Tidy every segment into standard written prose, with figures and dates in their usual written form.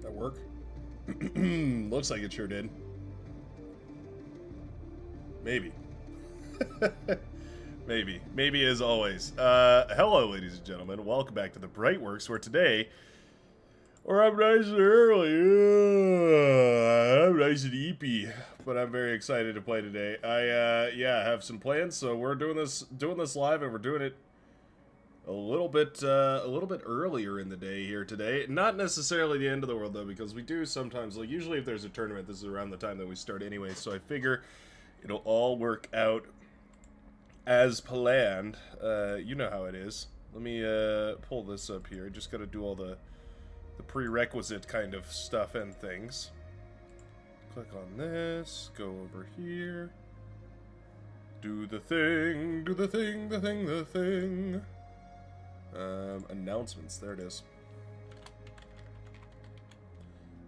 That work? Looks like it sure did. Maybe. Maybe. Maybe as always. Hello, ladies and gentlemen. Welcome back to the Brightworks, where today... Or I'm nice and early. I'm nice and eepy. But I'm very excited to play today. I have some plans, so we're doing this live, and we're doing it a little bit earlier in the day here today. Not necessarily the end of the world, though, because we do sometimes, like, usually if there's a tournament, this is around the time that we start anyway, so I figure it'll all work out as planned. You know how it is. Let me pull this up here. Just gotta do all the prerequisite kind of stuff and things. Click on this, go over here. Do the thing, do the thing, the thing, the thing. Announcements, there it is.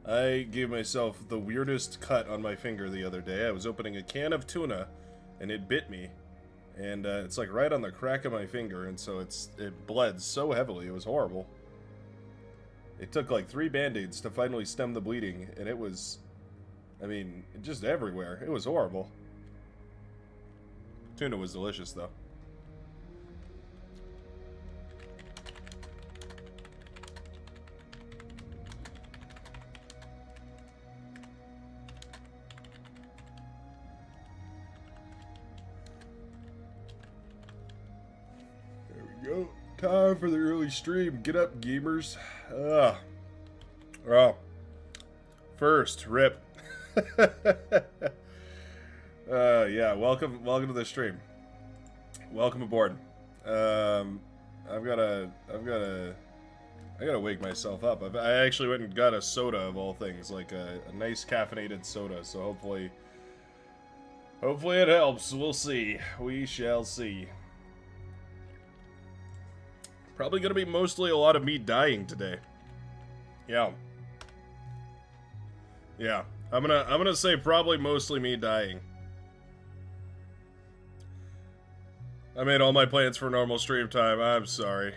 I gave myself the weirdest cut on my finger the other day. I was opening a can of tuna, and it bit me. And it's like right on the crack of my finger, and so it bled so heavily, it was horrible. It took like 3 band-aids to finally stem the bleeding, and it was, I mean, just everywhere. It was horrible. Tuna was delicious, though. Go. Time for the early stream. Get up, gamers. First, rip. Yeah, welcome to the stream. Welcome aboard. I gotta wake myself up. I actually went and got a soda of all things, like a nice caffeinated soda. So hopefully it helps. We'll see. We shall see. Probably gonna be mostly a lot of me dying today. Yeah. Yeah. I'm gonna say probably mostly me dying. I made all my plans for normal stream time. I'm sorry.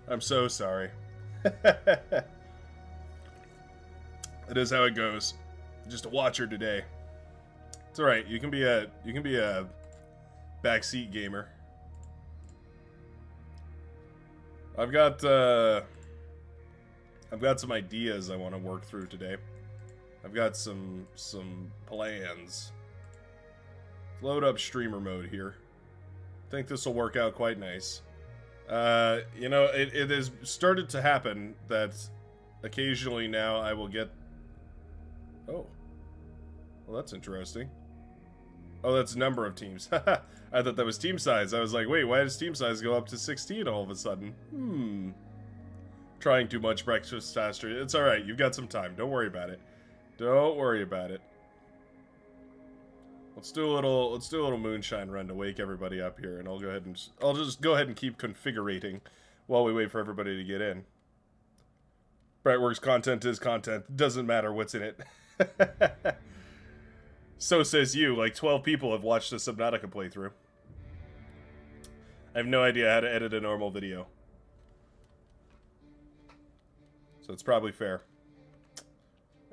I'm so sorry. It is how it goes. Just a watcher today. It's alright, you can be a backseat gamer. I've got some ideas I want to work through today. I've got some plans. Load up streamer mode here. I think this will work out quite nice. You know, it has started to happen that occasionally now I will get... Oh. Well, that's interesting. Oh, that's number of teams. I thought that was team size. I was like, wait, why does team size go up to 16 all of a sudden? Trying too much breakfast faster. It's alright, you've got some time. Don't worry about it. Don't worry about it. Let's do a little moonshine run to wake everybody up here, and I'll just go ahead and keep configurating while we wait for everybody to get in. Brightworks content is content. Doesn't matter what's in it. So says you. Like 12 people have watched the Subnautica playthrough. I have no idea how to edit a normal video. So it's probably fair.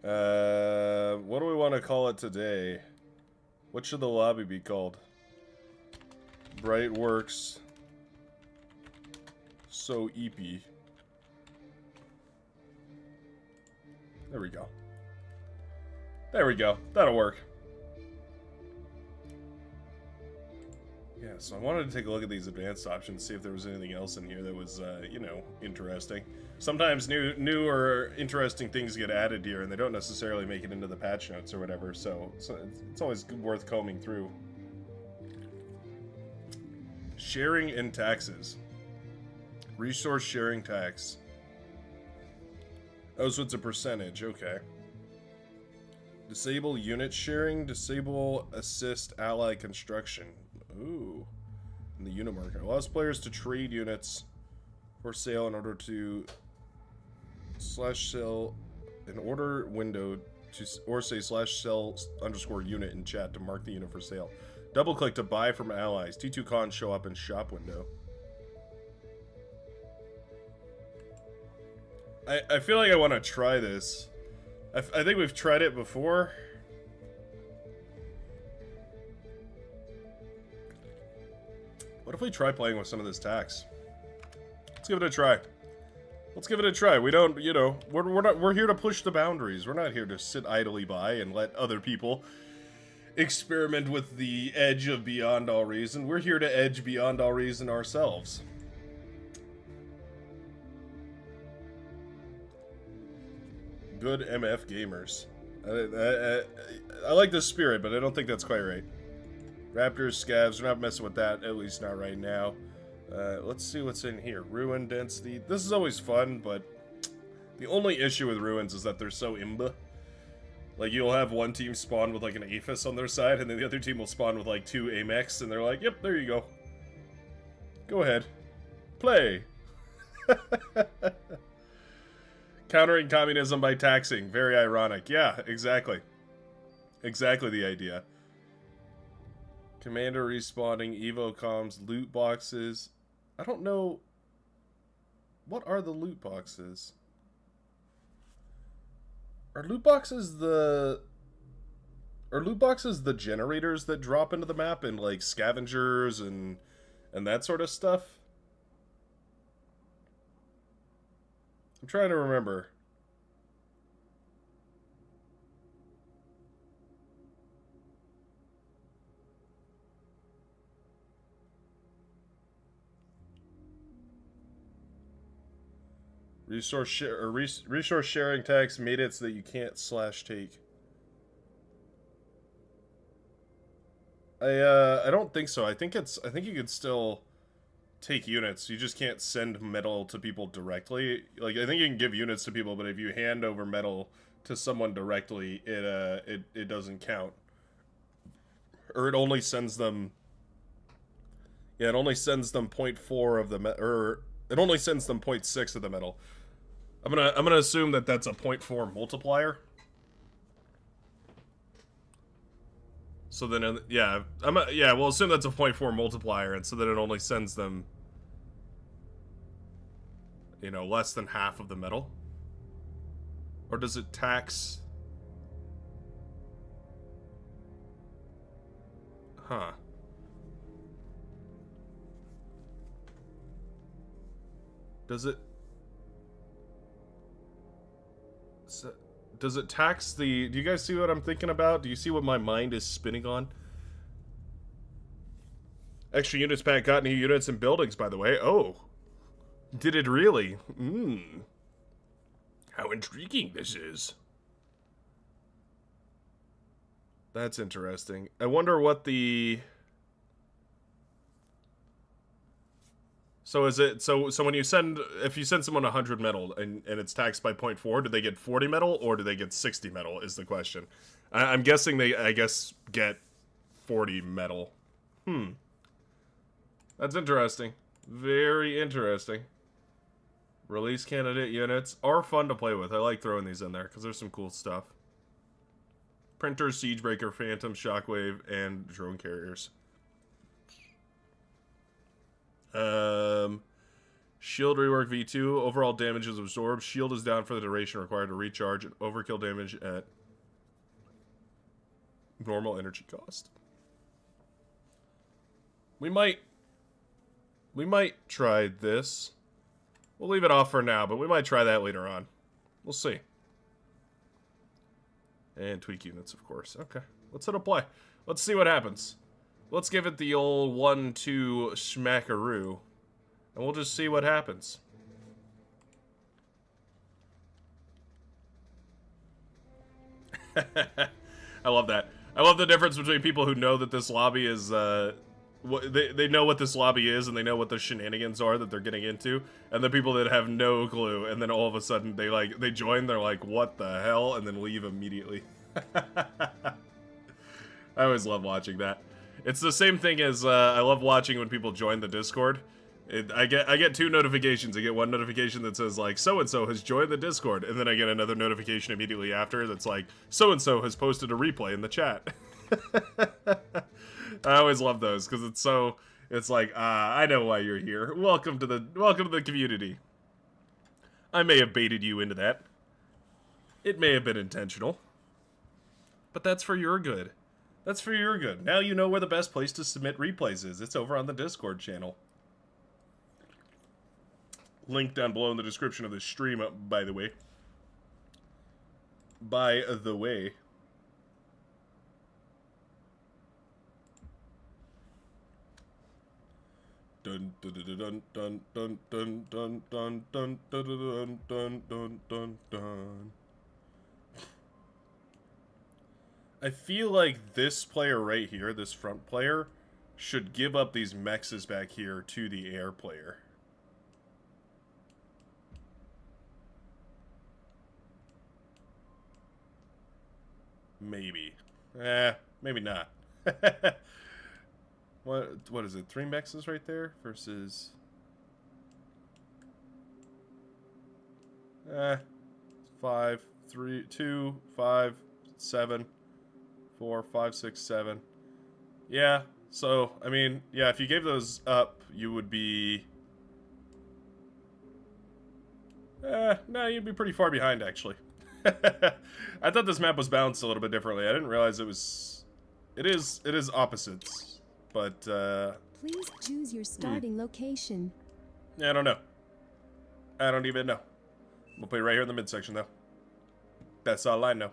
What do we want to call it today? What should the lobby be called? Brightworks. So eepy. There we go. There we go. That'll work. Yeah, so I wanted to take a look at these advanced options, see if there was anything else in here that was, you know, interesting. Sometimes new or interesting things get added here, and they don't necessarily make it into the patch notes or whatever, so it's always worth combing through. Sharing and taxes. Resource sharing tax. Oh, so it's a percentage, okay. Disable unit sharing, disable assist ally construction. Ooh. In the unit market. Allows players to trade units for sale in order to /sell an order window to, or say /sell_unit in chat to mark the unit for sale. Double click to buy from allies. T2 cons show up in shop window. I feel like I want to try this. I think we've tried it before. What if we try playing with some of this tax? Let's give it a try. Let's give it a try. We don't, you know, we're here to push the boundaries. We're not here to sit idly by and let other people experiment with the edge of beyond all reason. We're here to edge beyond all reason ourselves. Good MF gamers. I like the spirit, but I don't think that's quite right. Raptors, scavs, we're not messing with that, at least not right now. Let's see what's in here. Ruin density. This is always fun, but the only issue with ruins is that they're so imba. Like, you'll have one team spawn with, like, an Aphis on their side, and then the other team will spawn with, like, 2 Amex, and they're like, yep, there you go. Go ahead. Play. Countering communism by taxing. Very ironic. Yeah, exactly. Exactly the idea. Commander respawning, Evo comms, loot boxes. I don't know. What are the loot boxes? Are loot boxes the generators that drop into the map and like scavengers and that sort of stuff? I'm trying to remember. Resource sharing tax made it so that you can't /take. I don't think so. I think you could still take units. You just can't send metal to people directly. Like, I think you can give units to people, but if you hand over metal to someone directly, it doesn't count. Or it only sends them. Yeah, it only sends them 0.4 of the it only sends them 0.6 of the metal. I'm gonna assume that that's a 0.4 multiplier. So then, yeah, we'll assume that's a 0.4 multiplier, and so then it only sends them, you know, less than half of the metal. Or does it tax? Huh. Does it? Does it tax the... Do you guys see what I'm thinking about? Do you see what my mind is spinning on? Extra units pack got new units and buildings, by the way. Oh. Did it really? How intriguing this is. That's interesting. I wonder what the... So is it so when you send, if you send someone 100 metal and it's taxed by 0.4, do they get 40 metal or do they get 60 metal is the question. I'm guessing they get 40 metal. That's interesting. Very interesting. Release candidate units are fun to play with. I like throwing these in there because there's some cool stuff. Printer, Siegebreaker, Phantom, Shockwave, and drone carriers. Shield rework V2. Overall damage is absorbed. Shield is down for the duration required to recharge, and overkill damage at normal energy cost. We might try this. We'll leave it off for now, but we might try that later on. We'll see. And tweak units, of course. Okay, let's hit a play. Let's see what happens. Let's give it the old 1-2 smackaroo. And we'll just see what happens. I love that. I love the difference between people who know that this lobby is, they know what this lobby is and they know what the shenanigans are that they're getting into, and the people that have no clue, and then all of a sudden they join, they're like, what the hell, and then leave immediately. I always love watching that. It's the same thing as I love watching when people join the Discord. I get two notifications. I get one notification that says like so-and-so has joined the Discord, and then I get another notification immediately after that's like so-and-so has posted a replay in the chat. I always love those because it's like I know why you're here. Welcome to the community. I may have baited you into that. It may have been intentional. But that's for your good. That's for your good. Now you know where the best place to submit replays is. It's over on the Discord channel. Link down below in the description of this stream, by the way. By the way. Dun dun dun dun dun dun dun dun dun dun dun dun dun dun. I feel like this player right here, this front player, should give up these mexes back here to the air player. Maybe. Maybe not. What is it? 3 mexes right there versus 5, 3, 2, 5, 7, 4, 5, 6, 7. Yeah, so I mean, yeah, if you gave those up, you would be no, you'd be pretty far behind actually. I thought this map was balanced a little bit differently. I didn't realize it was it is opposites. But please choose your starting location. I don't know. I don't even know. We'll play right here in the midsection though. That's all I know.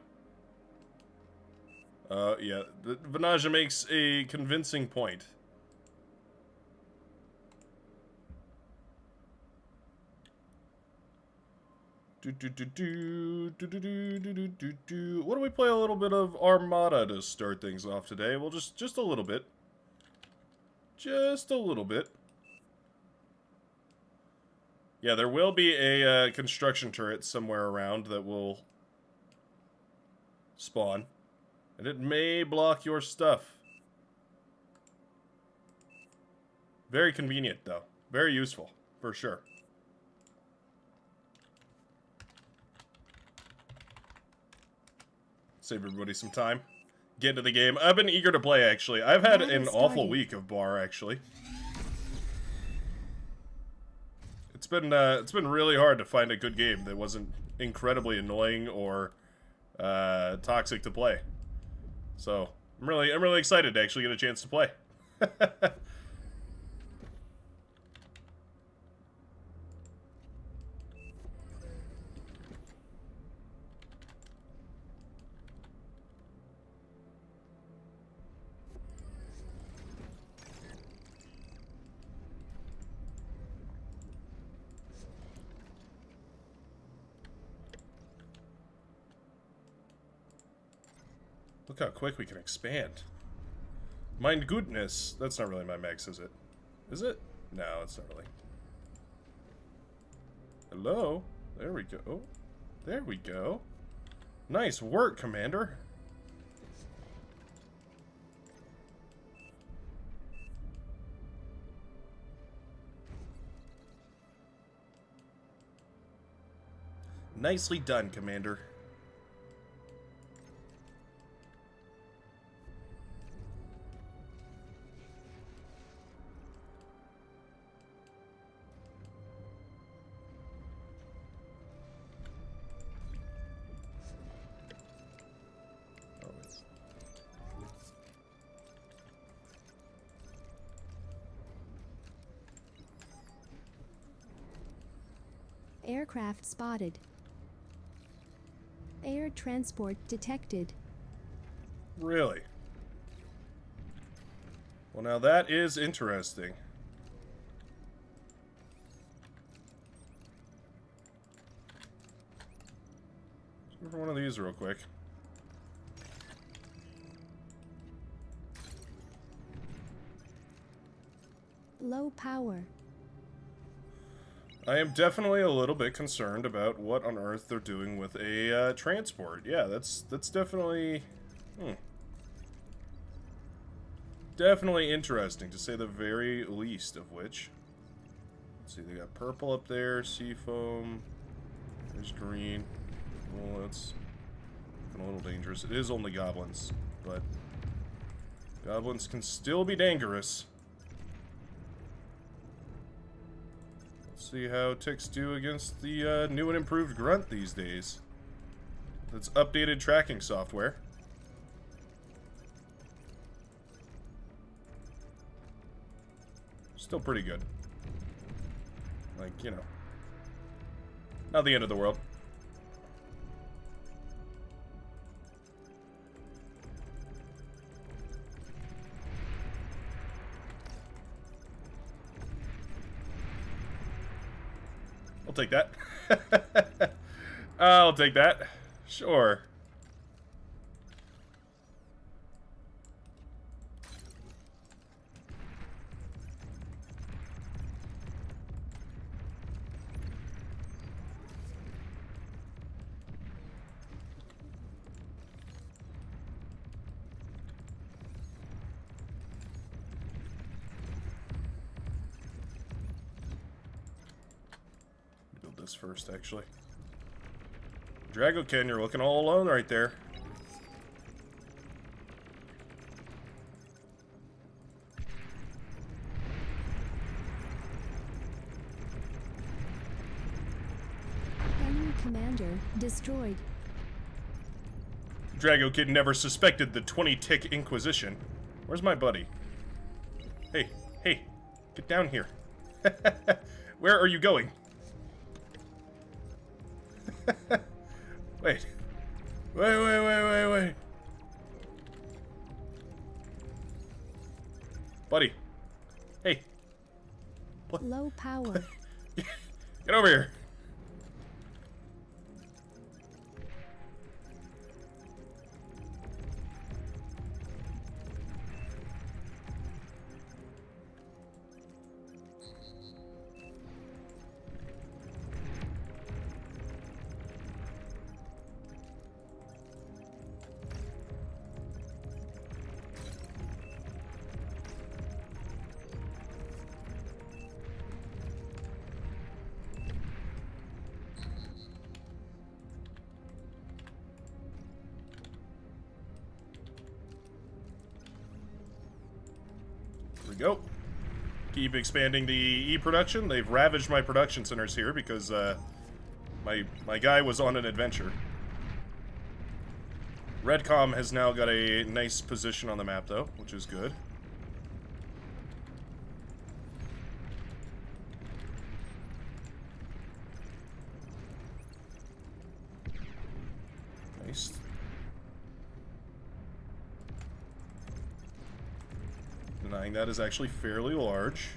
Yeah, Vanaja makes a convincing point. What do we play a little bit of Armada to start things off today? Well, just a little bit. Just a little bit. Yeah, there will be a construction turret somewhere around that will spawn. And it may block your stuff. Very convenient, though. Very useful, for sure. Save everybody some time. Get into the game. I've been eager to play, actually. I've had an awful week of bar, actually. It's been really hard to find a good game that wasn't incredibly annoying or toxic to play. So I'm really excited to actually get a chance to play. Look how quick we can expand. Mein goodness. That's not really my max, is it? Is it? No, it's not really. Hello? There we go. Oh, there we go. Nice work, Commander. Nicely done, Commander. Aircraft spotted. Air transport detected. Really? Well, now that is interesting. Let's go for one of these real quick. Low power. I am definitely a little bit concerned about what on earth they're doing with a transport. Yeah, that's definitely definitely interesting, to say the very least of which. Let's see, they got purple up there, seafoam. There's green. Well, that's a little dangerous. It is only goblins, but goblins can still be dangerous. See how ticks do against the new and improved grunt these days. that's updated tracking software. Still pretty good. Like, you know, not the end of the world. I'll take that. I'll take that. Sure. Build this first, actually. Dragokin, you're looking all alone right there. Enemy commander destroyed. Dragokin never suspected the 20-tick Inquisition. Where's my buddy? Hey, hey, get down here. Where are you going? Wait. Wait. Buddy. Hey. Low power. Get over here. There we go. Keep expanding the E-production. They've ravaged my production centers here because my guy was on an adventure. Redcom has now got a nice position on the map, though, which is good. Nice. Denying that is actually fairly large.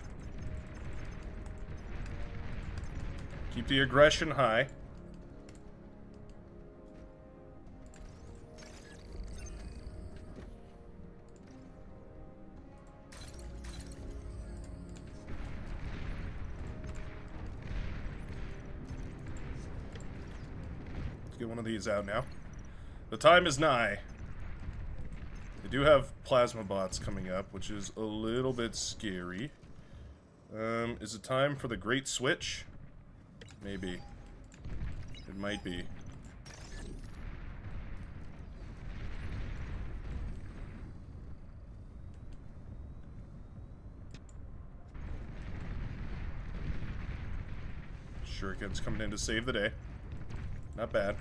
Keep the aggression high. Let's get one of these out now. The time is nigh. They do have plasma bots coming up, which is a little bit scary. Is it time for the Great Switch? Maybe. It might be. Shuriken's coming in to save the day. Not bad.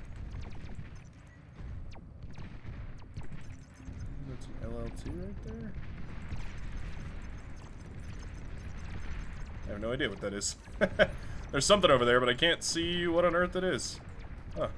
That's an LL2 right there. I have no idea what that is. There's something over there, but I can't see what on earth it is. Huh.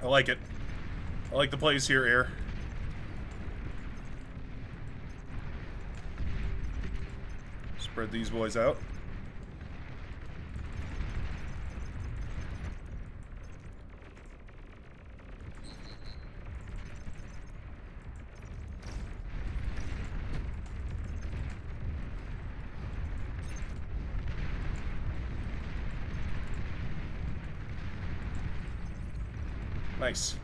I like it. I like the plays here, Air. Spread these boys out. Nice.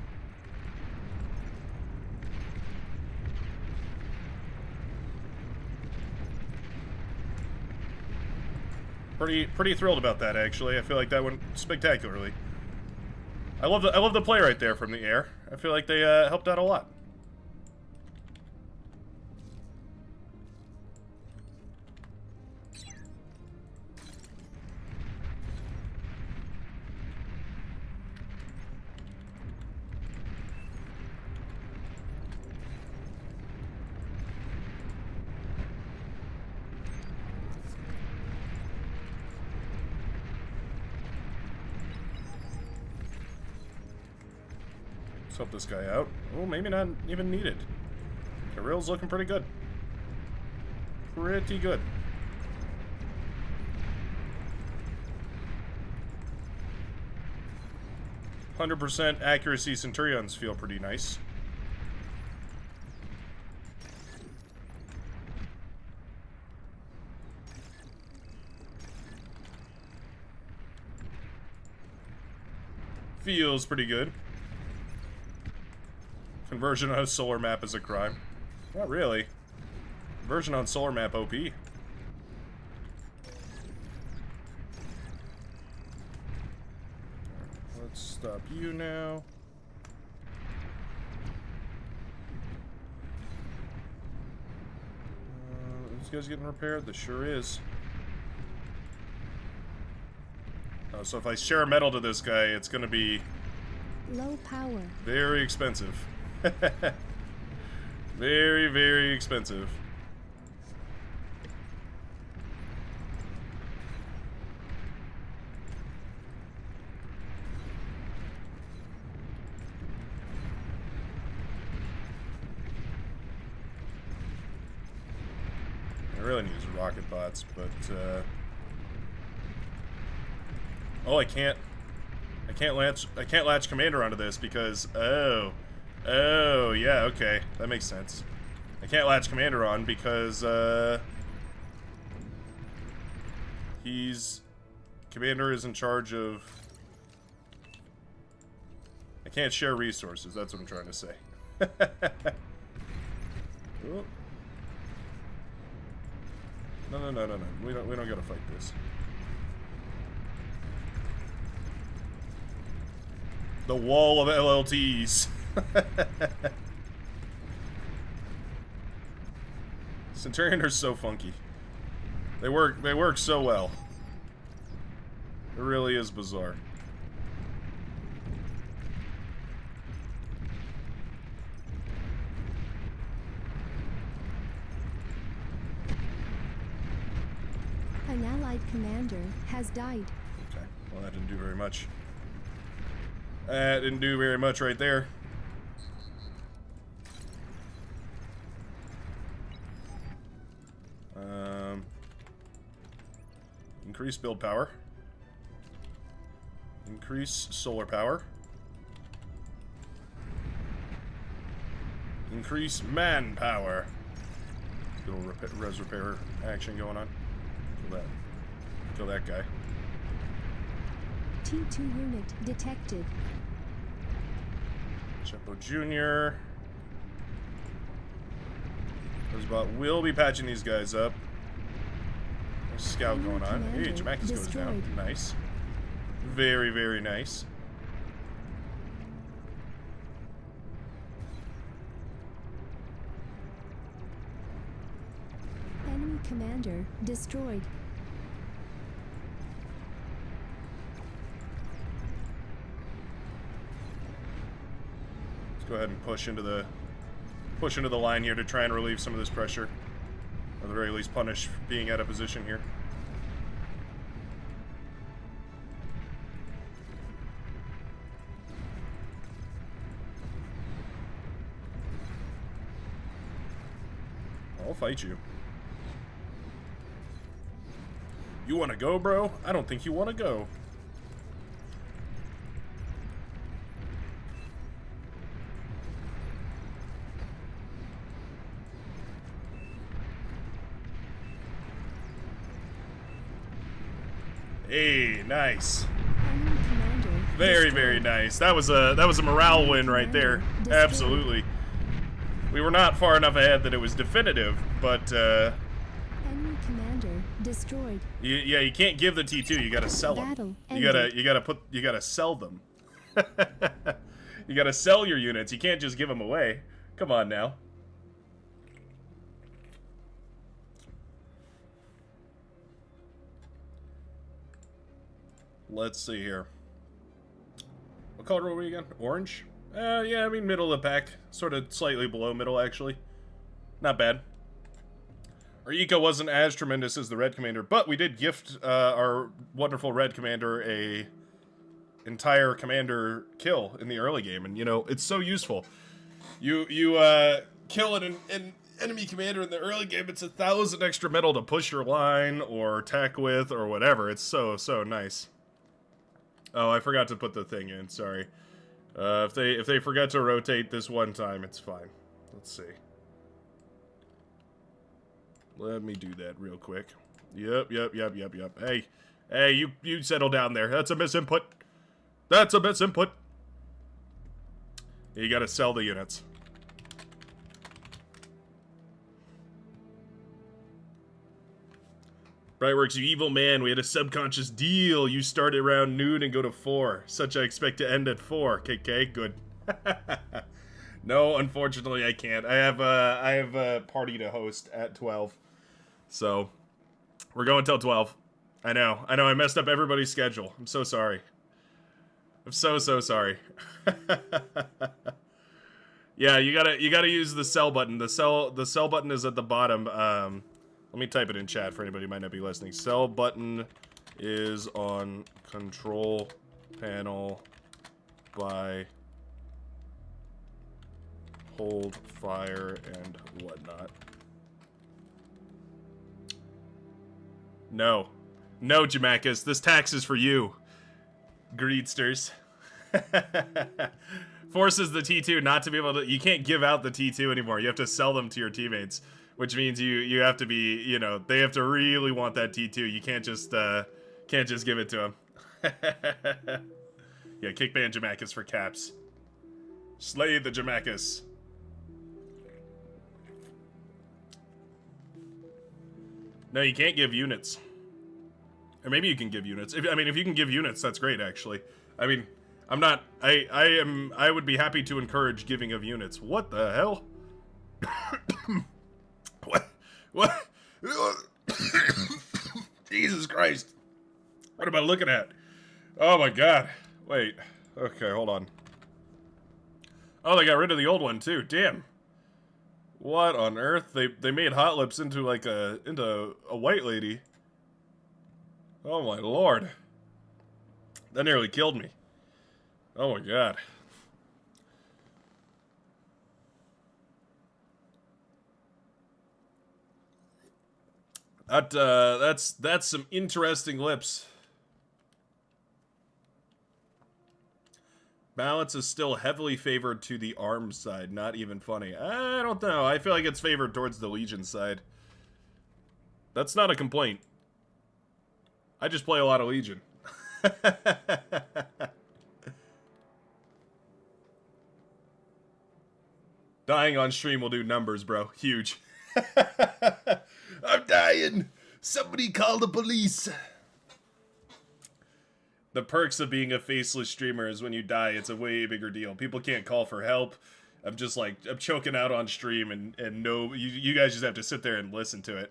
Pretty thrilled about that, actually. I feel like that went spectacularly. I love the play right there from the air. I feel like they helped out a lot. Let's help this guy out. Oh, maybe not even needed. Kirill's looking pretty good. Pretty good. "100% accuracy Centurions feel pretty nice. Feels pretty good. Conversion on a solar map is a crime. Not really. Conversion on solar map OP. Let's stop you now. This guy's getting repaired? This sure is. Oh, so if I share metal to this guy, it's gonna be Low power. very expensive. Very, very expensive. I really need to use rocket bots, but oh, I can't latch Commander onto this because oh, yeah, okay. That makes sense. I can't latch Commander on because, Commander is in charge of... I can't share resources, that's what I'm trying to say. Oh. No. We don't gotta fight this. The wall of LLTs. Centurion are so funky. They work so well. It really is bizarre. An allied commander has died. Okay, well that didn't do very much. That didn't do very much right there. Increase build power. Increase solar power. Increase manpower. Little res repair action going on. Kill that guy. T2 unit detected. Chepo Jr. Rosebot will be patching these guys up. There's a scout going on. Hey, Jamakis goes down. Nice. Very, very nice. Enemy commander destroyed. Let's go ahead and push into the line here to try and relieve some of this pressure. Or at the very least punish being out of position here. I'll fight you. You wanna go, bro? I don't think you wanna go. Hey, nice. Enemy commander Very, very nice. That was a morale win right there. Absolutely. We were not far enough ahead that it was definitive, but Enemy commander destroyed. yeah, you can't give the T2. You gotta sell them. Battle You gotta sell them. You gotta sell your units. You can't just give them away. Come on now. Let's see here. What color were we again? Orange? Yeah, I mean middle of the pack. Sort of slightly below middle, actually. Not bad. Our eco wasn't as tremendous as the red commander, but we did gift our wonderful red commander a entire commander kill in the early game, and you know, it's so useful. You kill an enemy commander in the early game, it's 1,000 extra metal to push your line or attack with or whatever. It's so nice. Oh, I forgot to put the thing in, sorry. If they forget to rotate this one time, it's fine. Let's see. Let me do that real quick. Yep. Hey, you settle down there. That's a misinput. That's a misinput. You gotta sell the units. Brightworks, you evil man. We had a subconscious deal. You start around noon and go to 4. Such I expect to end at 4. KK, good. No, unfortunately I can't. I have a party to host at 12. So, we're going till 12. I know, I messed up everybody's schedule. I'm so sorry. I'm so sorry. Yeah, you gotta use the sell button. The sell button is at the bottom. Let me type it in chat for anybody who might not be listening. Sell button is on control panel by hold, fire, and whatnot. No, Jamaikas, this tax is for you. Greedsters. Forces the T2 not to be able to... You can't give out the T2 anymore. You have to sell them to your teammates. Which means you have to be, you know, they have to really want that T2. You can't just give it to them. Yeah, kickban Jamaikas for caps. Slay the Jamaikas. No, you can't give units. Or maybe you can give units. If you can give units, that's great, actually. I mean, I'm not... I would be happy to encourage giving of units. What the hell? What? Jesus Christ. What am I looking at? Oh my god. Wait. Okay, hold on. Oh, they got rid of the old one, too. Damn. What on earth? They made Hot Lips into, like, into a white lady. Oh my lord. That nearly killed me. Oh my god. That's some interesting lips. Balance is still heavily favored to the arms side. Not even funny. I don't know. I feel like it's favored towards the Legion side. That's not a complaint. I just play a lot of Legion. Dying on stream will do numbers, bro. Huge. I'm dying. Somebody call the police. The perks of being a faceless streamer is when you die, it's a way bigger deal. People can't call for help. I'm just like, I'm choking out on stream and no, you guys just have to sit there and listen to it.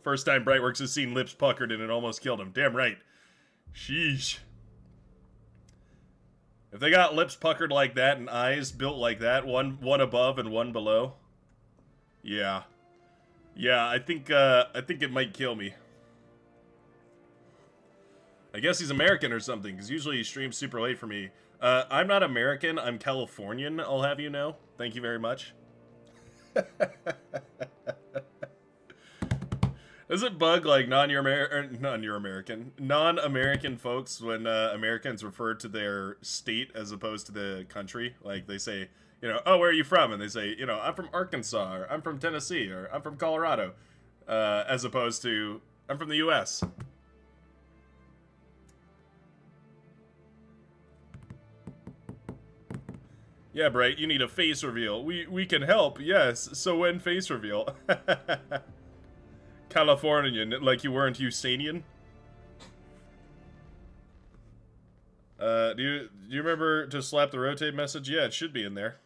First time Brightworks has seen lips puckered and it almost killed him. Damn right. Sheesh. If they got lips puckered like that and eyes built like that, one above and one below, yeah, I think it might kill me. I guess he's American or something, because usually he streams super late for me. I'm not American. I'm Californian. I'll have you know. Thank you very much. Does it bug like non-American folks when Americans refer to their state as opposed to the country? Like they say, you know, oh, where are you from? And they say, you know, I'm from Arkansas, or I'm from Tennessee, or I'm from Colorado, as opposed to I'm from the U.S. Yeah, Bright, you need a face reveal. We can help, yes. So when face reveal? Californian, like you weren't Houstonian? Do you remember to slap the rotate message? Yeah, it should be in there.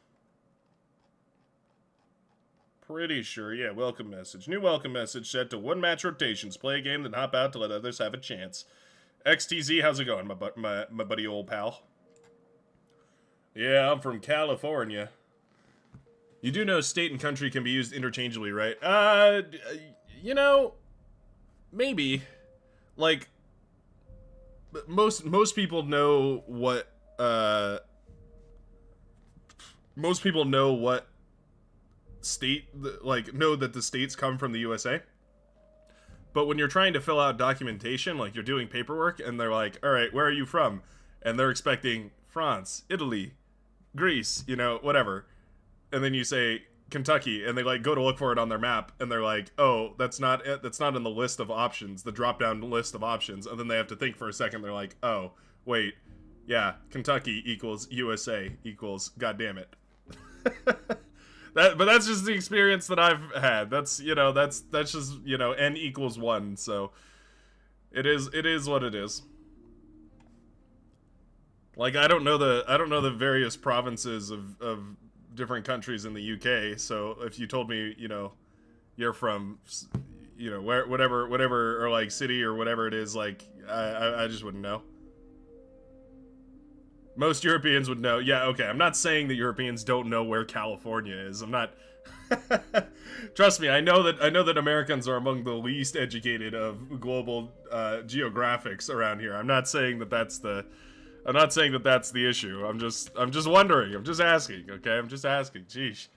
Pretty sure, yeah, welcome message. New welcome message set to 1 match rotations. Play a game, then hop out to let others have a chance. XTZ, how's it going, my buddy old pal? Yeah, I'm from California. You do know state and country can be used interchangeably, right? You know, maybe. Like, most people know what, most people know what state, like, know that the states come from the USA. But when you're trying to fill out documentation, like you're doing paperwork, and they're like, alright, where are you from? And they're expecting France, Italy, Greece, you know, whatever. And then you say Kentucky, and they like go to look for it on their map, and they're like, oh, that's not it. That's not in the list of options, the drop-down list of options. And then they have to think for a second. They're like, oh, wait, yeah, Kentucky equals USA equals, goddamn it. But that's just the experience that I've had. That's, you know, that's just, you know, n equals 1. So it is what it is. Like, I don't know the various provinces of different countries in the UK. So if you told me, you know, you're from, you know, whatever, or like city or whatever it is, like, I just wouldn't know. Most Europeans would know. Yeah, okay. I'm not saying that Europeans don't know where California is. I'm not. Trust me, I know that Americans are among the least educated of global geographics around here. I'm not saying that that's the. I'm not saying that that's the issue. I'm just wondering. I'm just asking. Okay, I'm just asking. Jeez,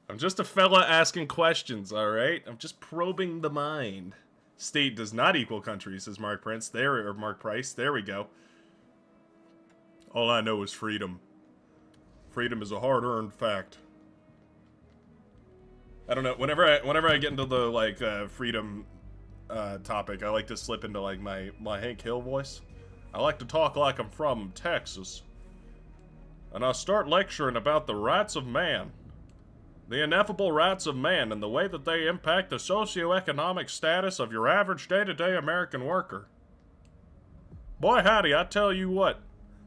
I'm just a fella asking questions. All right, I'm just probing the mind. State does not equal country, says Mark Prince. Or Mark Price. There we go. All I know is freedom. Freedom is a hard-earned fact. I don't know. Whenever I get into the like freedom topic, I like to slip into like my Hank Hill voice. I like to talk like I'm from Texas, and I start lecturing about the rights of man, the ineffable rights of man, and the way that they impact the socioeconomic status of your average day-to-day American worker. Boy, howdy! I tell you what.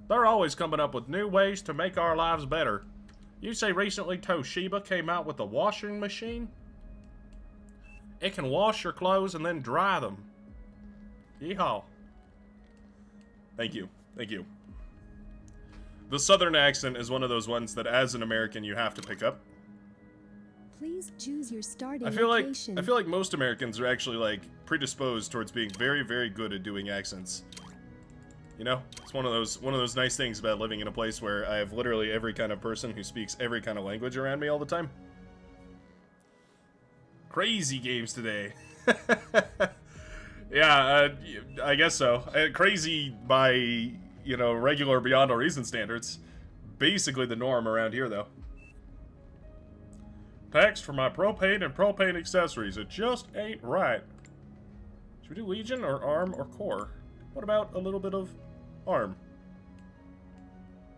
They're always coming up with new ways to make our lives better. You say recently Toshiba came out with a washing machine? It can wash your clothes and then dry them. Yeehaw. Thank you. Thank you. The southern accent is one of those ones that as an American you have to pick up. Please choose your starting I feel location. like most Americans are actually like predisposed towards being very, very good at doing accents. You know, it's one of those nice things about living in a place where I have literally every kind of person who speaks every kind of language around me all the time. Crazy games today. Yeah, I guess so. Crazy by, you know, regular beyond all reason standards. Basically the norm around here, though. Tax for my propane and propane accessories. It just ain't right. Should we do Legion or Arm or Core? What about a little bit of Arm?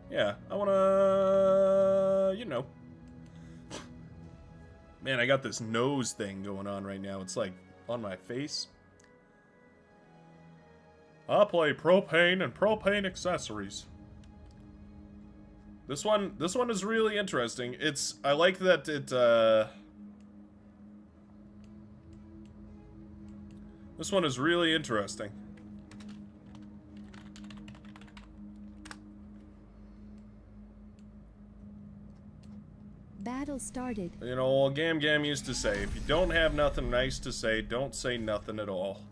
Yeah, I wanna, you know. Man, I got this nose thing going on right now. It's like on my face. I play propane and propane accessories. This one is really interesting. I like that it, this one is really interesting. Battle started. You know, old Gam Gam used to say, if you don't have nothing nice to say, don't say nothing at all.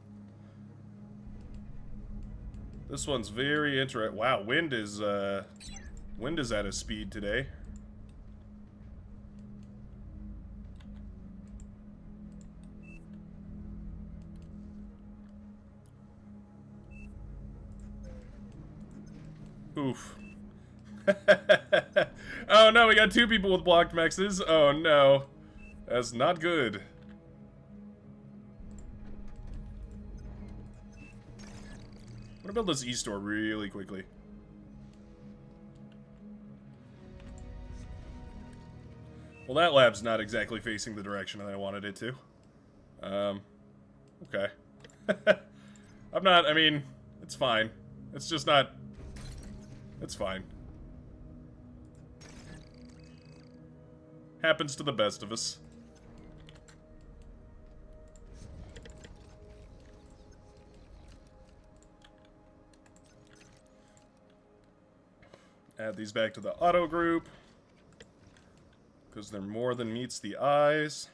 This one's very interesting. Wow, wind is at a speed today. Oof. Oh no, we got 2 people with blocked mexes. Oh no. That's not good. I'm gonna build this e-store really quickly. Well, that lab's not exactly facing the direction that I wanted it to. Okay. I mean, it's fine. It's just not... It's fine. Happens to the best of us. Add these back to the auto group. Because they're more than meets the eyes.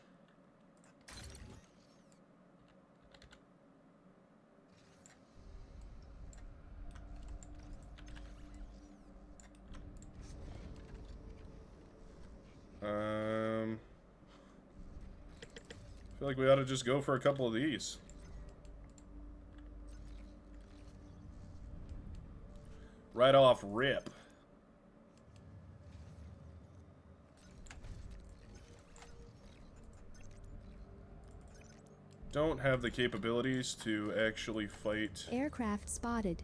I feel like we ought to just go for a couple of these. Right off rip. Don't have the capabilities to actually fight. Aircraft spotted.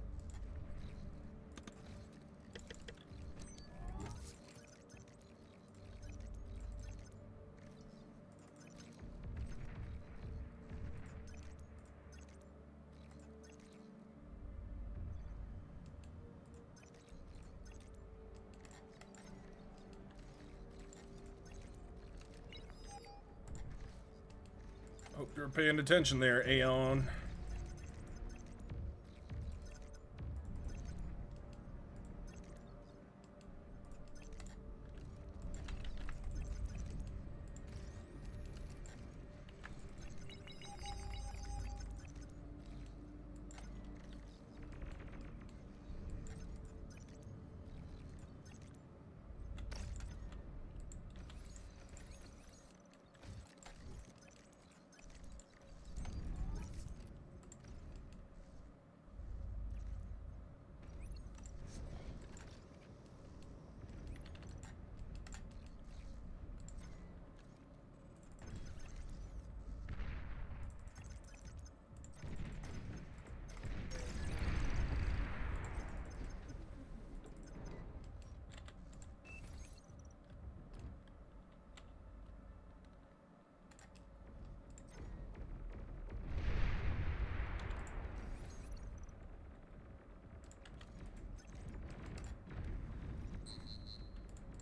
Hope you're paying attention there, Aeon.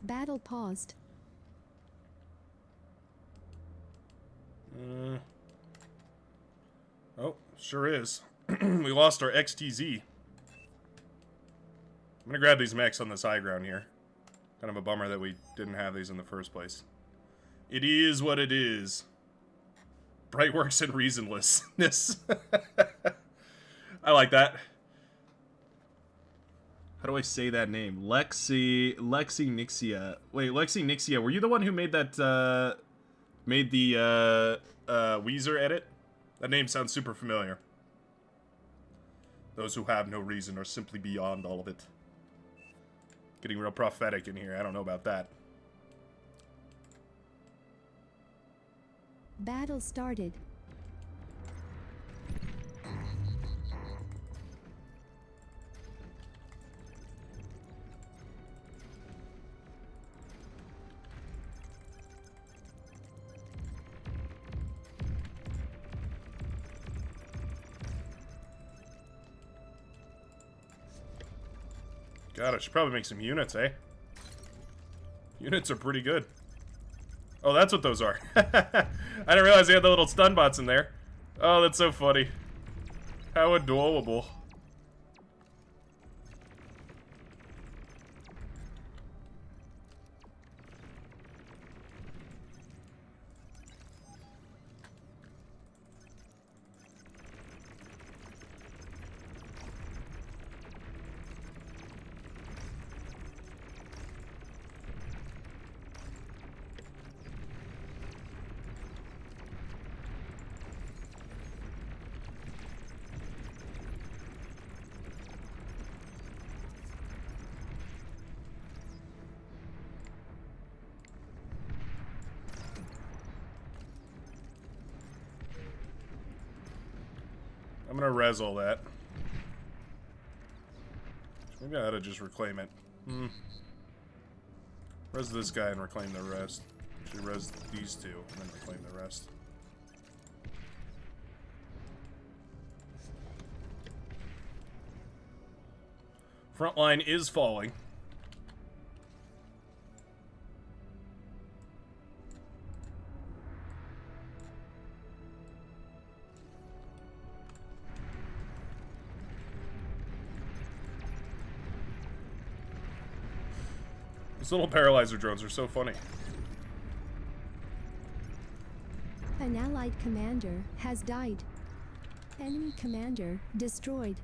Battle paused. Oh, sure is. We lost our XTZ. I'm gonna grab these mechs on this high ground here. Kind of a bummer that we didn't have these in the first place. It is what it is. Brightworks and reasonlessness. I like that. How do I say that name? Lexi Nixia. Wait, Lexi Nixia, were you the one who made that, made the, Weezer edit? That name sounds super familiar. Those who have no reason are simply beyond all of it. Getting real prophetic in here, I don't know about that. Battle started. God, I should probably make some units, eh? Units are pretty good. Oh, that's what those are. I didn't realize they had the little stun bots in there. Oh, that's so funny. How adorable. I'm gonna res all that. Maybe I ought to just reclaim it. Res this guy and reclaim the rest. Actually, res these two, and then reclaim the rest. Front line is falling. These little paralyzer drones are so funny. An allied commander has died. Enemy commander destroyed.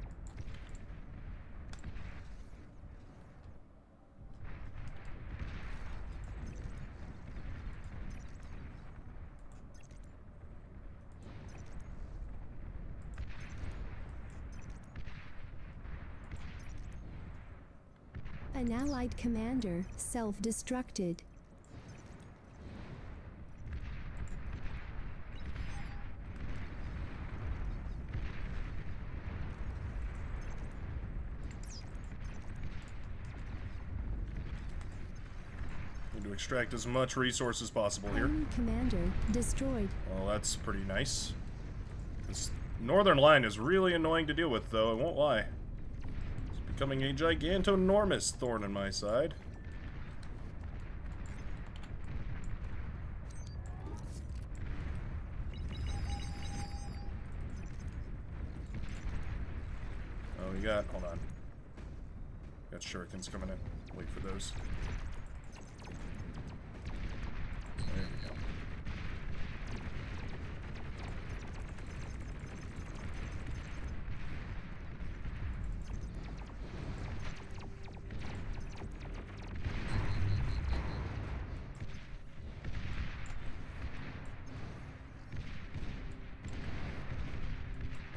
An allied commander self-destructed. Need to extract as much resource as possible here. Enemy commander destroyed. Well, that's pretty nice. This northern line is really annoying to deal with, though, I won't lie. Becoming a gigantonormous thorn in my side. Oh, we got, hold on. Got shurikens coming in. Wait for those. There we go.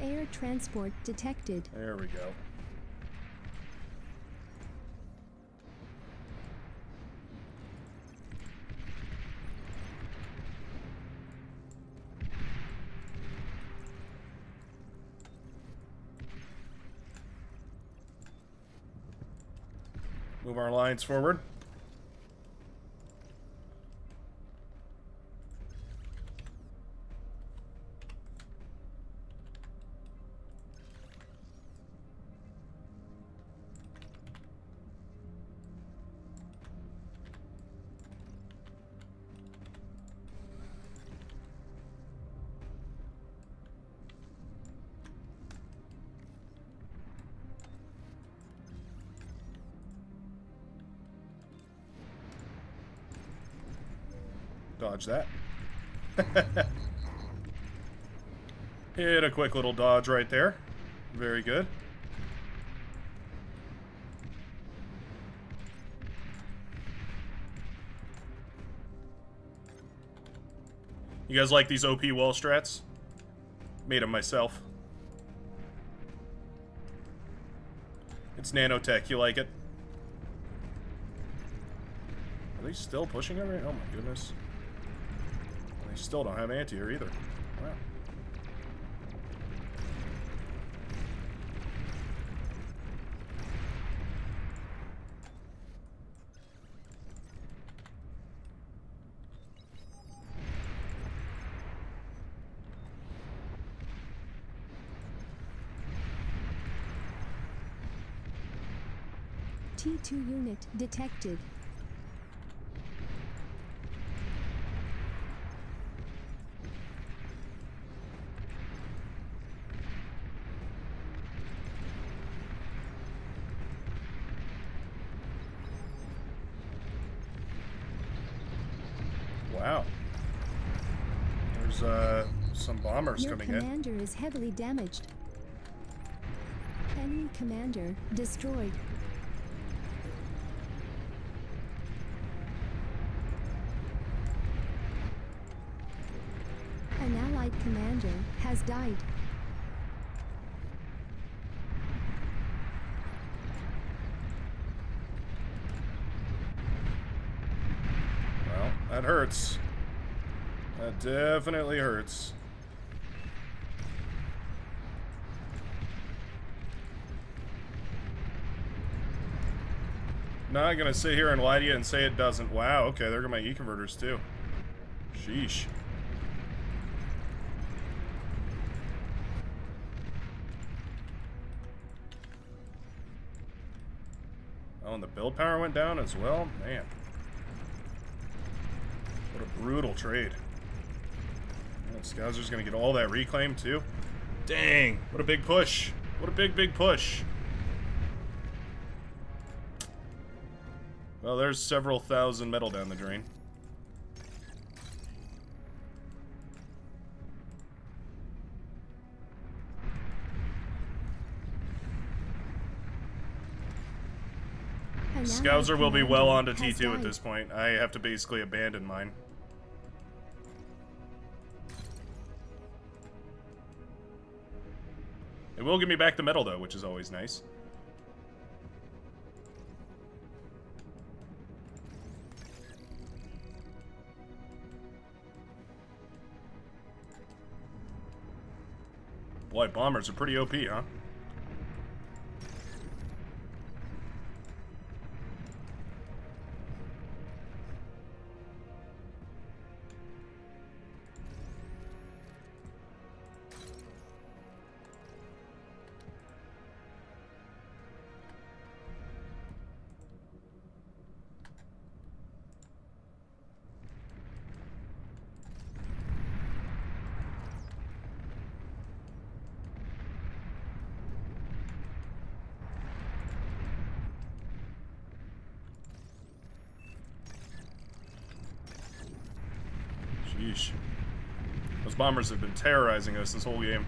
Air transport detected. There we go. Move our lines forward. Dodge that. Hit a quick little dodge right there. Very good. You guys like these OP wall strats? Made them myself. It's nanotech. You like it? Are they still pushing it right? Oh my goodness. They still don't have anti-air either. Wow. T2 unit detected. Wow. There's some bombers Your coming in. commander is heavily damaged. Enemy commander destroyed. An allied commander has died. Well, that hurts. That definitely hurts. Not gonna sit here and lie to you and say it doesn't. Wow, okay, there go my E-converters too. Sheesh. Oh, and the build power went down as well? Man. What a brutal trade. Oh, Scoutser's gonna get all that reclaim too? Dang! What a big push! What a big, big push! Well, there's several thousand metal down the drain. Scoutser will be well onto T2 at this point. I have to basically abandon mine. It will give me back the metal, though, which is always nice. Boy, bombers are pretty OP, huh? Sheesh. Those bombers have been terrorizing us this whole game.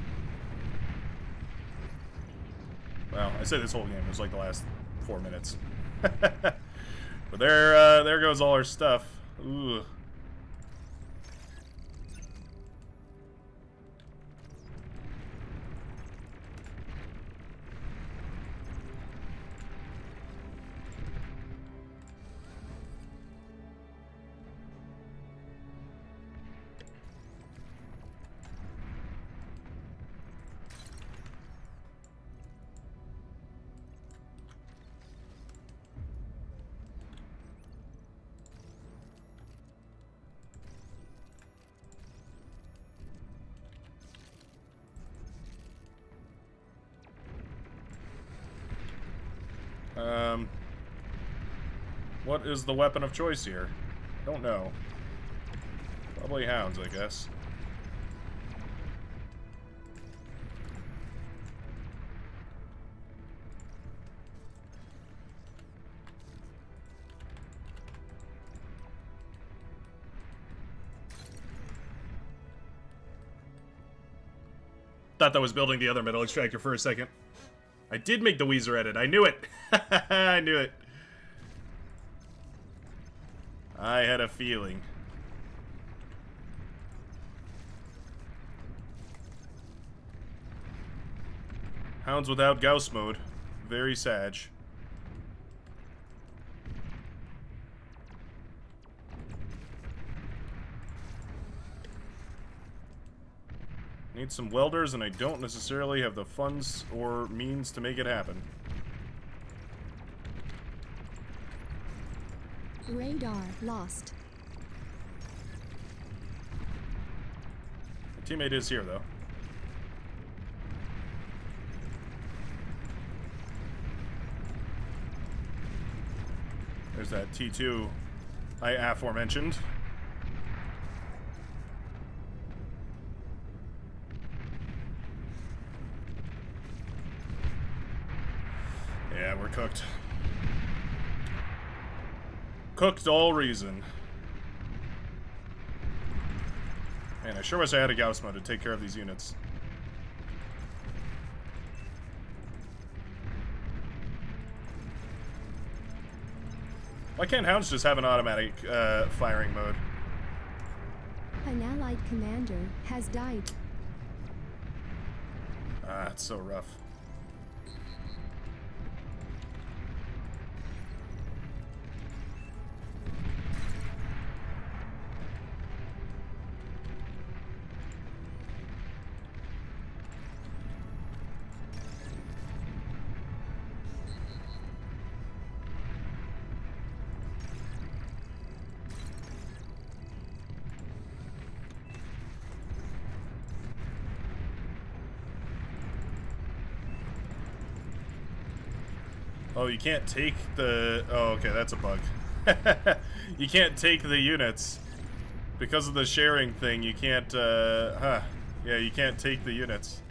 Well, I say this whole game. It was like the last 4 minutes. But there goes all our stuff. Ooh. What is the weapon of choice here? Don't know. Probably hounds, I guess. Thought that was building the other metal extractor for a second. I did make the Weezer edit. I knew it. I knew it. I had a feeling. Hounds without Gauss mode. Very sad. Need some welders, and I don't necessarily have the funds or means to make it happen. Radar lost. My teammate is here, though. There's that T2 I aforementioned. Yeah, we're cooked. Cooked all reason. Man, I sure wish I had a Gauss mode to take care of these units. Why can't Hounds just have an automatic firing mode? An allied commander has died. Ah, it's so rough. Oh, you can't take the... Oh, okay, that's a bug. You can't take the units. Because of the sharing thing, you can't, Yeah, you can't take the units.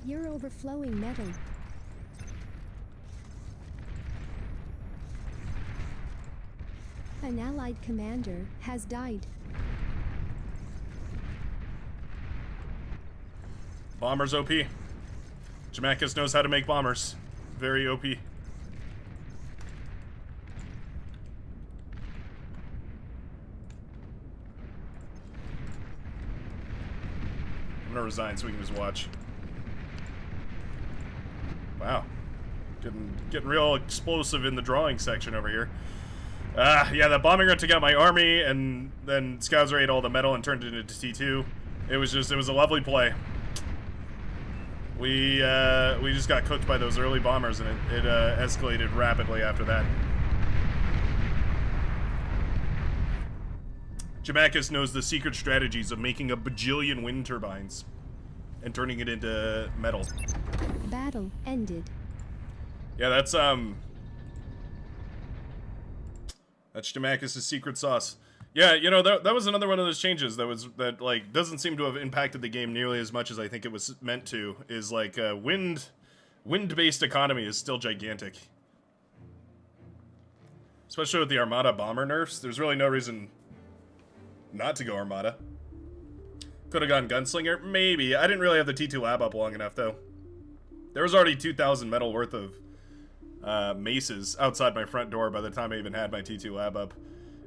You're overflowing metal. An allied commander has died. Bombers OP. Jamakis knows how to make bombers. Very OP. I'm gonna resign so we can just watch. Wow. Getting real explosive in the drawing section over here. Yeah, that bombing run took out my army, and then Scouts ate all the metal and turned it into T2. It was a lovely play. We just got cooked by those early bombers, and it escalated rapidly after that. Jamakis knows the secret strategies of making a bajillion wind turbines and turning it into metal. Battle ended. Yeah, that's Jamakis' secret sauce. Yeah, you know, that was another one of those changes that like doesn't seem to have impacted the game nearly as much as I think it was meant to. Is like wind-based economy is still gigantic, especially with the Armada bomber nerfs. There's really no reason not to go Armada. Could have gone Gunslinger, maybe. I didn't really have the T2 lab up long enough though. There was already 2,000 metal worth of maces outside my front door by the time I even had my T2 lab up.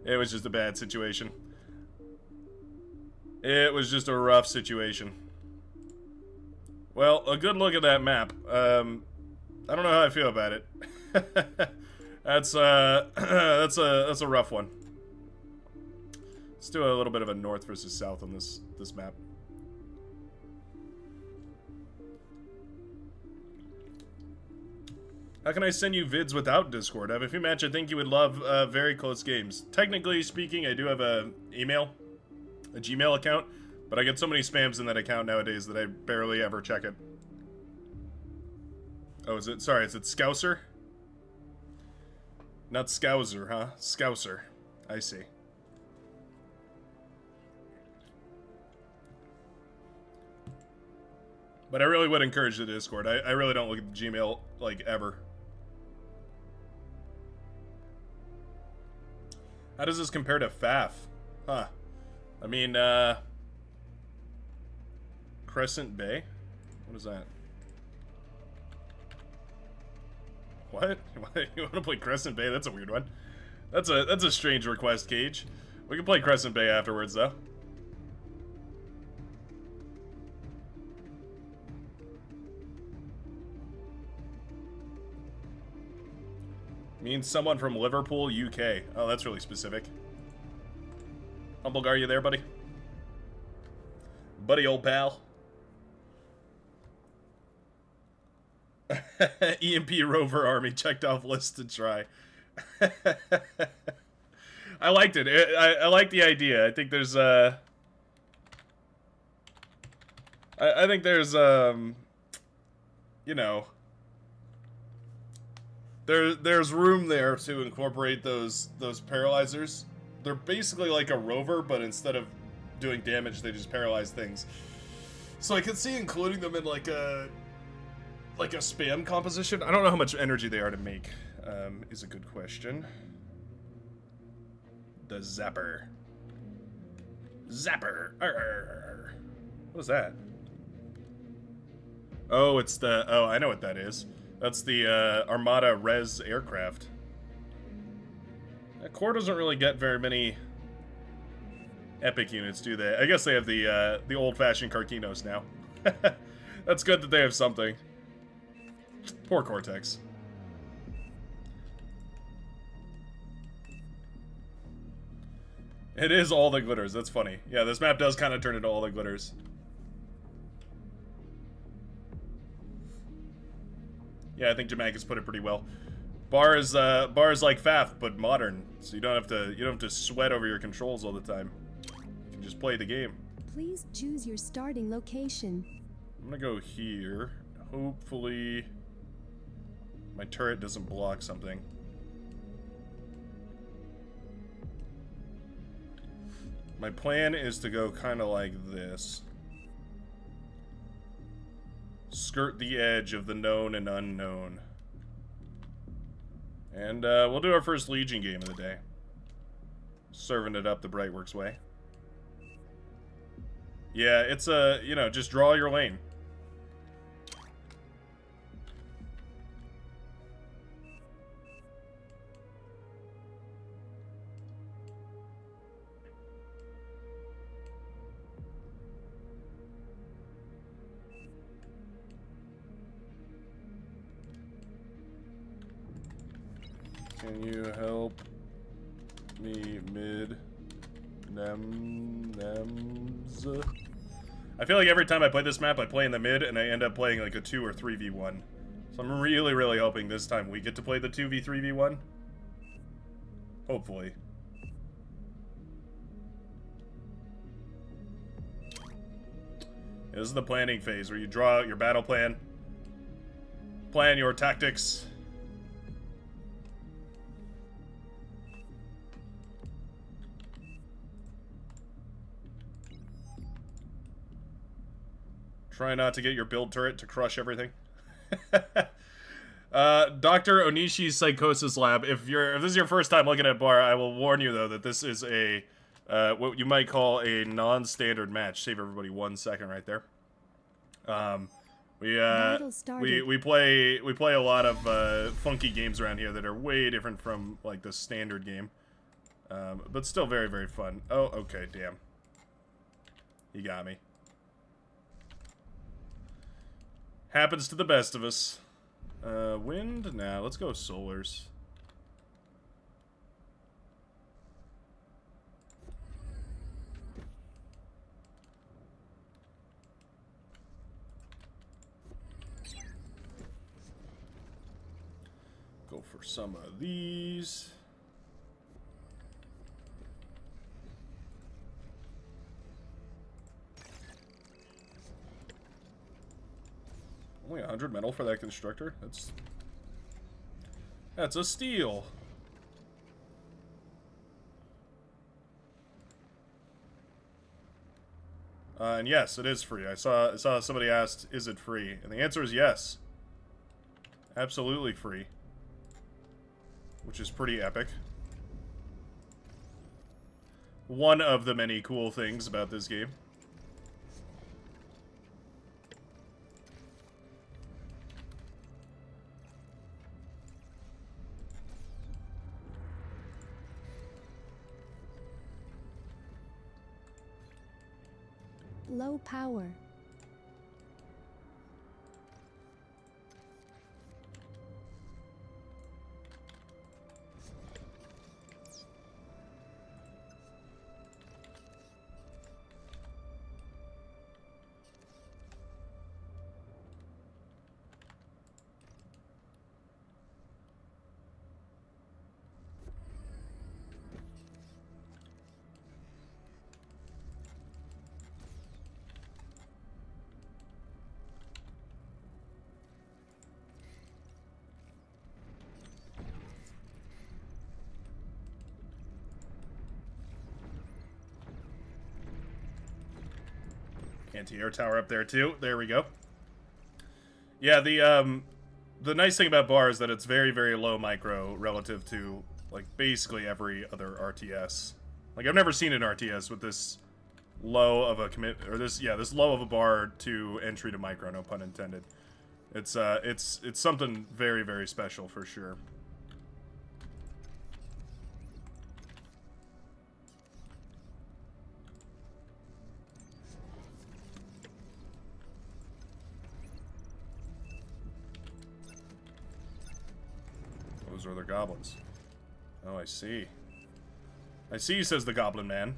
It was just a bad situation. It was just a rough situation. Well, a good look at that map. I don't know how I feel about it. That's a rough one. Let's do a little bit of a north versus south on this map. How can I send you vids without Discord? I have a few matches I think you would love, very close games. Technically speaking, I do have a Gmail account, but I get so many spams in that account nowadays that I barely ever check it. Oh, is it Scouser? Not Scouser, huh? Scouser. I see. But I really would encourage the Discord. I really don't look at the Gmail, like, ever. How does this compare to FAF? Huh. I mean, Crescent Bay? What is that? What? You want to play Crescent Bay? That's a weird one. That's a strange request, Cage. We can play Crescent Bay afterwards, though. Means someone from Liverpool, UK. Oh, that's really specific. Humblegar, are you there, buddy? Buddy, old pal. EMP Rover Army checked off list to try. I liked it. I like the idea. I think there's I think there's you know, there's room there to incorporate those paralyzers. They're basically like a rover, but instead of doing damage, they just paralyze things. So I could see including them in like a spam composition. I don't know how much energy they are to make. Is a good question. The Zapper. Zapper. Arr. What is that? Oh, it's the... Oh, I know what that is. That's the Armada Res aircraft. That Corps doesn't really get very many epic units, do they? I guess they have the old-fashioned Carquinos now. That's good that they have something. Poor Cortex. It is all that glitters. That's funny. Yeah, this map does kind of turn into all that glitters. Yeah, I think Jamaica's put it pretty well. Bar is like FAF, but modern, so you don't have to sweat over your controls all the time. You can just play the game. Please choose your starting location. I'm gonna go here. Hopefully, my turret doesn't block something. My plan is to go kind of like this. Skirt the edge of the known and unknown. And we'll do our first Legion game of the day. Serving it up the Brightworks way. Yeah, it's you know, just draw your lane. Can you help me mid nems? I feel like every time I play this map, I play in the mid, and I end up playing like a 2 or 3v1. So I'm really, really hoping this time we get to play the 2v3v1. Hopefully. This is the planning phase, where you draw out your battle plan, plan your tactics. Try not to get your build turret to crush everything. Dr. Onishi's Psychosis Lab. If this is your first time looking at Bar, I will warn you though that this is a what you might call a non-standard match. Save everybody 1 second right there. We play a lot of funky games around here that are way different from like the standard game, but still very, very fun. Oh, okay, damn. You got me. Happens to the best of us. Wind? Nah, let's go solars. Go for some of these. Only 100 metal for that constructor? That's a steal. And yes, it is free. I saw somebody asked, is it free? And the answer is yes. Absolutely free. Which is pretty epic. One of the many cool things about this game. Low power. Anti-air tower up there too. There we go. Yeah, the nice thing about Bar is that it's very, very low micro relative to like basically every other RTS. Like I've never seen an RTS with this low of a commit, or this low of a bar to entry to micro. No pun intended. It's something very, very special for sure. Those are their goblins. Oh, I see. I see, says the Goblin Man.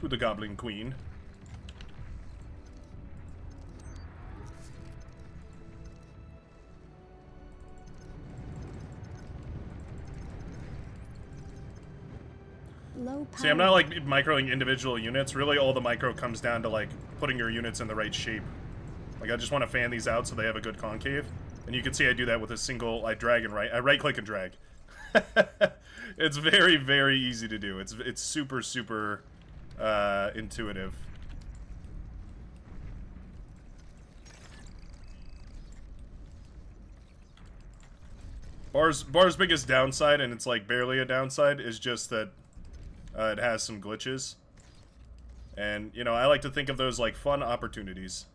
To the Goblin Queen. Low power. See, I'm not like microing individual units. Really, all the micro comes down to like putting your units in the right shape. Like, I just want to fan these out so they have a good concave. And you can see I do that with a single, I drag and right. I right-click and drag. It's very, very easy to do. It's super, super intuitive. Bar's biggest downside, and it's like barely a downside, is just that it has some glitches. And, you know, I like to think of those like fun opportunities.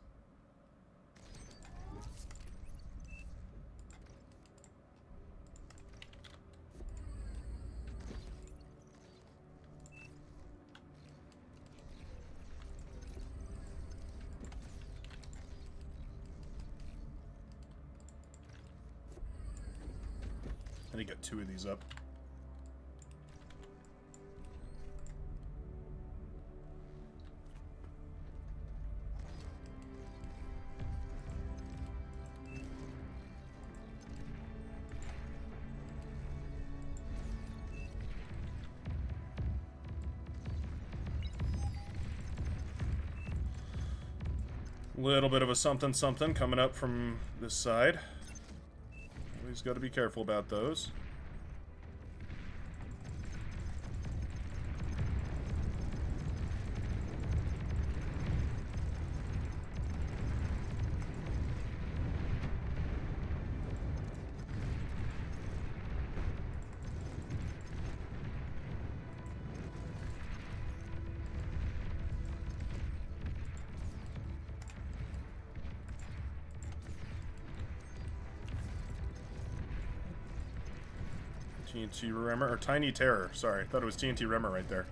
I think I got 2 of these up. Little bit of a something something coming up from this side. Always got to be careful about those. TNT Remmer, or Tiny Terror, sorry. I thought it was TNT Remmer right there.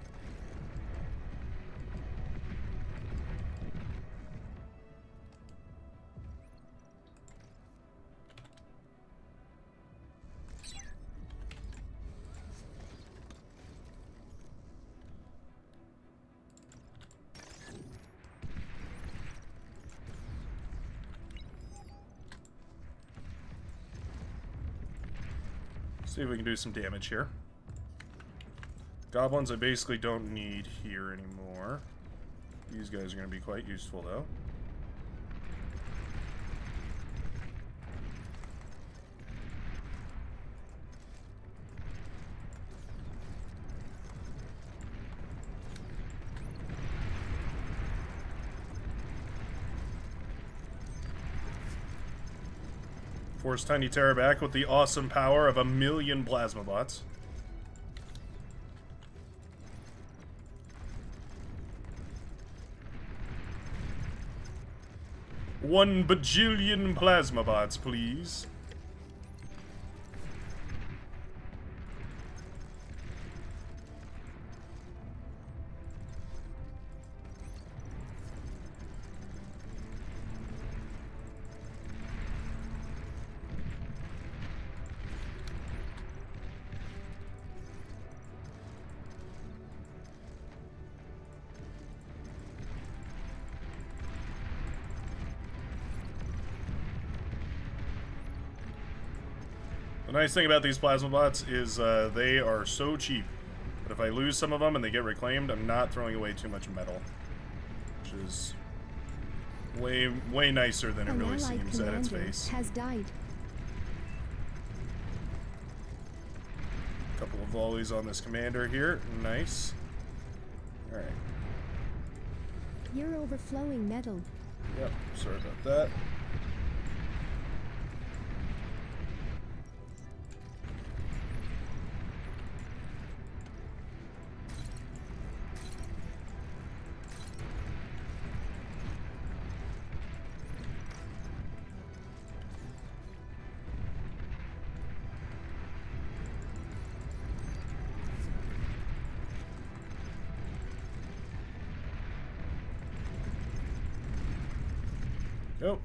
See if we can do some damage here. Goblins I basically don't need here anymore. These guys are going to be quite useful though. Force Tiny Terror back with the awesome power of 1,000,000 plasma bots. One bajillion plasma bots, please. The nice thing about these plasma bots is they are so cheap. But if I lose some of them and they get reclaimed, I'm not throwing away too much metal. Which is way nicer than it really seems at its face. Has died. Couple of volleys on this commander here. Nice. Alright. You're overflowing metal. Yep, sorry about that. Nope.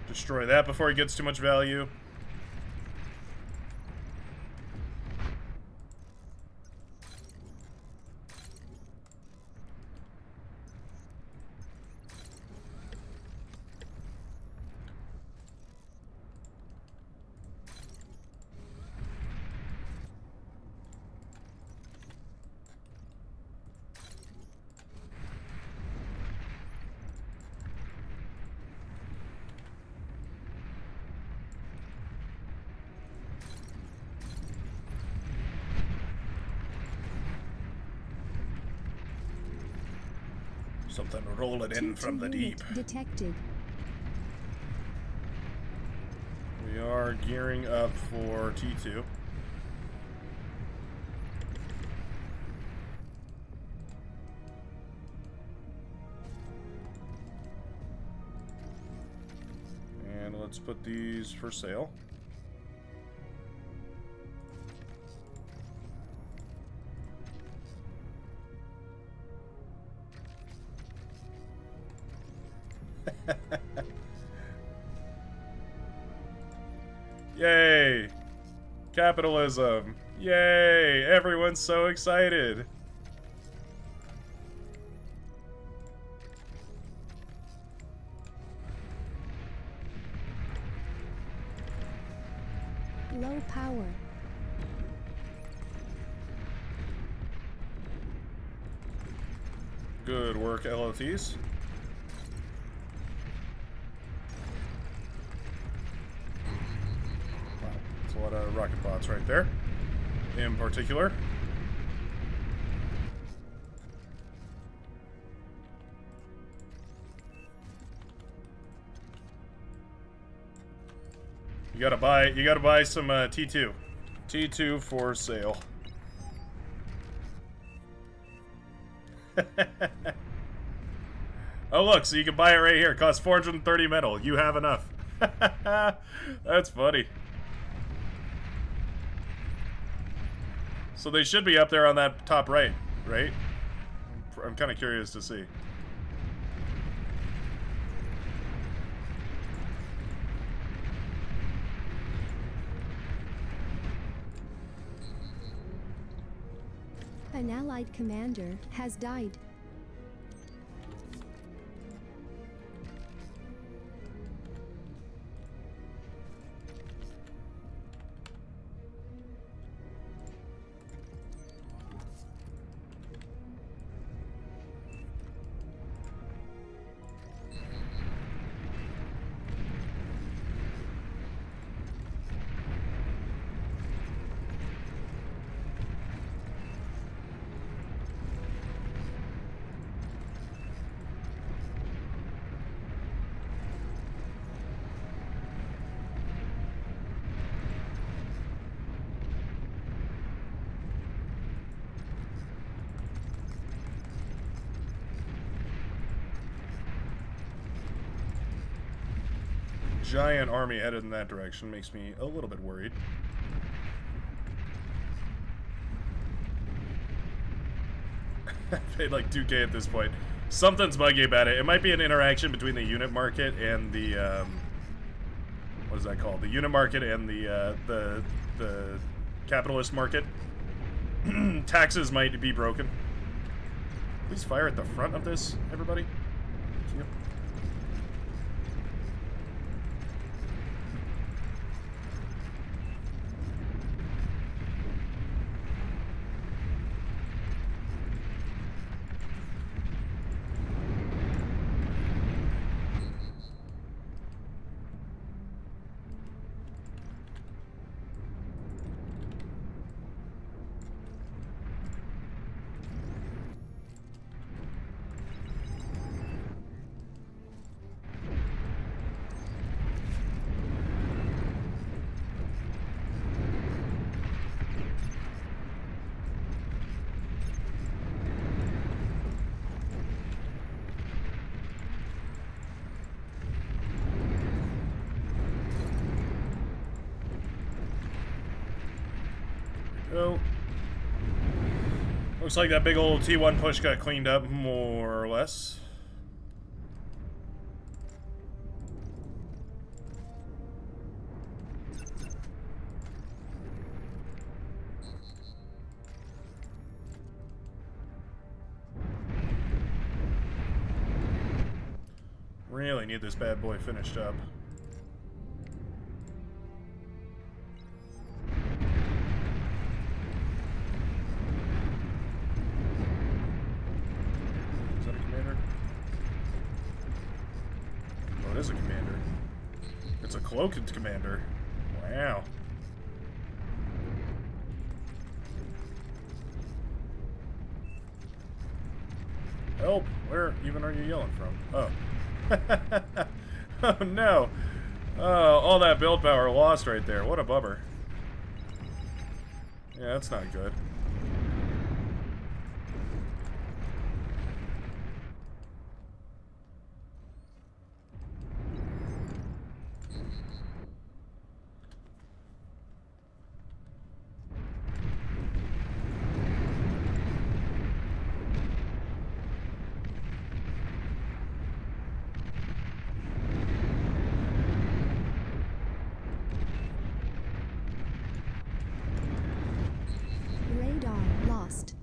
Destroy that before he gets too much value. Something rolling in from the deep. Detected. We are gearing up for T2. And let's put these for sale. Yay! Capitalism! Yay! Everyone's so excited! Low power. Good work, LOTs. Wow, that's a lot of rocket bots right there, in particular. You gotta buy some T2. T2 for sale. Oh look, so you can buy it right here. It costs 430 metal. You have enough. That's funny. So they should be up there on that top right, right? I'm kind of curious to see. An allied commander has died. Giant army headed in that direction makes me a little bit worried. Paid like 2K at this point. Something's buggy about it. It might be an interaction between the unit market and the what is that called? The unit market and the capitalist market. Taxes might be broken. Please fire at the front of this, everybody. Thank you. Go. Looks like that big old T1 push got cleaned up, more or less. Really need this bad boy finished up. It is a commander. It's a cloaked commander. Wow. Help! Where even are you yelling from? Oh. Oh no! Oh, all that build power lost right there. What a bummer. Yeah, that's not good. Radar lost.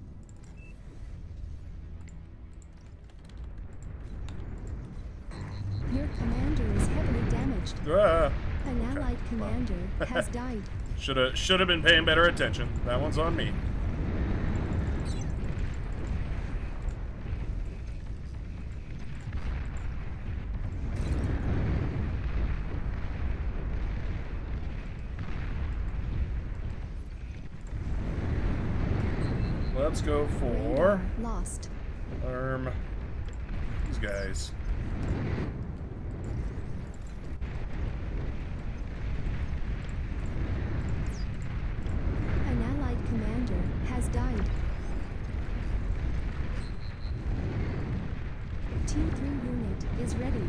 Your commander is heavily damaged. Ah. An allied commander has died. Should have been paying better attention. That one's on me. Let's go for Radar lost. these guys. An allied commander has died. Tier 3 unit is ready.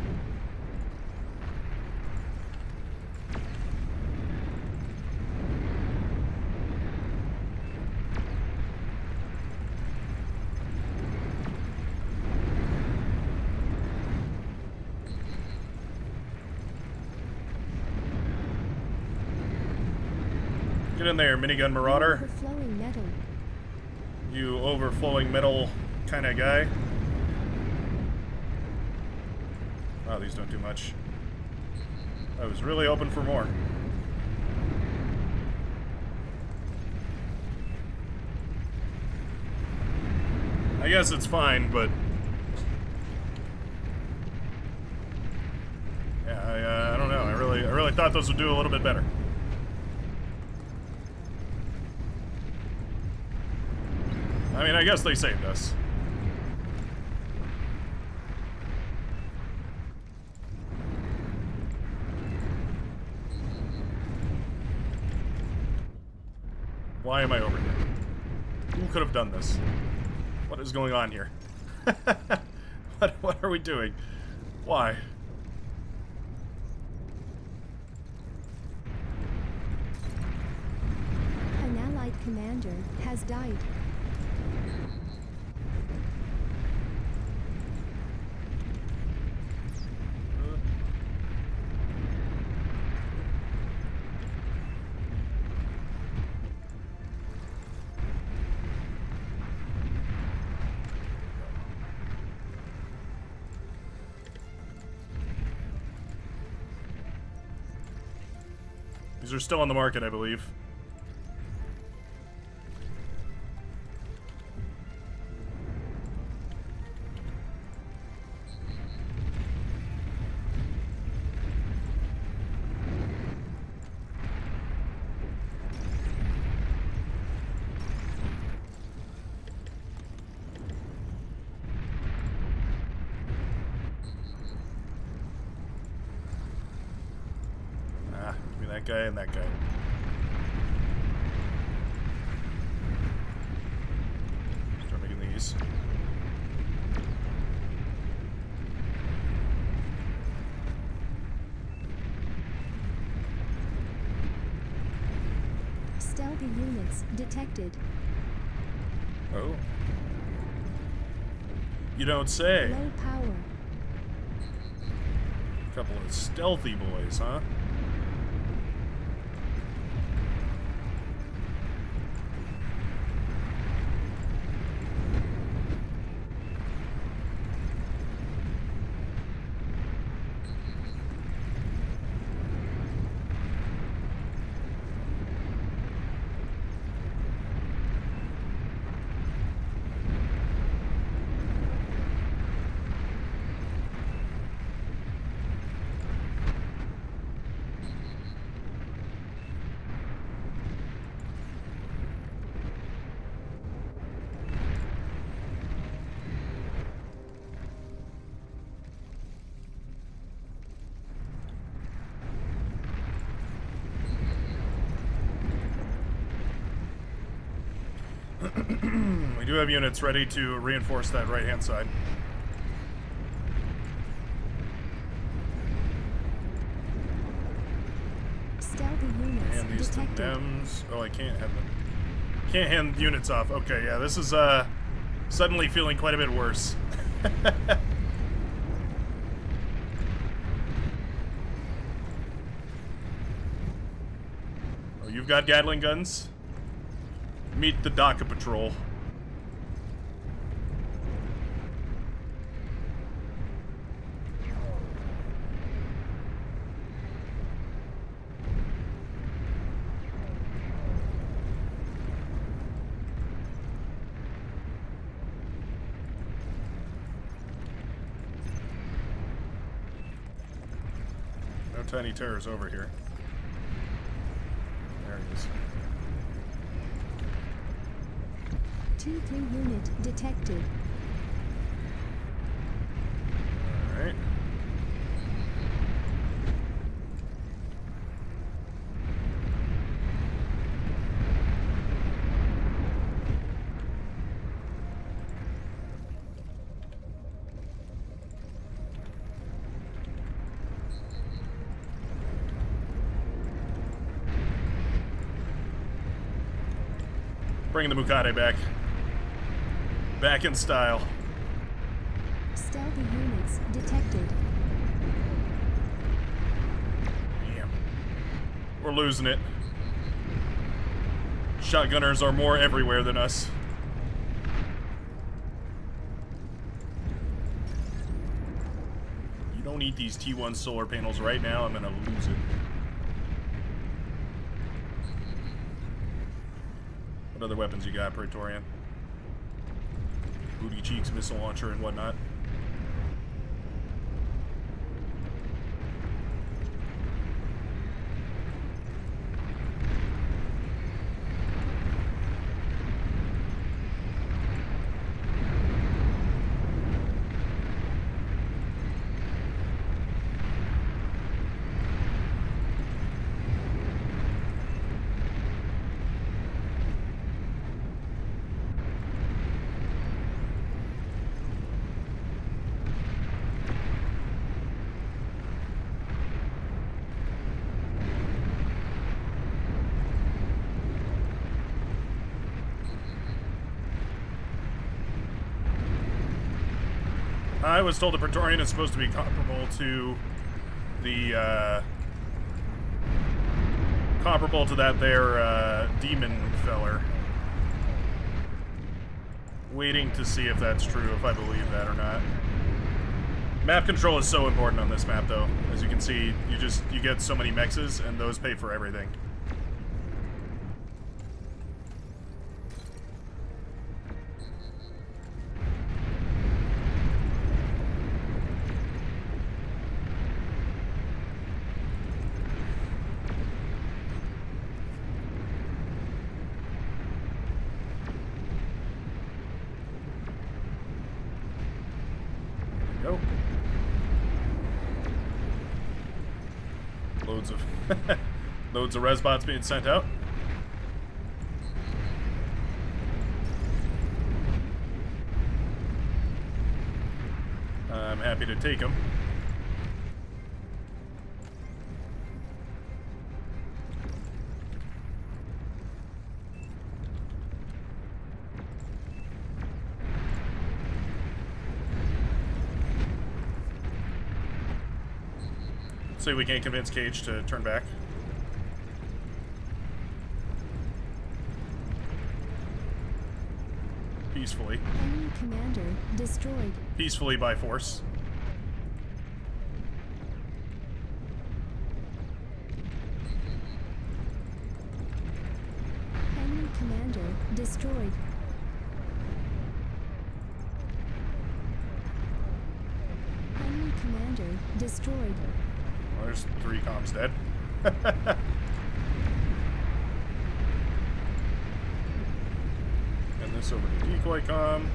Get in there, minigun marauder. Overflowing metal. You overflowing metal kind of guy. Wow, these don't do much. I was really hoping for more. I guess it's fine, but yeah, I don't know. I really thought those would do a little bit better. I mean, I guess they saved us. Why am I over here? Who could have done this? What is going on here? What are we doing? Why? An allied commander has died. These are still on the market, I believe. Give me that guy and that guy. Start making these. Stealthy units detected. Oh. You don't say. Low power. Couple of stealthy boys, huh? We do have units ready to reinforce that right-hand side. Stealthy units Hand these to detected. NEMs. Oh, I can't have them. Can't hand units off. Okay, yeah, this is suddenly feeling quite a bit worse. Oh, you've got Gatling guns? Meet the DACA patrol. No tiny terrors over here. There he is. 2-3 unit detected. Alright. Bringing the Mukade back. Back in style. Stealthy units detected. Damn. We're losing it. Shotgunners are more everywhere than us. You don't need these T1 solar panels right now, I'm gonna lose it. What other weapons you got, Praetorian? Booty Cheeks, missile launcher, and whatnot. I was told the Praetorian is supposed to be comparable to the, comparable to that there, demon feller. Waiting to see if that's true, if I believe that or not. Map control is so important on this map, though. As you can see, you get so many mexes, and those pay for everything. Go. Loads of res bots being sent out. I'm happy to take them. See if we can't convince Cage to turn back. Peacefully. Enemy commander destroyed. Peacefully by force. Enemy commander destroyed. Enemy commander destroyed. Well, there's 3 comms dead. And this over to decoy comm.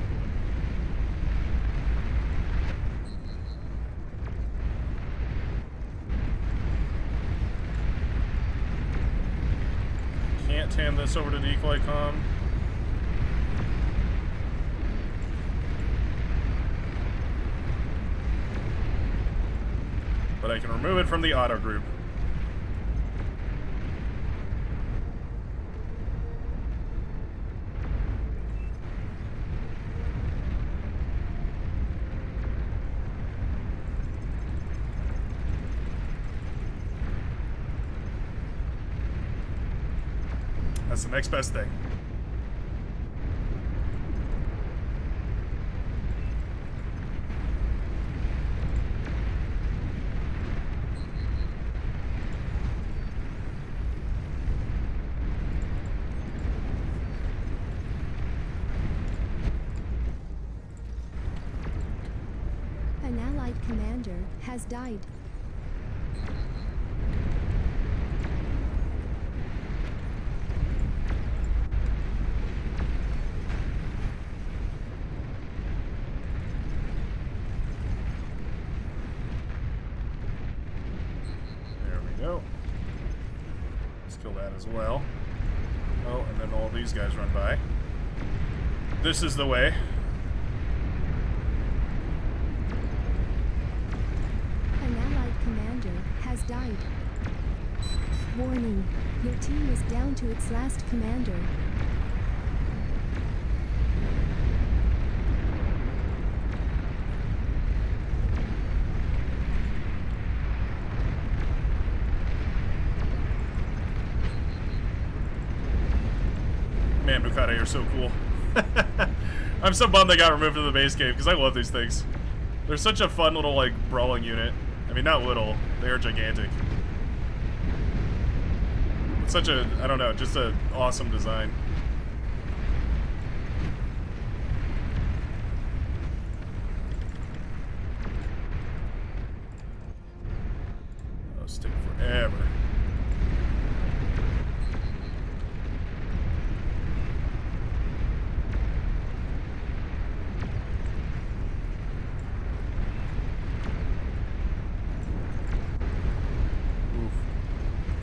Can't hand this over to decoy comm. but I can remove it from the auto group. That's the next best thing. An allied commander has died. Go. Let's kill that as well. Oh, and then all these guys run by. This is the way. An allied commander has died. Warning, your team is down to its last commander. Man, Bukade, you're so cool. I'm so bummed they got removed from the base game, because I love these things. They're such a fun little, like, brawling unit. I mean, not little. They are gigantic. It's such a, I don't know, just an awesome design. Those take forever.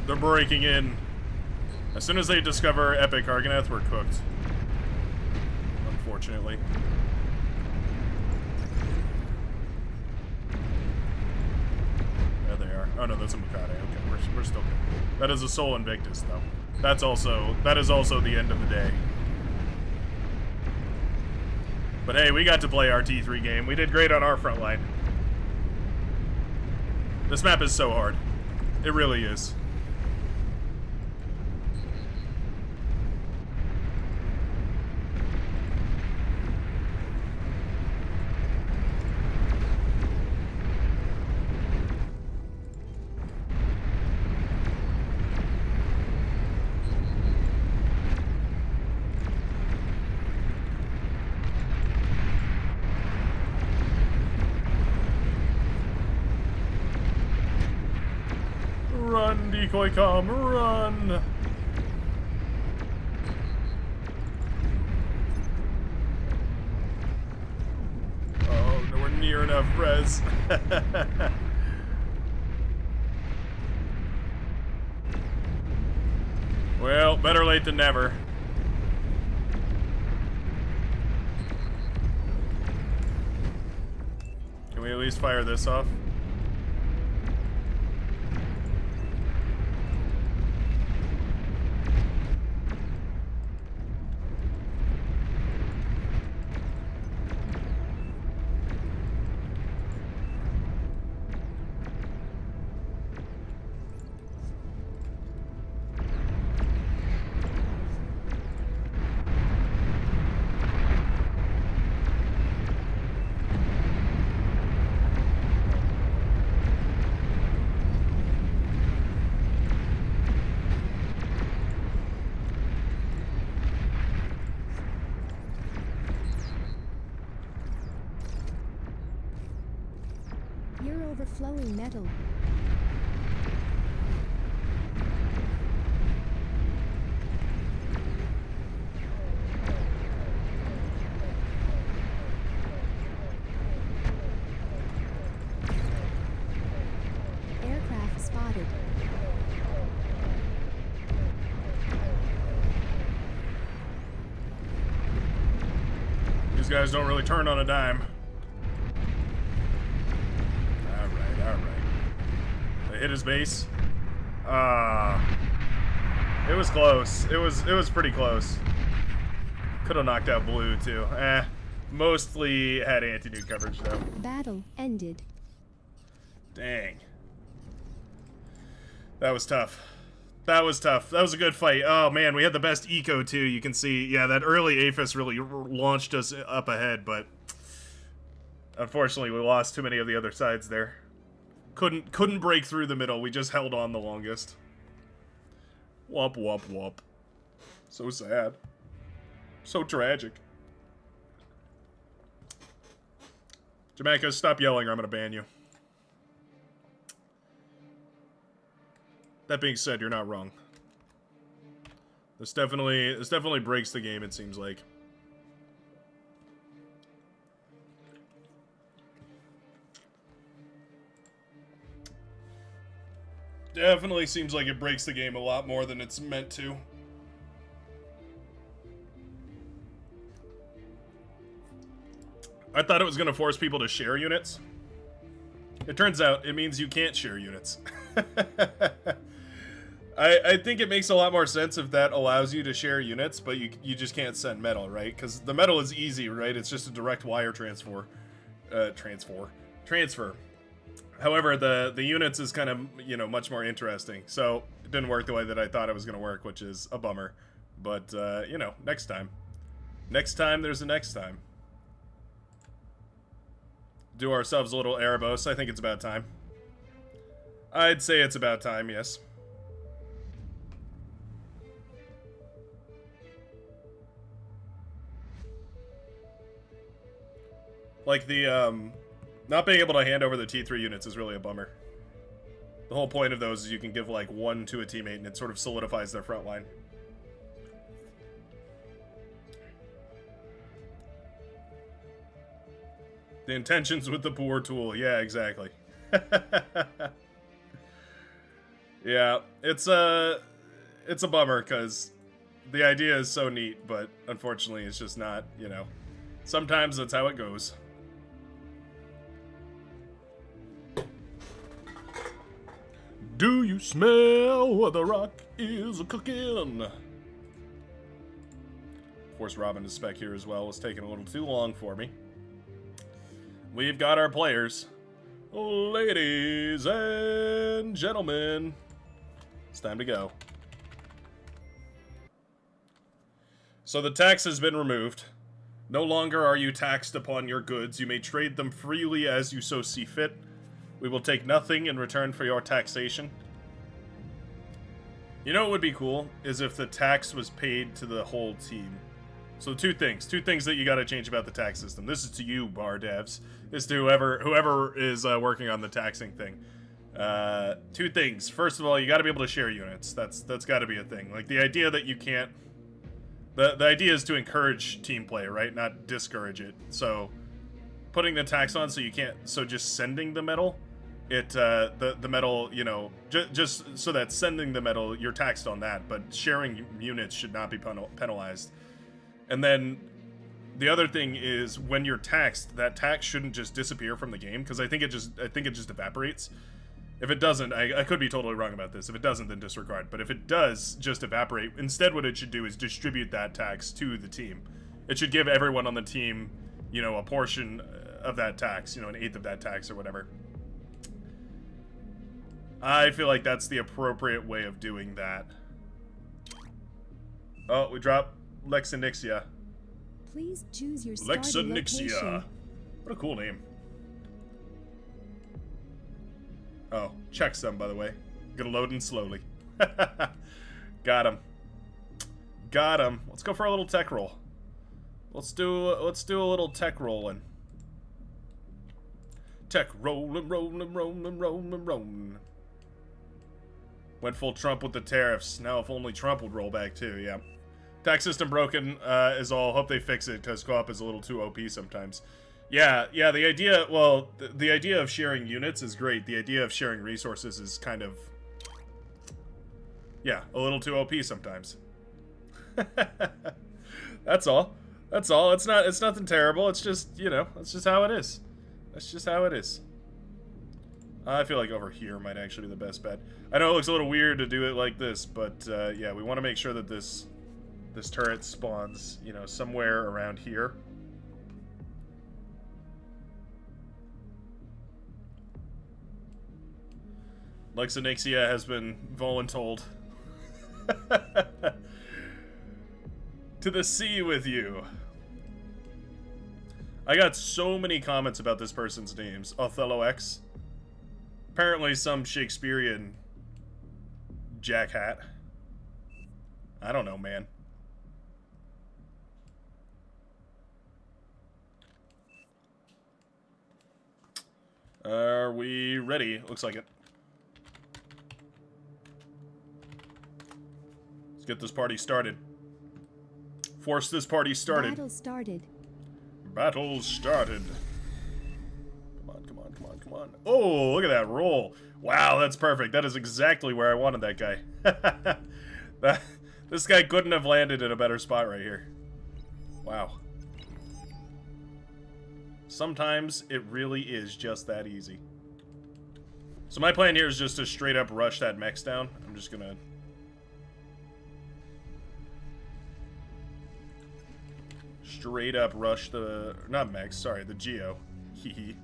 They're breaking in. As soon as they discover Epic Argoneth, we're cooked. Unfortunately. There they are. Oh no, that's a Mukade. Okay, we're still good. That is a Soul Invictus, though. That is also the end of the day. But hey, we got to play our T3 game. We did great on our front line. This map is so hard. It really is. Run, decoy com, run! Oh, nowhere near enough res. Well, better late than never. Can we at least fire this off? You're overflowing metal. Aircraft spotted. These guys don't really turn on a dime. Alright. hit his base. It was close. It was pretty close. Could have knocked out blue too. Mostly had anti-nuke coverage though. Battle ended. Dang. That was tough. That was tough. That was a good fight. Oh man, we had the best eco too. You can see, yeah, that early APHIS really launched us up ahead, but unfortunately we lost too many of the other sides there. Couldn't break through the middle. We just held on the longest. Womp womp womp. So sad. So tragic. Jamaica, stop yelling or I'm gonna ban you. That being said, you're not wrong. This definitely breaks the game, it seems like. Definitely seems like it breaks the game a lot more than it's meant to. I thought it was going to force people to share units. It turns out it means you can't share units. I think it makes a lot more sense if that allows you to share units, but you just can't send metal, right? Because the metal is easy, right? It's just a direct wire transfer. However, the units is kind of, you know, much more interesting. So it didn't work the way that I thought it was going to work, which is a bummer. But, you know, next time. Next time, there's a next time. Do ourselves a little Erebos. I think it's about time. I'd say it's about time, yes. Like the, not being able to hand over the T3 units is really a bummer. The whole point of those is you can give, like, one to a teammate and it sort of solidifies their front line. The intentions with the poor tool. Yeah, exactly. Yeah, it's a bummer, because the idea is so neat, but unfortunately it's just not, you know. Sometimes that's how it goes. Do you smell what the rock is cooking? Of course, Robin to spec here as well was taking a little too long for me. We've got our players. Ladies and gentlemen, it's time to go. So the tax has been removed. No longer are you taxed upon your goods. You may trade them freely as you so see fit. We will take nothing in return for your taxation. You know what would be cool is if the tax was paid to the whole team. So two things that you gotta change about the tax system. This is to you, bar devs. This is to whoever is working on the taxing thing. Two things. First of all, you gotta be able to share units. That's gotta be a thing. Like, the idea that you can't... The idea is to encourage team play, right? Not discourage it. So, putting the tax on so you can't... So just sending the metal... the metal, you know, just so that sending the metal, you're taxed on that, but sharing units should not be penalized. And then the other thing is, when you're taxed, that tax shouldn't just disappear from the game, because I think it just evaporates. If it doesn't, I could be totally wrong about this. If it doesn't, then disregard. But if it does just evaporate, instead what it should do is distribute that tax to the team. It should give everyone on the team, you know, a portion of that tax, you know, 1/8 of that tax or whatever. I feel like that's the appropriate way of doing that. Oh, we dropped Lexinixia. Please choose your starting location. What a cool name. Oh, checksum, by the way. Gonna load in slowly. Got him. Got him. Let's go for a little tech roll. Let's do a little tech rolling. Tech rolling, rolling, rolling, rolling, rolling. Went full Trump with the tariffs. Now if only Trump would roll back too, yeah. Tax system broken is all. Hope they fix it, because co-op is a little too OP sometimes. Yeah, the idea, well, the idea of sharing units is great. The idea of sharing resources is kind of, yeah, a little too OP sometimes. That's all. That's all. It's nothing terrible. It's just, you know, that's just how it is. That's just how it is. I feel like over here might actually be the best bet. I know it looks a little weird to do it like this, but yeah, we want to make sure that this turret spawns, you know, somewhere around here. Lexanixia has been voluntold. To the sea with you. I got so many comments about this person's names. Othello X. Apparently some Shakespearean jackhat. I don't know, man. Are we ready? Looks like it. Let's get this party started. Force this party started. Battle started. Battle started. Come on, come on, come on, come on. Oh, look at that roll. Wow, that's perfect. That is exactly where I wanted that guy. This guy couldn't have landed in a better spot right here. Wow. Sometimes it really is just that easy. So my plan here is just to straight up rush that mechs down. I'm just gonna... straight up rush the... not mechs, sorry, the Geo. Hehe.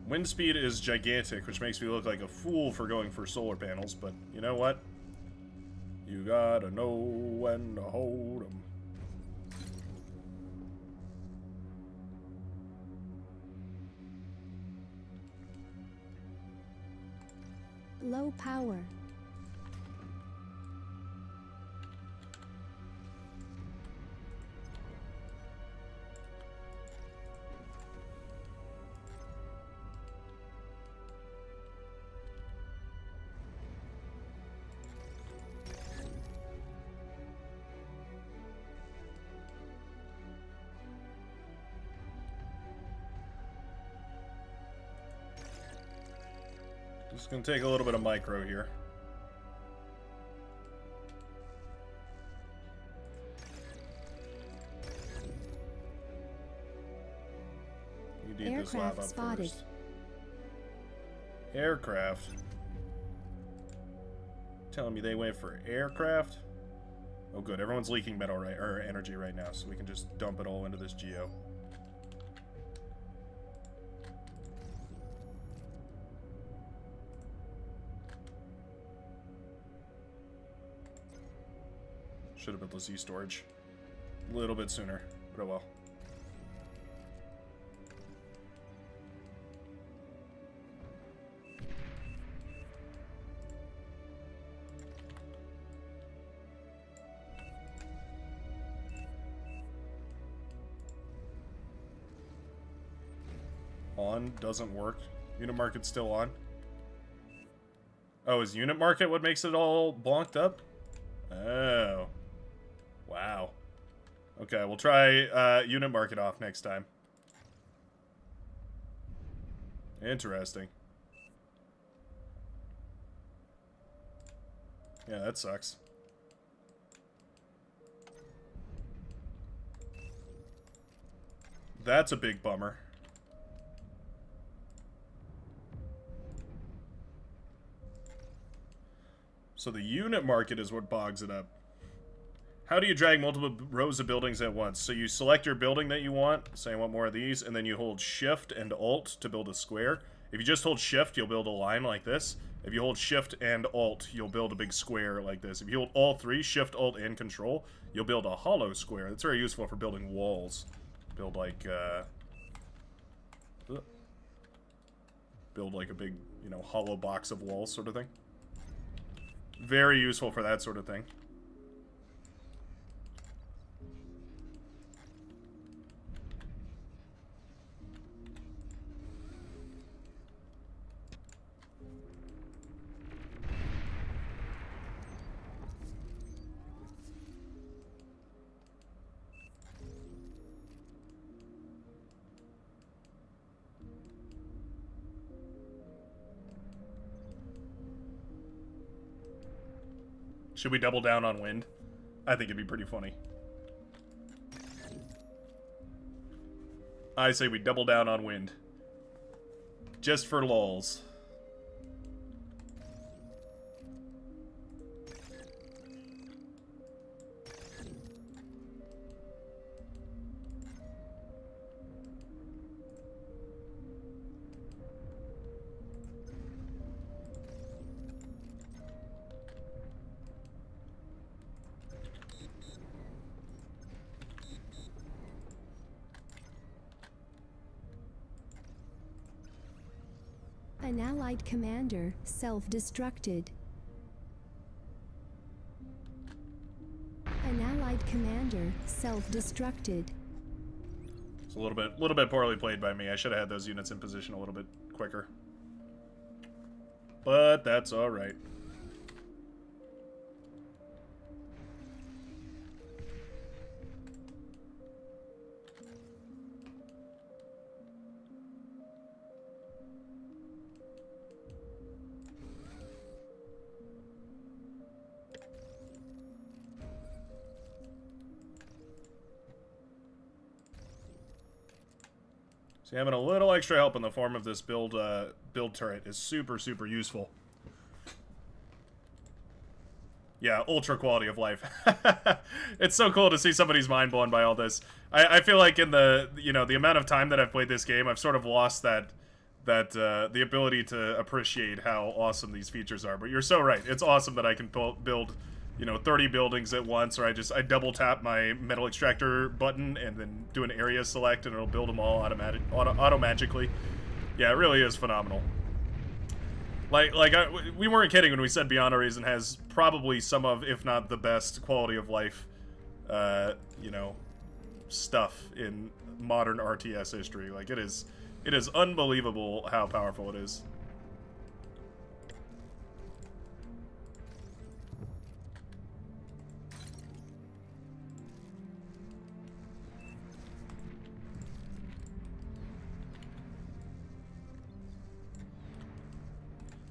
Wind speed is gigantic, which makes me look like a fool for going for solar panels, but you know what? You gotta know when to hold 'em. Low power. Just gonna take a little bit of micro here. You need this lab Aircraft up spotted. first. Aircraft. Telling me they went for aircraft? Oh good, everyone's leaking metal right, or energy right now, so we can just dump it all into this Geo. Should have built the Z storage a little bit sooner, but oh well. On doesn't work. Unit market's still on. Oh, is unit market what makes it all blocked up? Oh. Wow. Okay, we'll try unit market off next time. Interesting. Yeah, that sucks. That's a big bummer. So the unit market is what bogs it up. How do you drag multiple rows of buildings at once? So you select your building that you want, say I want more of these, and then you hold Shift and Alt to build a square. If you just hold Shift, you'll build a line like this. If you hold Shift and Alt, you'll build a big square like this. If you hold all three, Shift, Alt, and Control, you'll build a hollow square. That's very useful for building walls. Build like a big, you know, hollow box of walls sort of thing. Very useful for that sort of thing. Should we double down on wind? I think it'd be pretty funny. I say we double down on wind. Just for lols. An allied commander self-destructed. An allied commander self-destructed. It's a little bit poorly played by me. I should have had those units in position a little bit quicker. But that's all right. See, having a little extra help in the form of this build turret is super, super useful. Yeah, ultra quality of life. It's so cool to see somebody's mind blown by all this. I feel like in the, you know, the amount of time that I've played this game, I've sort of lost the ability to appreciate how awesome these features are. But you're so right. It's awesome that I can build, you know, 30 buildings at once, or I double tap my metal extractor button and then do an area select and it'll build them all auto-magically. Yeah, it really is phenomenal. We weren't kidding when we said Beyond Horizon has probably some of, if not the best quality of life, you know, stuff in modern RTS history. Like, it is unbelievable how powerful it is.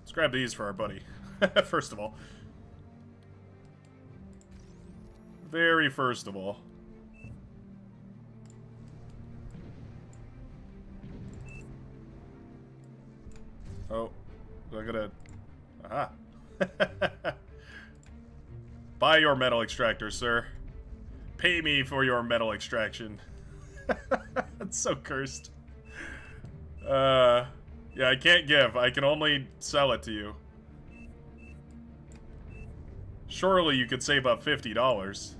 Let's grab these for our buddy, first of all. Very first of all. Oh, I gotta... Aha. Buy your metal extractor, sir. Pay me for your metal extraction. That's so cursed. Yeah, I can't give. I can only sell it to you. Surely you could save up $50.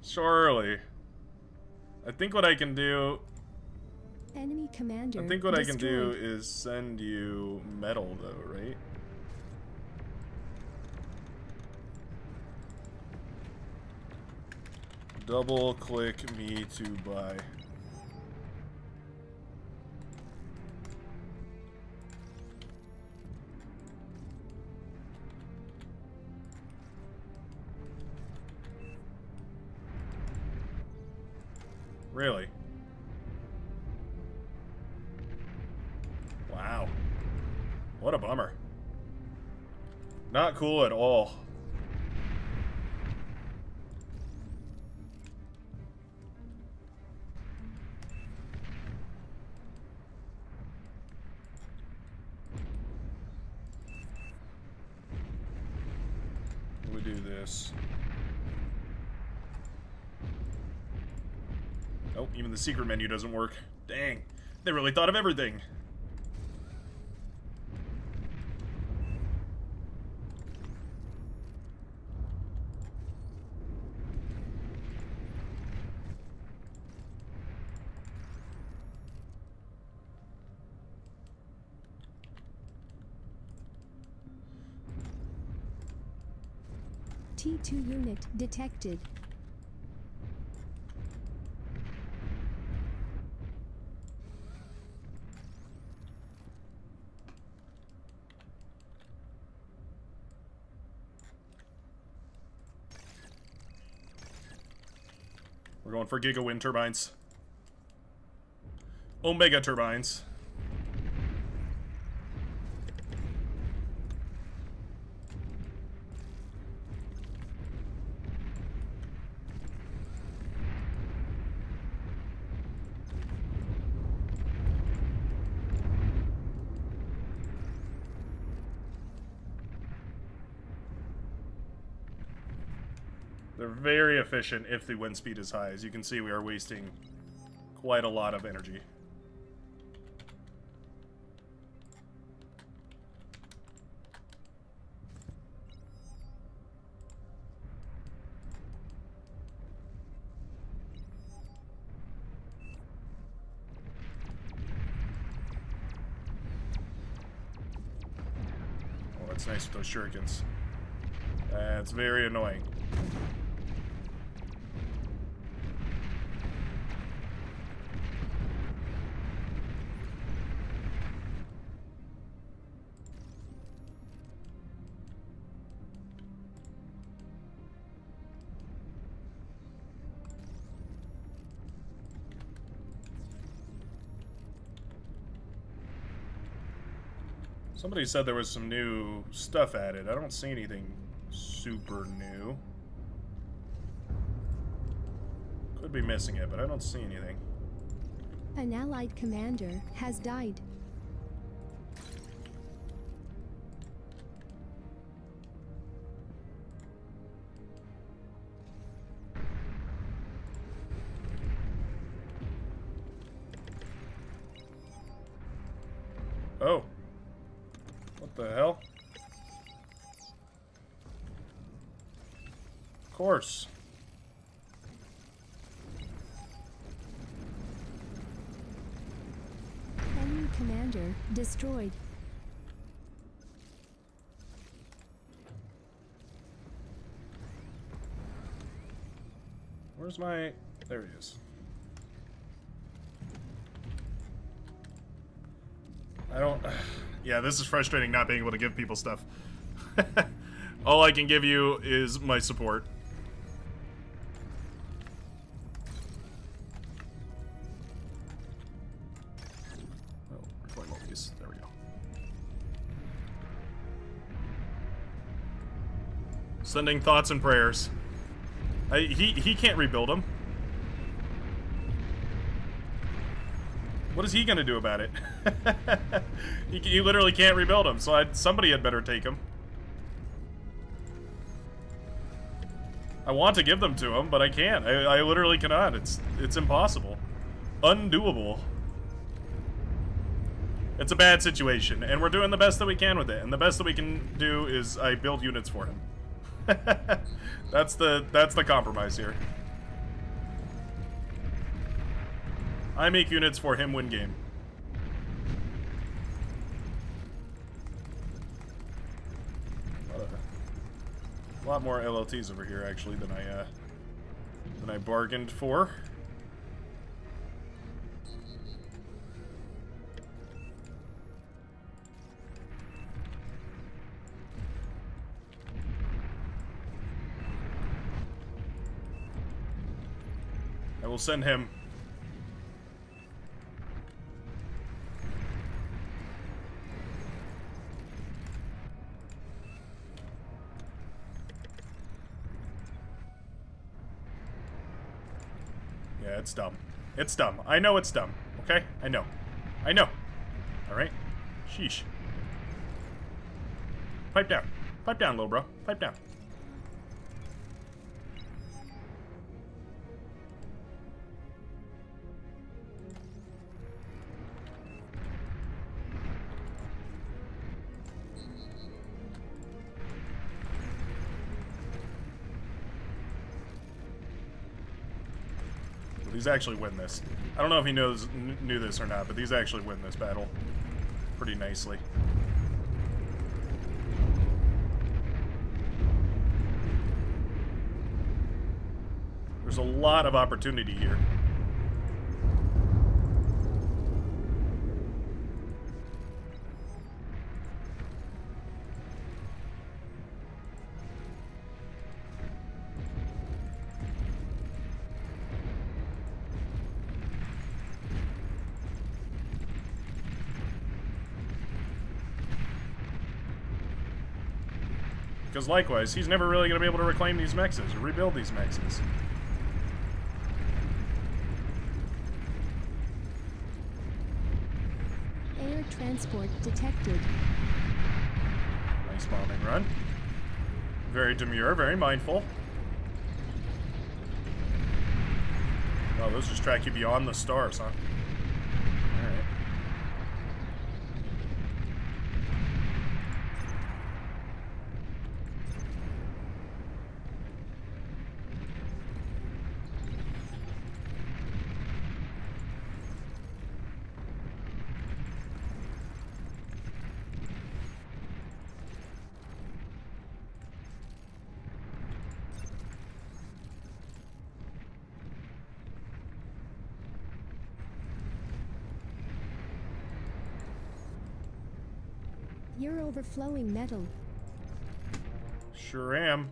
Surely. I think what I can do... Enemy commander I think what destroyed. I can do is send you metal, though, right? Double click me to buy. Really? Wow. What a bummer. Not cool at all. We do this. Oh, even the secret menu doesn't work. Dang. They really thought of everything. T2 unit detected. We're going for Giga Wind turbines. Omega turbines. They're very efficient if the wind speed is high. As you can see, we are wasting quite a lot of energy. Oh, that's nice with those shurikens. That's very annoying. Somebody said there was some new stuff added. I don't see anything super new. Could be missing it, but I don't see anything. An allied commander has died. Oh. What the hell? Of course. Enemy commander destroyed. Where's my... There he is. I don't... Yeah, this is frustrating not being able to give people stuff. All I can give you is my support. Oh, recording all these. There we go. Sending thoughts and prayers. He can't rebuild them. What is he gonna do about it? he literally can't rebuild him, so somebody had better take him. I want to give them to him, but I can't. I literally cannot. It's impossible. Undoable. It's a bad situation, and we're doing the best that we can with it. And the best that we can do is I build units for him. That's the compromise here. I make units for him win game. A lot more LLTs over here actually than I bargained for. I will send him. Yeah, it's dumb. It's dumb. I know it's dumb. Okay? I know. I know. Alright? Sheesh. Pipe down. Pipe down, little bro. Pipe down. These actually win this. I don't know if he knew this or not, but these actually win this battle pretty nicely. There's a lot of opportunity here. Because likewise, he's never really going to be able to reclaim these mexes or rebuild these mexes. Air transport detected. Nice bombing run. Very demure, very mindful. Oh, those just track you beyond the stars, huh? Alright. You're overflowing metal. Sure am.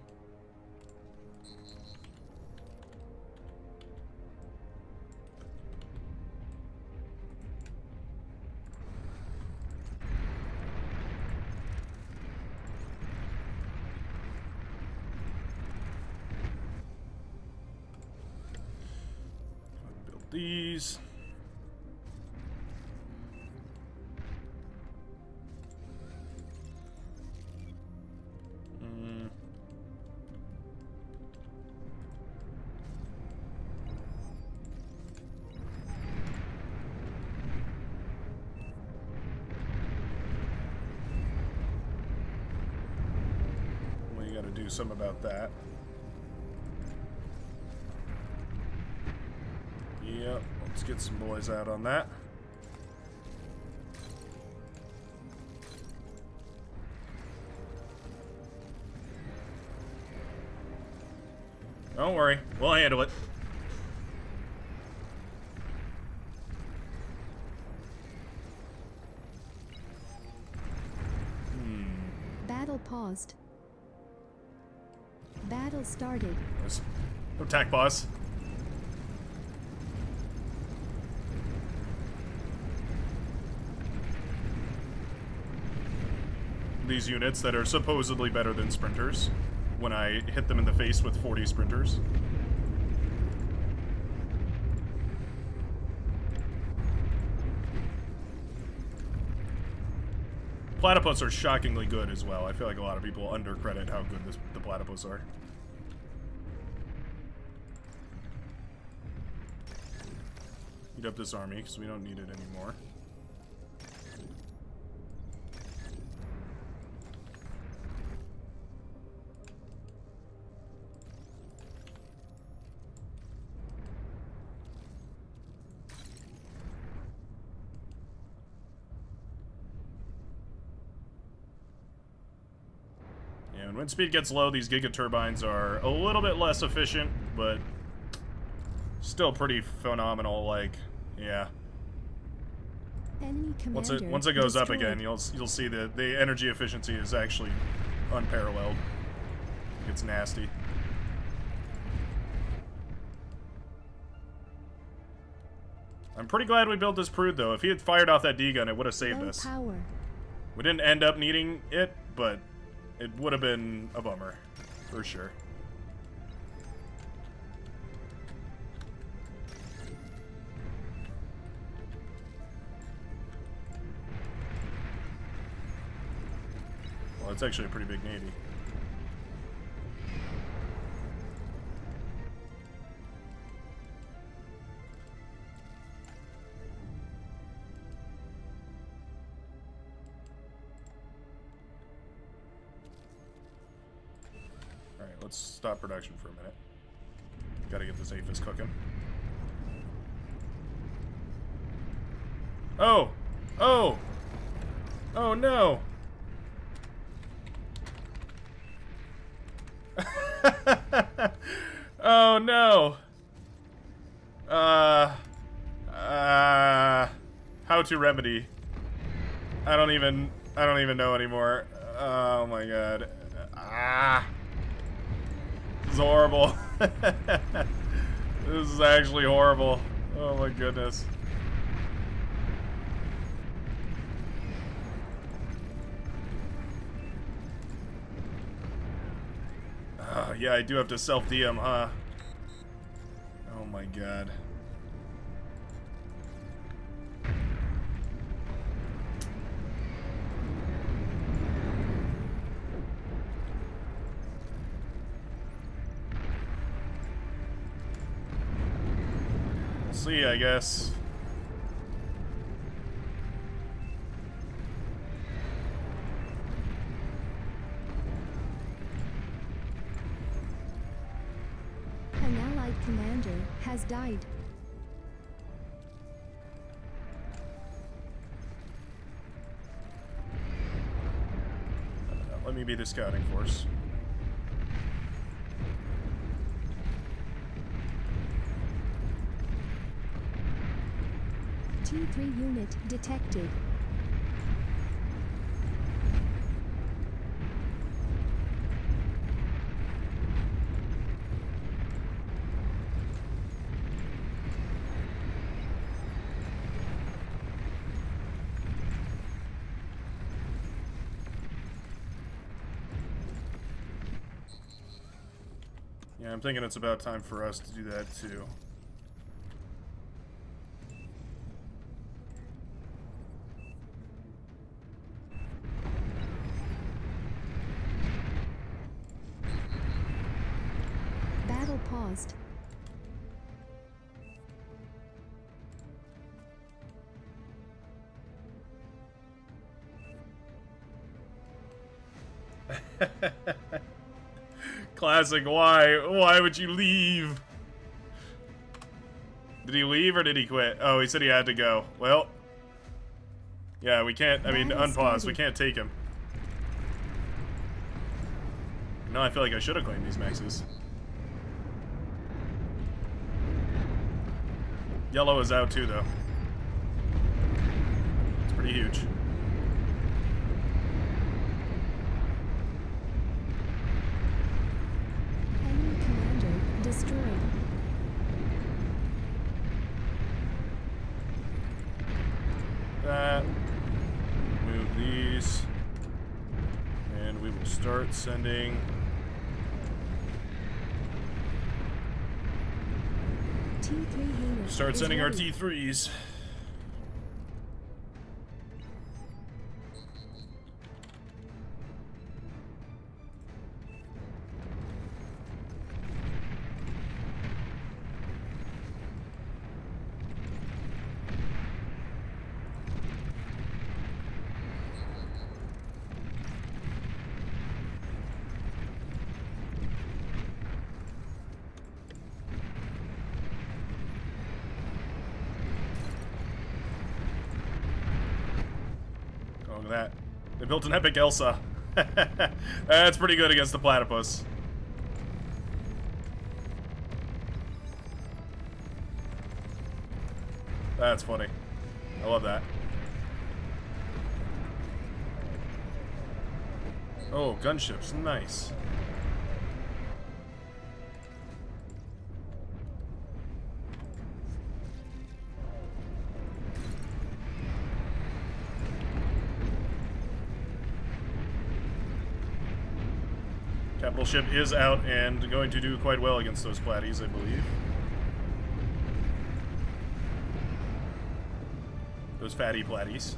Build these. Do something about that. Yep, let's get some boys out on that. Don't worry, we'll handle it. Battle paused. Battle started. Attack boss. These units that are supposedly better than sprinters when I hit them in the face with 40 sprinters. Platypus are shockingly good as well. I feel like a lot of people undercredit how good the platypus are. Heat up this army because we don't need it anymore. Yeah, when wind speed gets low, these giga turbines are a little bit less efficient, but still pretty phenomenal. Like, yeah. Enemy Once commander it goes up destroyed. again, you'll see that the energy efficiency is actually unparalleled. It's nasty. I'm pretty glad we built this Prude, though. If he had fired off that D-gun, it would have saved Low us. power. We didn't end up needing it, but it would have been a bummer, for sure. Well, it's actually a pretty big navy. Alright, let's stop production for a minute. Gotta get this APHIS cooking. Oh! Oh! Oh no! Oh no! How to remedy? I don't even know anymore. Oh my god. This is horrible. This is actually horrible. Oh my goodness. Yeah, I do have to self-DM, huh? Oh my god. see, I guess. An allied commander has died. Let me be the scouting force. T3 unit detected. Yeah, I'm thinking it's about time for us to do that too. Battle paused. Classic, why? Why would you leave? Did he leave or did he quit? Oh, he said he had to go. Well, yeah, we can't, I mean, unpause. We can't take him. No, I feel like I should have claimed these maxes. Yellow is out too, though. It's pretty huge. Enemy commander destroyed. That. Move these. And we will start sending... T3 unit Start is sending our ready. T3s. Oh, look at that. They built an epic Elsa. That's pretty good against the platypus. That's funny. I love that. Oh, gunships. Nice. Capital ship is out and going to do quite well against those platties, I believe. Those fatty platties.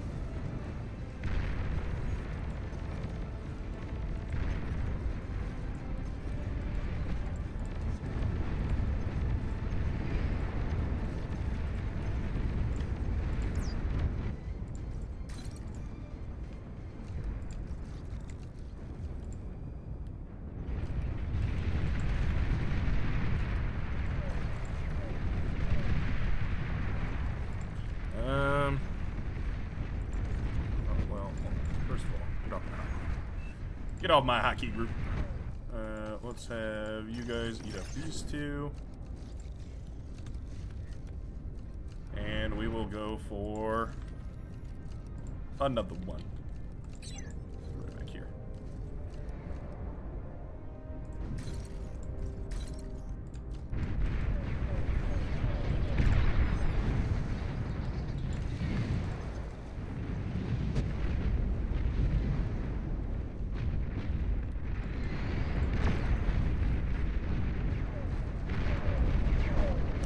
Oh, well, first of all, get off my hockey group. Let's have you guys eat up these two. And we will go for another one. Right back here.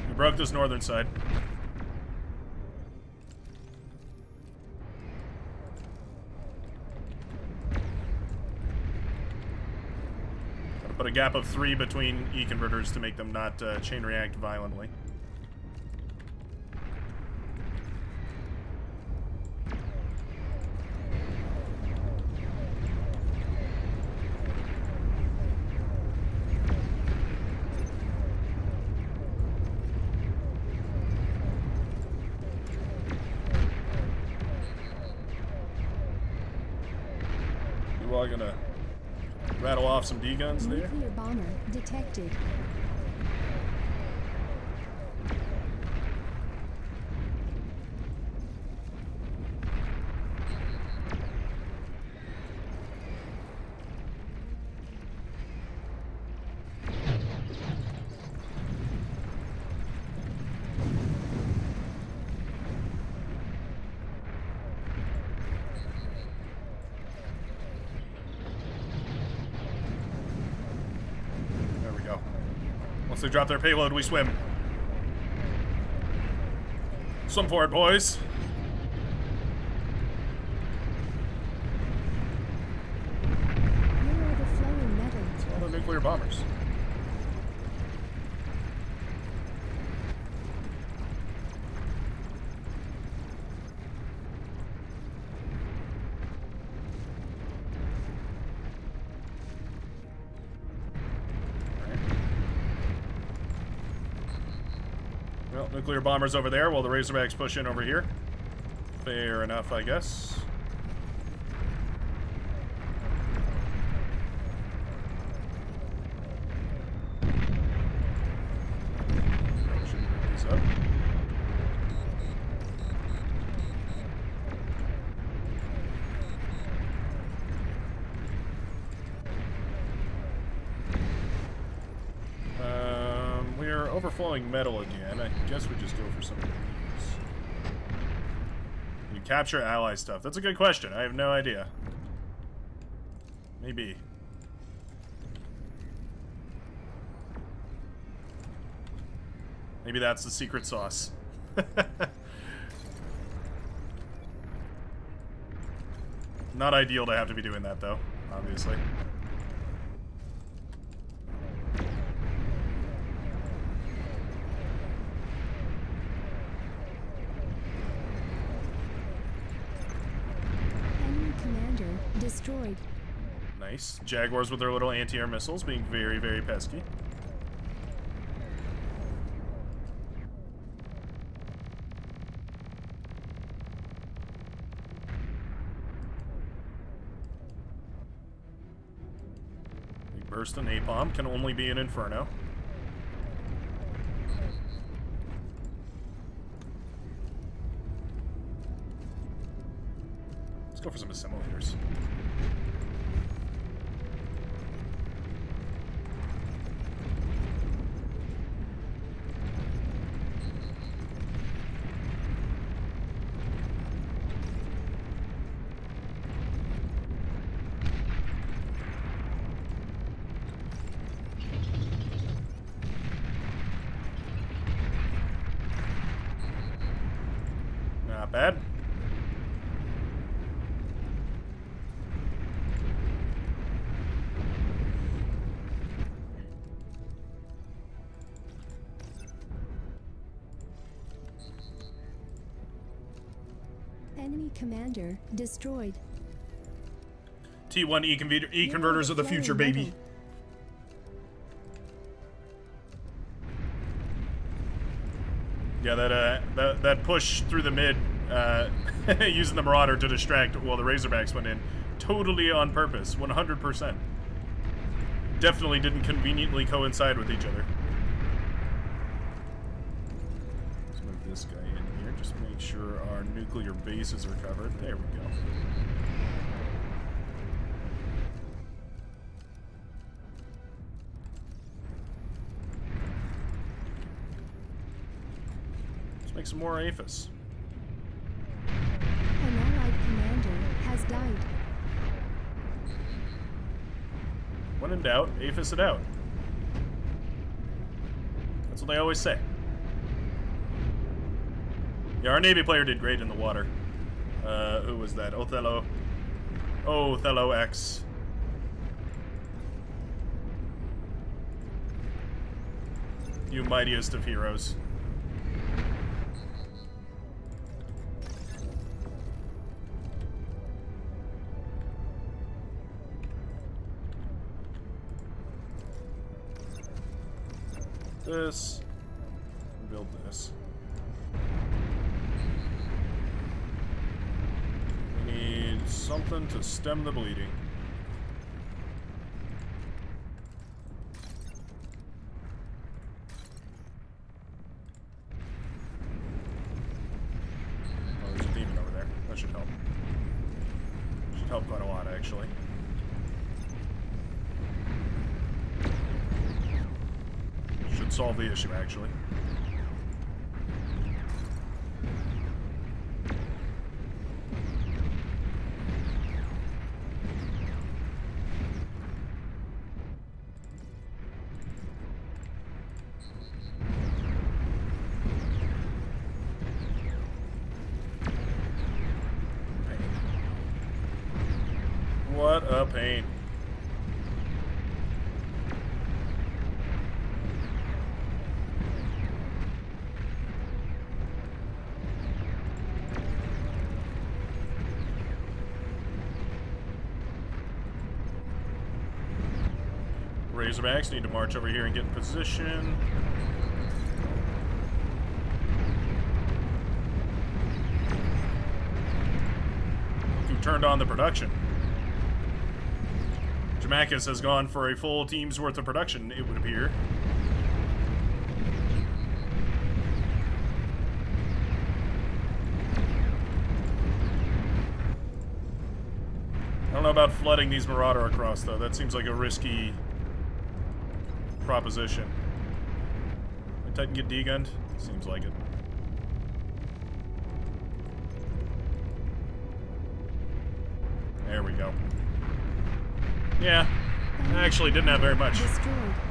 We broke this northern side. Gotta put a gap of 3 between E-converters to make them not chain react violently. probably gonna rattle off some D guns there. Nuclear bomber detected. Once they drop their payload, we swim. Swim for it, boys. Near overflowing metal. It's all the nuclear bombers. Well, nuclear bombers over there while the Razorbacks push in over here. Fair enough, I guess. Should pick these up. We're overflowing metal again. I guess we just go for some of these. Can you capture ally stuff? That's a good question. I have no idea. Maybe. Maybe that's the secret sauce. Not ideal to have to be doing that, though, obviously. Destroyed. Nice. Jaguars with their little anti-air missiles being very, very pesky. Big burst of napalm can only be an inferno. Let's go for some assimilators. Not bad. Enemy commander destroyed. T1 E-converters of the future, baby. Yeah, that push through the mid, using the Marauder to distract while the Razorbacks went in, totally on purpose, 100%. Definitely didn't conveniently coincide with each other. Let's move this guy in here, just make sure our nuclear bases are covered. There we go. Make some more APHIS. An allied commander has died. When in doubt, APHIS it out. That's what they always say. Yeah, our Navy player did great in the water. Who was that? Othello. Oh, Othello X. You mightiest of heroes. This. Build this. We need something to stem the bleeding. actually. Should solve the issue, actually. What a pain. Razorbacks need to march over here and get in position. Who turned on the production? Jamakis has gone for a full team's worth of production, it would appear. I don't know about flooding these Marauder across, though. That seems like a risky proposition. Might Titan get D-gunned? Seems like it. There we go. Yeah, I actually didn't have very much.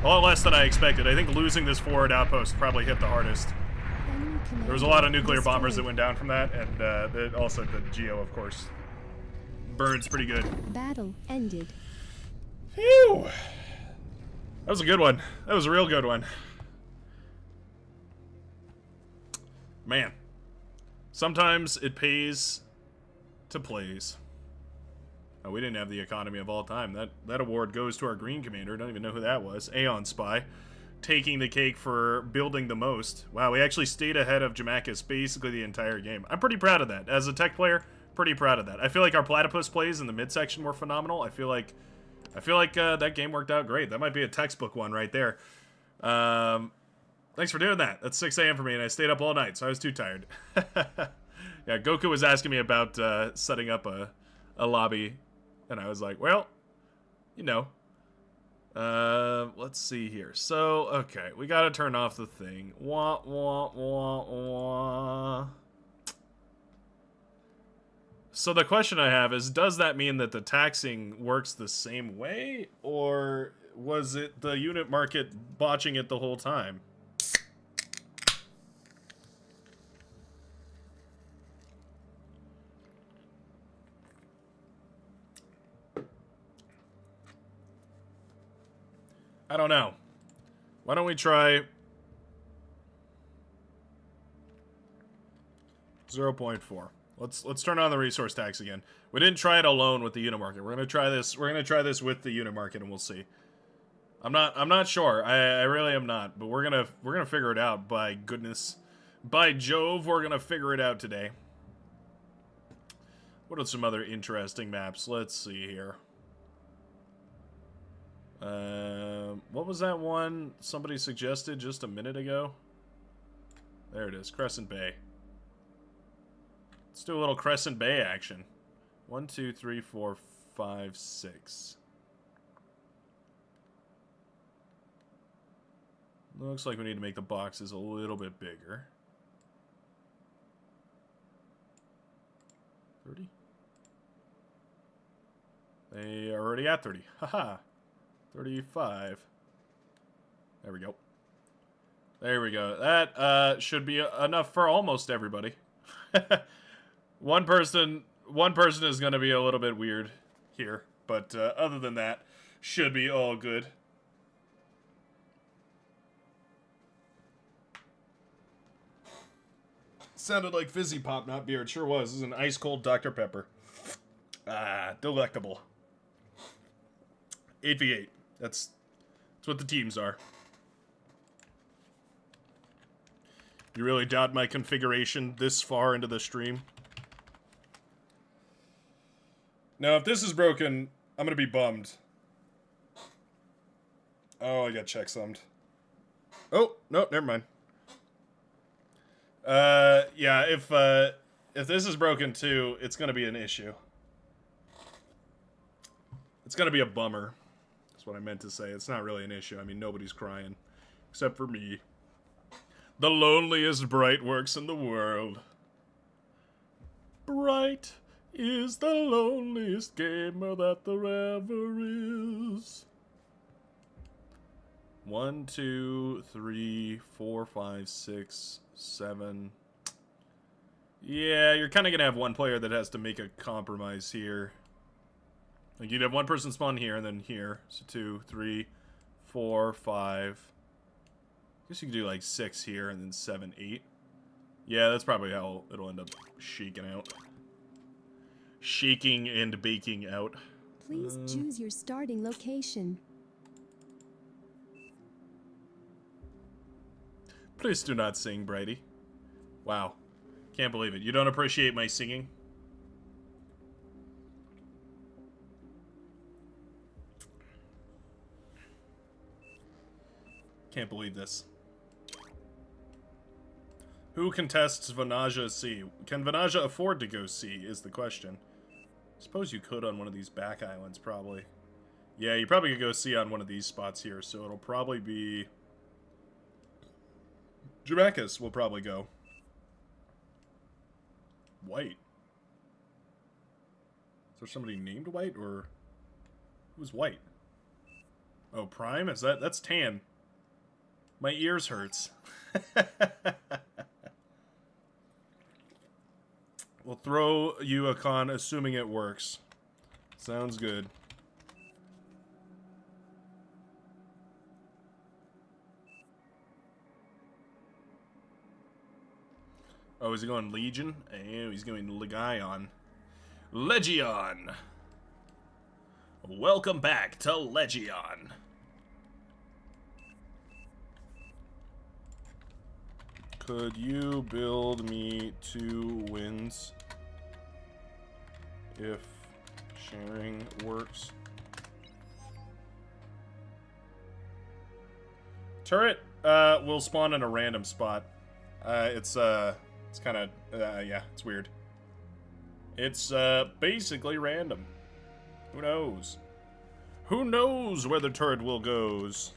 A lot less than I expected. I think losing this forward outpost probably hit the hardest. There was a lot of nuclear bombers that went down from that, and also the Geo, of course. Burns pretty good. Battle ended. Phew! That was a good one. That was a real good one. Man. Sometimes it pays to plays. Oh, we didn't have the economy of all time. That award goes to our green commander. Don't even know who that was. Aeon Spy. Taking the cake for building the most. Wow, we actually stayed ahead of Jamakis basically the entire game. I'm pretty proud of that. As a tech player, pretty proud of that. I feel like our platypus plays in the midsection were phenomenal. I feel like that game worked out great. That might be a textbook one right there. Thanks for doing that. That's 6 a.m. for me, and I stayed up all night, so I was too tired. Yeah, Goku was asking me about setting up a lobby, and I was like, well, you know. Let's see here. So, okay, we gotta turn off the thing. Wah, wah, wah, wah. So the question I have is, does that mean that the taxing works the same way, or was it the unit market botching it the whole time? I don't know. Why don't we try 0.4? Let's turn on the resource tax again. We didn't try it alone with the unit market. We're gonna try this. We're gonna try this with the unit market, and we'll see. I'm not sure. I really am not. But we're gonna figure it out. By goodness, by Jove, we're gonna figure it out today. What are some other interesting maps? Let's see here. What was that one somebody suggested just a minute ago? There it is, Crescent Bay. Let's do a little Crescent Bay action. 1, 2, 3, 4, 5, 6. Looks like we need to make the boxes a little bit bigger. 30? They are already at 30. Haha. 35. There we go. There we go. That should be enough for almost everybody. One person is going to be a little bit weird here, but other than that, should be all good. Sounded like fizzy pop, not beer. It sure was. This is an ice cold Dr. Pepper. Ah, delectable. 8v8. That's what the teams are. You really doubt my configuration this far into the stream? Now, if this is broken, I'm gonna be bummed. Oh, I got checksummed. Oh, no, never mind. Yeah, if this is broken too, it's gonna be an issue. It's gonna be a bummer. That's what I meant to say. It's not really an issue. I mean, nobody's crying. Except for me. The loneliest Brightworks in the world. Bright is the loneliest gamer that there ever is. 1, 2, 3, 4, 5, 6, 7. Yeah, you're kind of gonna have one player that has to make a compromise here. Like, you'd have one person spawn here and then here. So 2, 3, 4, 5. I guess you could do like 6 here and then 7, 8. Yeah, that's probably how it'll end up shaking out. Shaking and baking out. Please choose your starting location. Please do not sing, Brady. Wow. Can't believe it. You don't appreciate my singing? Can't believe this. Who contests Vanaja C? Can Vanaja afford to go C is the question. Suppose you could on one of these back islands, probably. Yeah, you probably could go C on one of these spots here, so it'll probably be... Jamakis will probably go. White. Is there somebody named White, or... Who's White? Oh, Prime? Is that... That's Tan. My ears hurts. We'll throw you a con, assuming it works. Sounds good. Oh, is he going Legion? Oh, he's going Legion. Legion! Welcome back to Legion. Could you build me 2 wins if sharing works? Turret will spawn in a random spot. It's kind of yeah, it's weird. It's basically random. Who knows? Who knows where the turret will goes?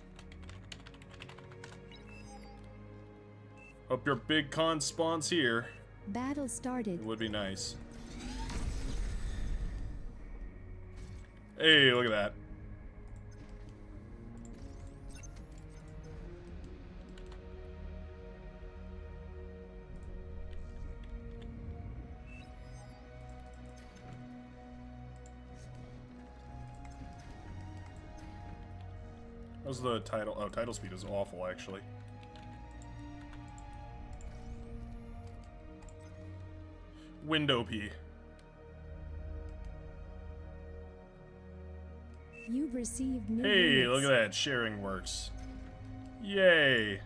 Hope your big con spawns here. Battle started. It would be nice. Hey, look at that. How's the title? Oh, title speed is awful, actually. Window P. You've received new Hey, units. look at that. Sharing works. Yay.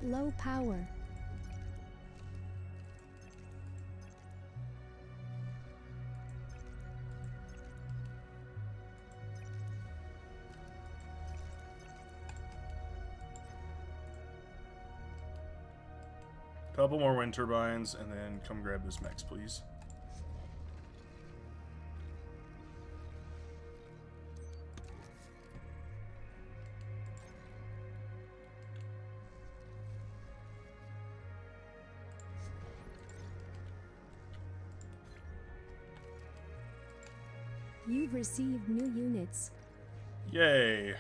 Low power. Couple more wind turbines, and then come grab this mechs, please. You've received new units. Yay.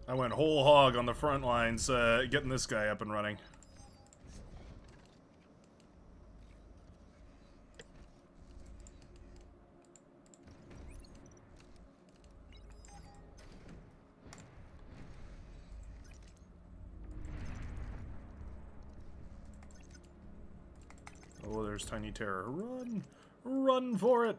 I went whole hog on the front lines, getting this guy up and running. Oh, there's Tiny Terror. Run! Run for it!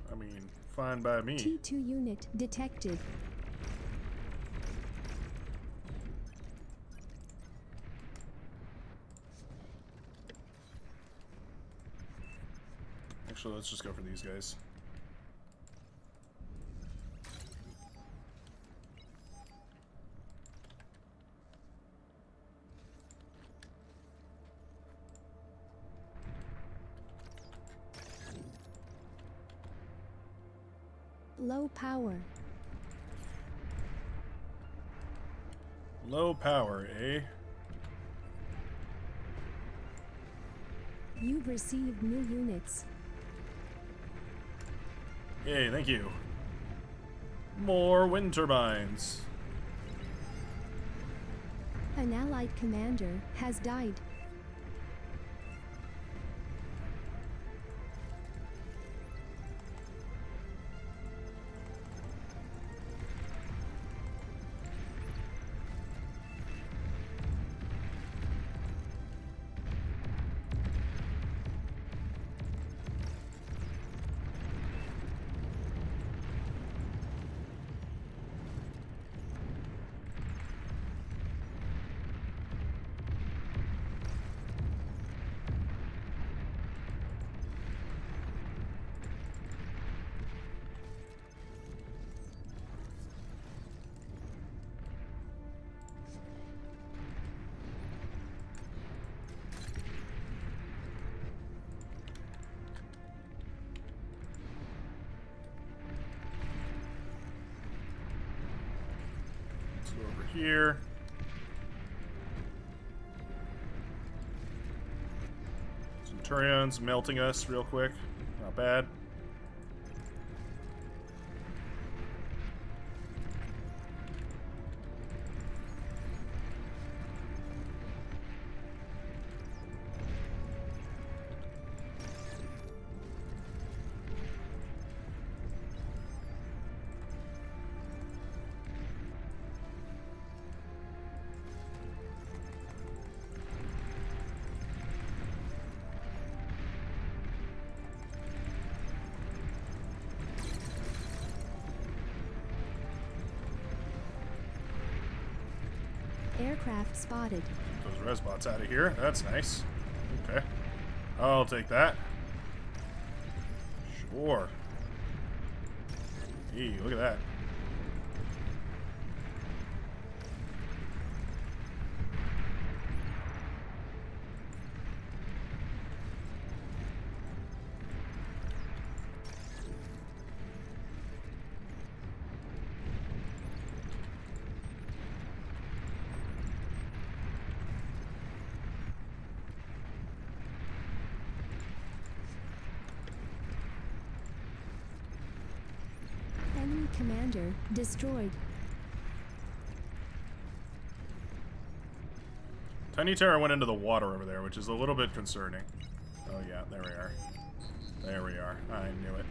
I mean, fine by me. T2 unit detected. Actually, let's just go for these guys. Low power. Low power, eh? You've received new units. Yay, thank you. More wind turbines. An allied commander has died. Let's go over here. Centurions melting us real quick. Not bad. Aircraft spotted. Get those resbots out of here. That's nice. Okay. I'll take that. Sure. Hey, look at that. Enemy commander destroyed. Tiny Terror went into the water over there, which is a little bit concerning. Oh yeah, there we are. There we are. I knew it.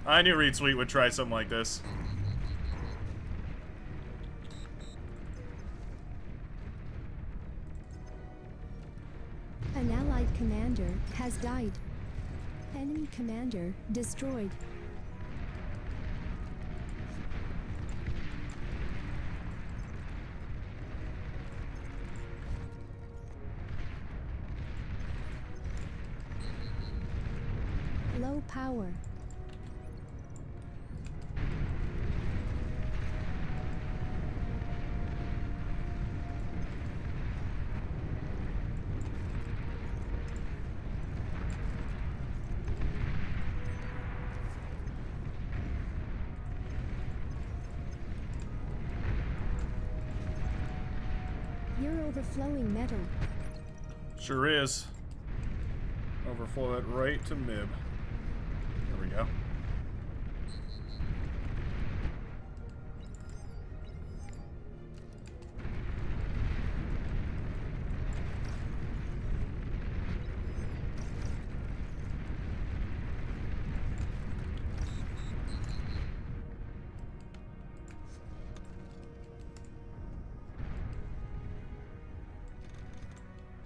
I knew Reed Sweet would try something like this. An allied commander has died. Enemy commander destroyed. Low power. You're overflowing metal. Sure is. Overflow it right to Mib. There we go.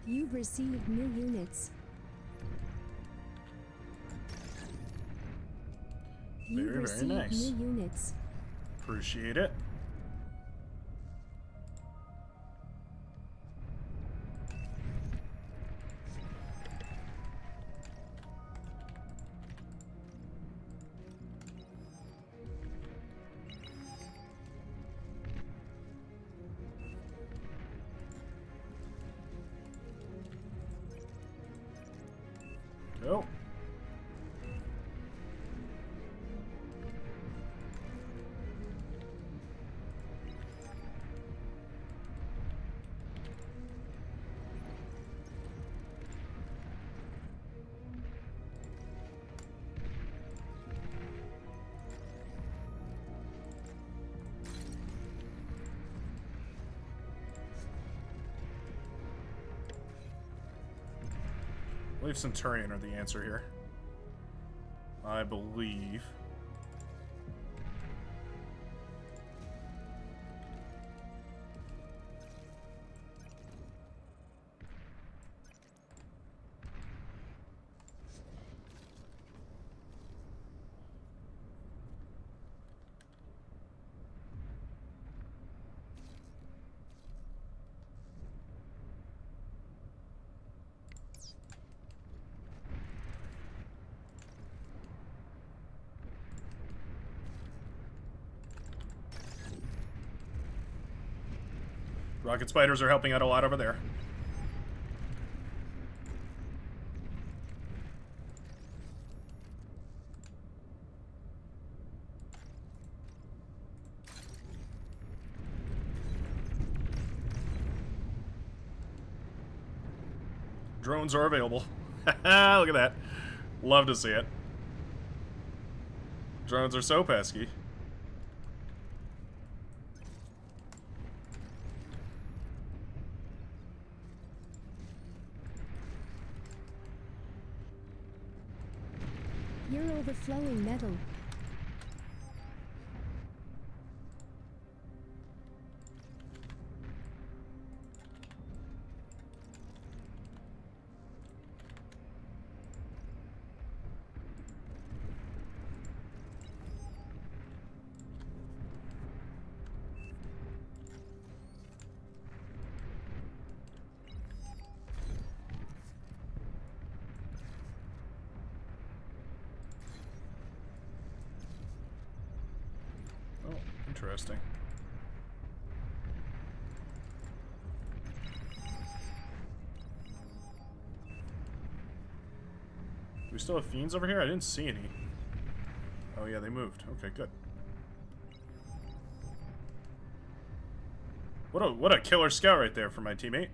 You've received new units. You've Very, very received nice. new units. Appreciate it. Go. I believe Centurion are the answer here. I believe. Rocket spiders are helping out a lot over there. Drones are available. Look at that. Love to see it. Drones are so pesky. You're overflowing metal. Oh, interesting. Do we still have fiends over here? I didn't see any. Oh yeah, they moved. Okay, good. What a killer scout right there for my teammate.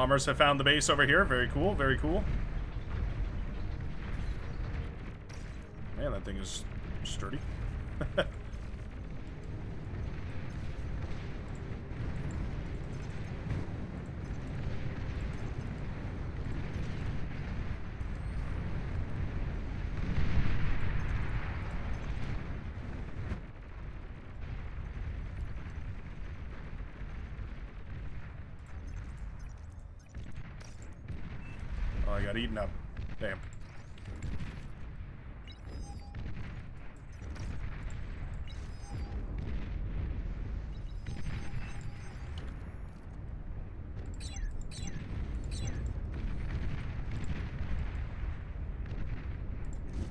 bombers have found the base over here. Very cool, very cool. Man, that thing is sturdy. Oh, I got eaten up. Damn.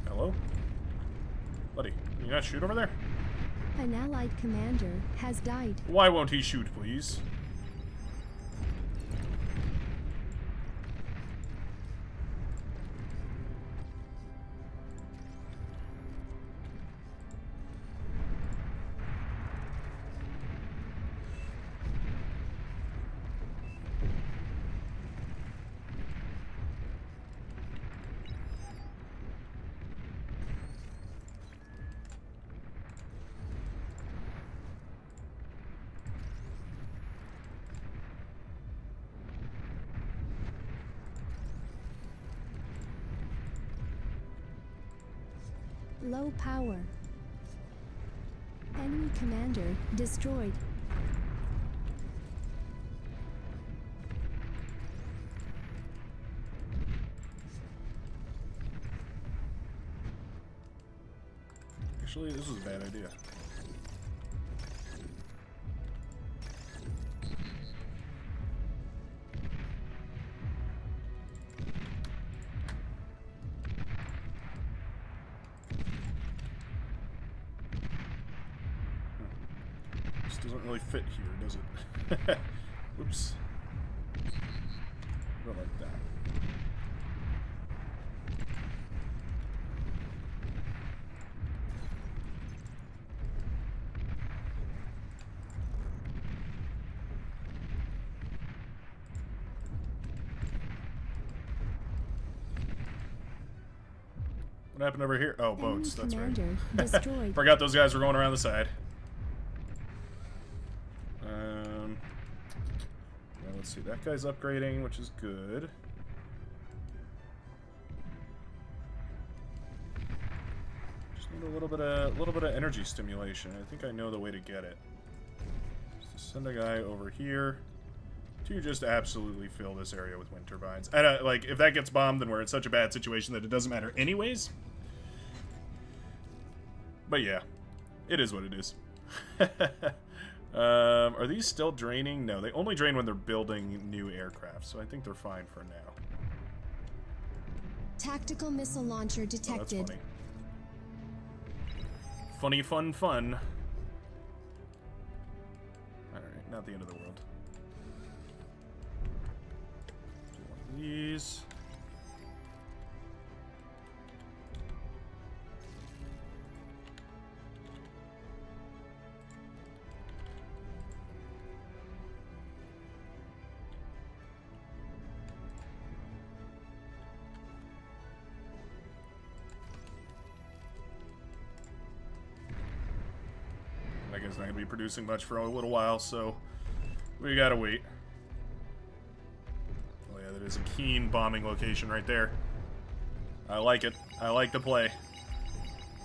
Hello? Buddy, can you not shoot over there? An allied commander has died. Why won't he shoot, please? Low power. Enemy commander destroyed. Actually, this was a bad idea. This doesn't really fit here, does it? Oops. Go like that. What happened over here? Oh, boats. That's right. Commander destroyed. Forgot those guys were going around the side. Well, let's see. That guy's upgrading, which is good. Just need a little bit of energy stimulation. I think I know the way to get it. Just send a guy over here to just absolutely fill this area with wind turbines. And like, if that gets bombed, then we're in such a bad situation that it doesn't matter anyways. But yeah, it is what it is. Are these still draining? No, they only drain when they're building new aircraft, so I think they're fine for now. Tactical missile launcher Oh, that's detected. funny. Funny, fun, fun. Alright, not the end of the world. Do one of these. I guess not going to be producing much for a little while, so we gotta wait. Oh yeah, that is a keen bombing location right there. I like it. I like the play.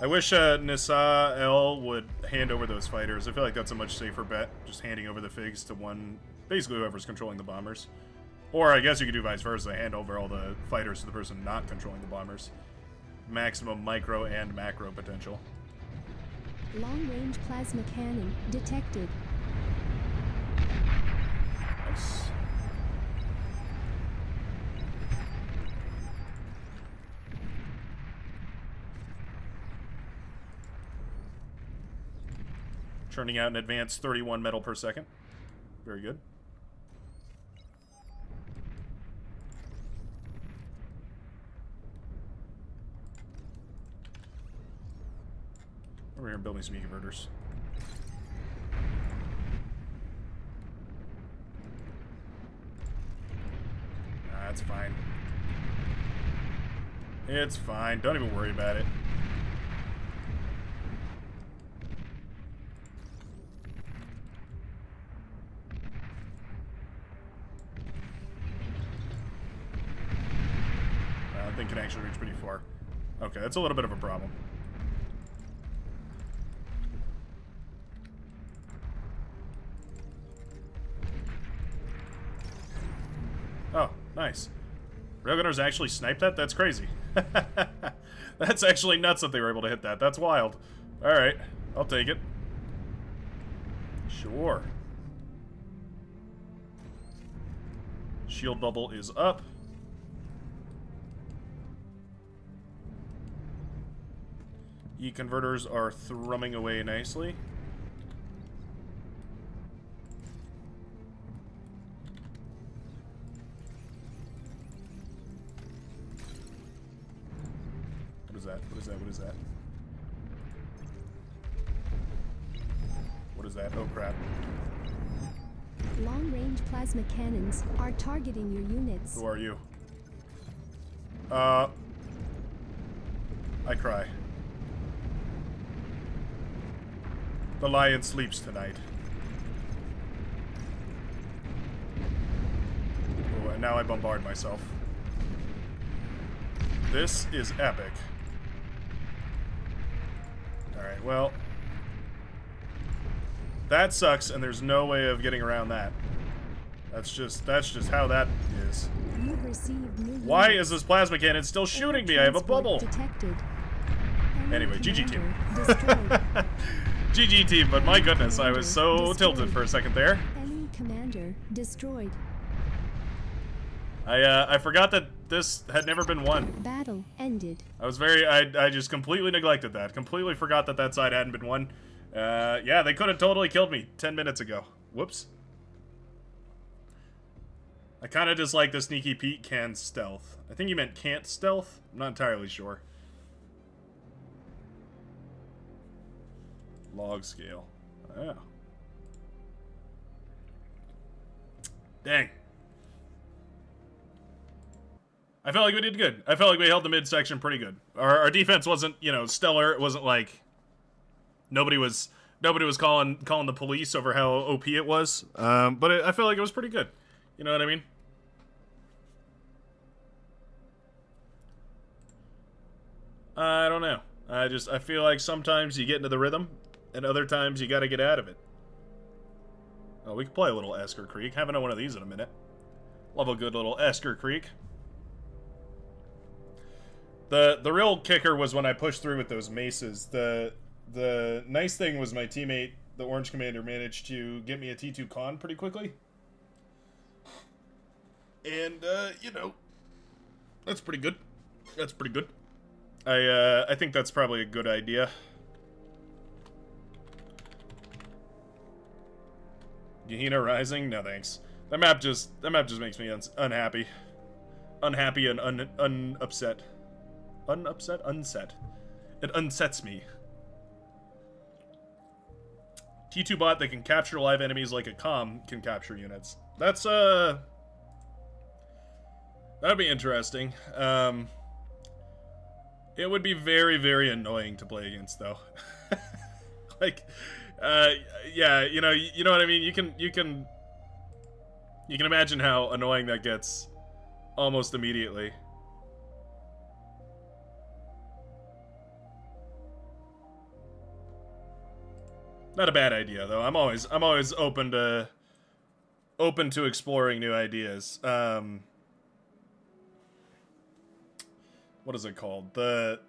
I wish Nisa L would hand over those fighters. I feel like that's a much safer bet, just handing over the figs to one, basically whoever's controlling the bombers. Or I guess you could do vice versa, hand over all the fighters to the person not controlling the bombers. Maximum micro and macro potential. Long-range plasma cannon detected. Nice. Churning out an advanced 31 metal per second. Very good. Over here building some converters. It's fine. Don't even worry about it. That thing can actually reach pretty far. Okay, that's a little bit of a problem. Oh, nice. Railgunners actually sniped that? That's crazy. That's actually nuts that they were able to hit that. That's wild. Alright, I'll take it. Sure. Shield bubble is up. E-converters are thrumming away nicely. What is that? What is that? What is that? What is that? Oh crap. Long-range plasma cannons are targeting your units. Who are you? I cry. The lion sleeps tonight. Oh, and now I bombard myself. This is epic. Alright, well. That sucks, and there's no way of getting around that. That's just how that is. You've received new Why units. is this plasma cannon still shooting me? I have a bubble. Detected. Anyway, GG team. Destroyed. GG team, but my goodness, I was so tilted for a second there. Enemy commander destroyed. I forgot that this had never been won. Battle ended. I just completely neglected that. Completely forgot that side hadn't been won. Yeah, they could have totally killed me 10 minutes ago. Whoops. I kind of dislike the Sneaky Pete can stealth. I think you meant can't stealth? I'm not entirely sure. Log scale. Oh. Dang. I felt like we did good. I felt like we held the midsection pretty good. Our defense wasn't, you know, stellar. It wasn't like nobody was calling the police over how OP it was. But I felt like it was pretty good. You know what I mean? I don't know. I feel like sometimes you get into the rhythm, and other times you gotta get out of it. Oh, we could play a little Esker Creek. Haven't done one of these in a minute. Love a good little Esker Creek. The real kicker was when I pushed through with those maces. The nice thing was my teammate, the Orange Commander, managed to get me a T2 con pretty quickly. And, you know, that's pretty good. That's pretty good. I think that's probably a good idea. Gehenna Rising? No thanks. That map just makes me unhappy. Unhappy and unupset. Unset. It unsets me. T2 bot that can capture live enemies like a comm can capture units. That's that'd be interesting. It would be very, very annoying to play against, though. Like, yeah, you know what I mean. You can imagine how annoying that gets almost immediately. Not a bad idea, though. I'm always open to exploring new ideas. What is it called? The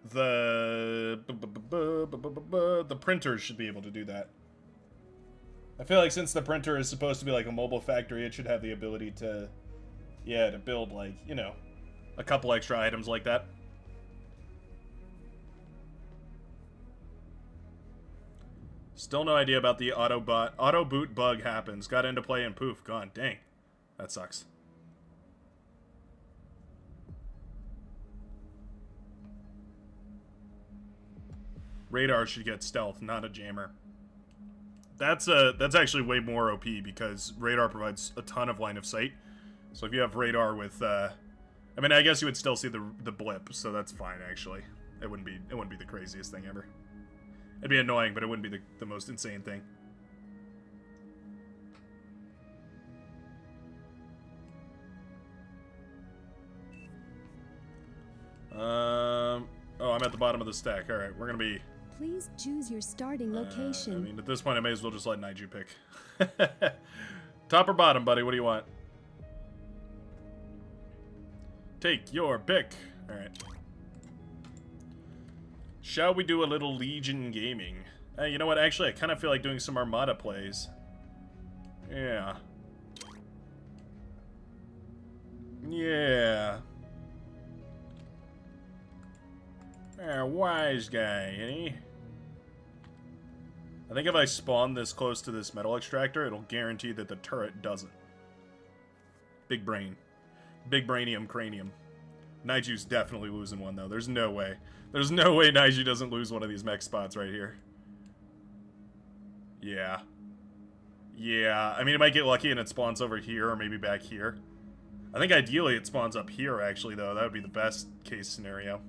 printers should be able to do that. I feel like since the printer is supposed to be like a mobile factory, it should have the ability to, yeah, to build like, you know, a couple extra items like that. Still no idea about the auto boot bug happens. Got into play and poof, gone. Dang. That sucks. Radar should get stealth, not a jammer. That's actually way more OP because radar provides a ton of line of sight. So if you have radar with I mean, I guess you would still see the blip, so that's fine actually. It wouldn't be the craziest thing ever. It'd be annoying, but it wouldn't be the most insane thing. Oh, I'm at the bottom of the stack. All right, we're gonna be. Please choose your starting location. I mean, at this point, I may as well just let Naiju pick. Top or bottom, buddy? What do you want? Take your pick. All right. Shall we do a little Legion gaming? You know what? Actually, I kind of feel like doing some Armada plays. Yeah. Yeah. Wise guy, eh? I think if I spawn this close to this metal extractor, it'll guarantee that the turret doesn't. Big brain. Big brainium cranium. Naiju's definitely losing one, though. There's no way. There's no way Naiju doesn't lose one of these mech spots right here. Yeah. Yeah. I mean, it might get lucky and it spawns over here or maybe back here. I think ideally it spawns up here, actually, though. That would be the best case scenario.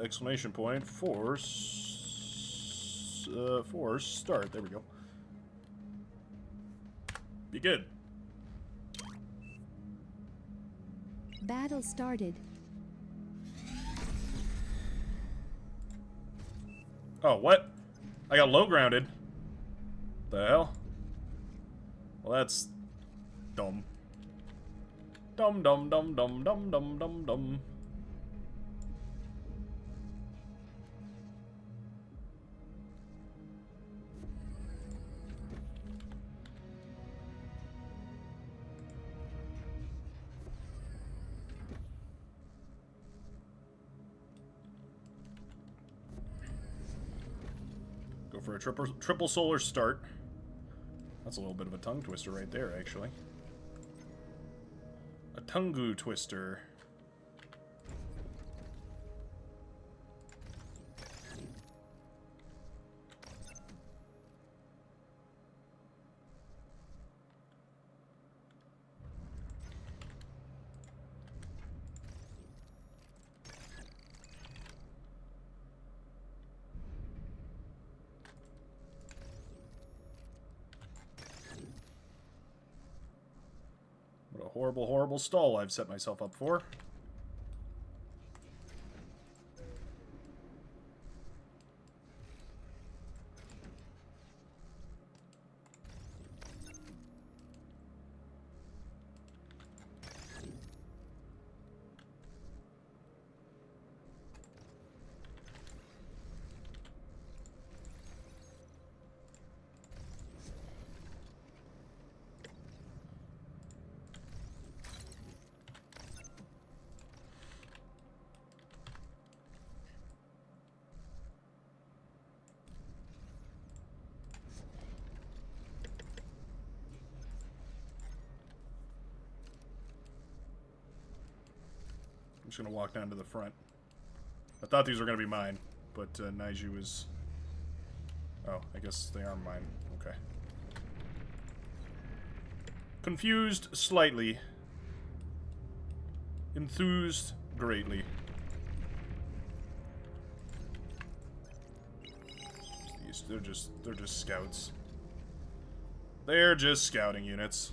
Exclamation point, force start. There we go. Be good. Battle started. Oh, what? I got low grounded. The hell? Well, that's dumb. Dum dum dum dum dum dum dum dum. Go for a triple solar start. That's a little bit of a tongue twister right there, actually. A Tungu twister. What a horrible, horrible stall I've set myself up for. I'm just going to walk down to the front. I thought these were going to be mine, but Naiju is... Oh, I guess they are mine. Okay. Confused slightly. Enthused greatly. They're just scouts. They're just scouting units.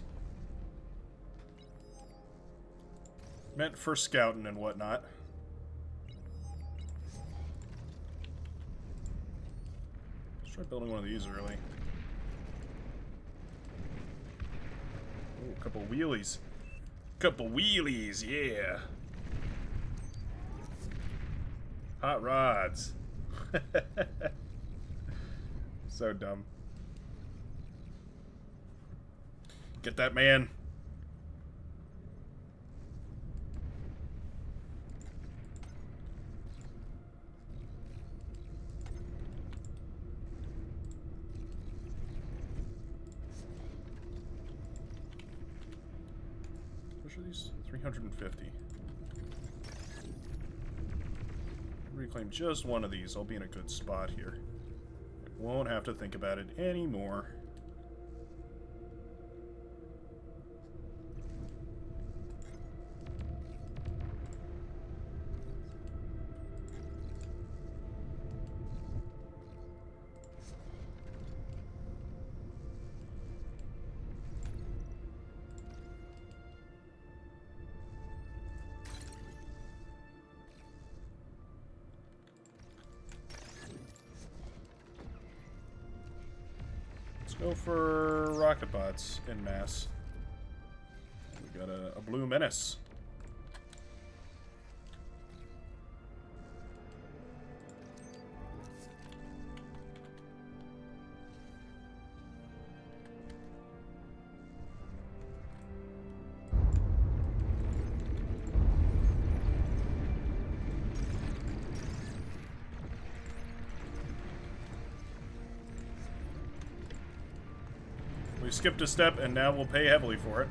Meant for scouting and whatnot. Let's try building one of these early. Oh, a couple wheelies. Couple wheelies, yeah. Hot rods. So dumb. Get that man. Which are these? 350. reclaim just one of these, I'll be in a good spot here. I won't have to think about it anymore. Let's go for rocket bots en masse. We got a blue menace. We skipped a step, and now we'll pay heavily for it.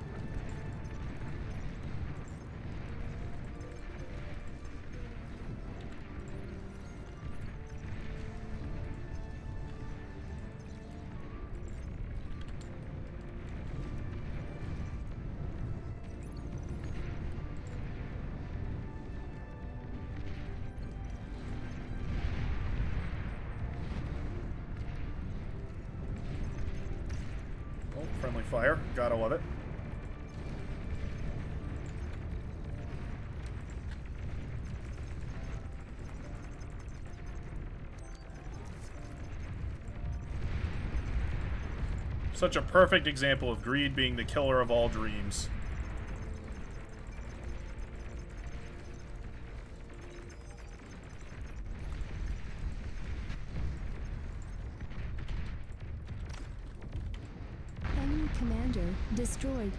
Friendly fire. Gotta love it. Such a perfect example of greed being the killer of all dreams. Commander destroyed.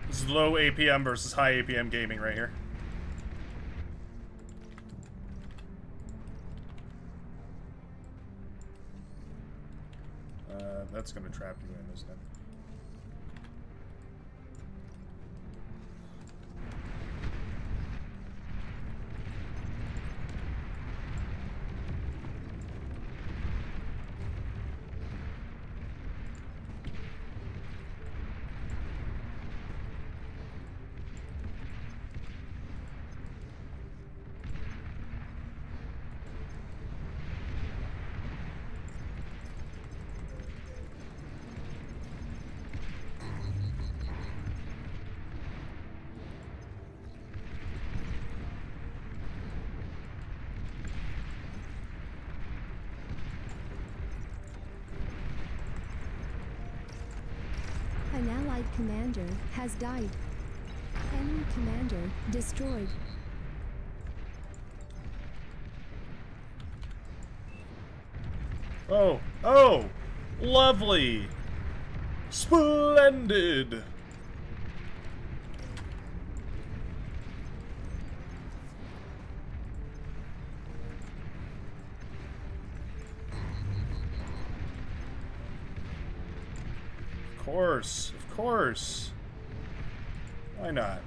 This is low APM versus high APM gaming right here. That's gonna trap you in, isn't it? An allied commander has died. Enemy commander destroyed. Oh, oh, lovely, splendid. Of course. Why not?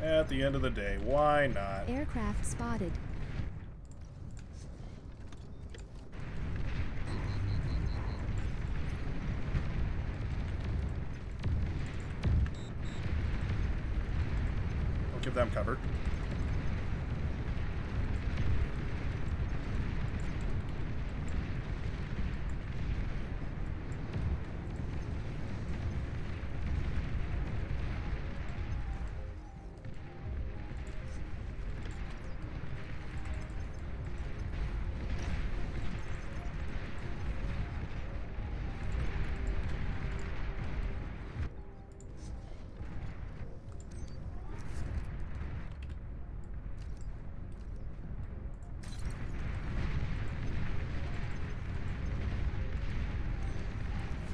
At the end of the day, why not? Aircraft spotted. We'll give them cover.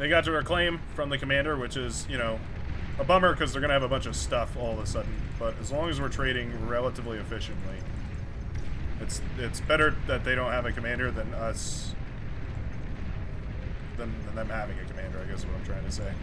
They got to reclaim from the commander, which is, you know, a bummer because they're going to have a bunch of stuff all of a sudden. But as long as we're trading relatively efficiently, it's better that they don't have a commander than us, than them having a commander, I guess is what I'm trying to say.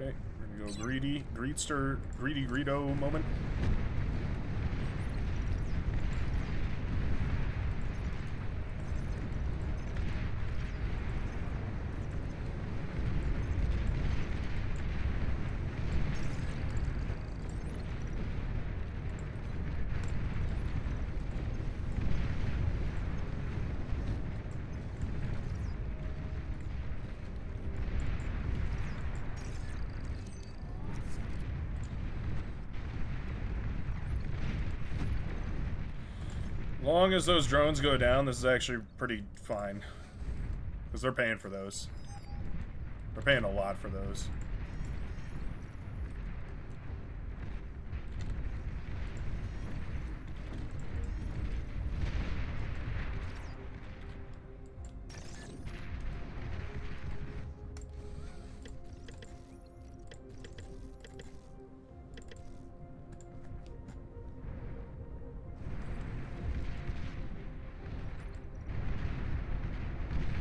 Okay, we're gonna go greedy greedo moment. Long as those drones go down, this is actually pretty fine. Because they're paying for those. They're paying a lot for those.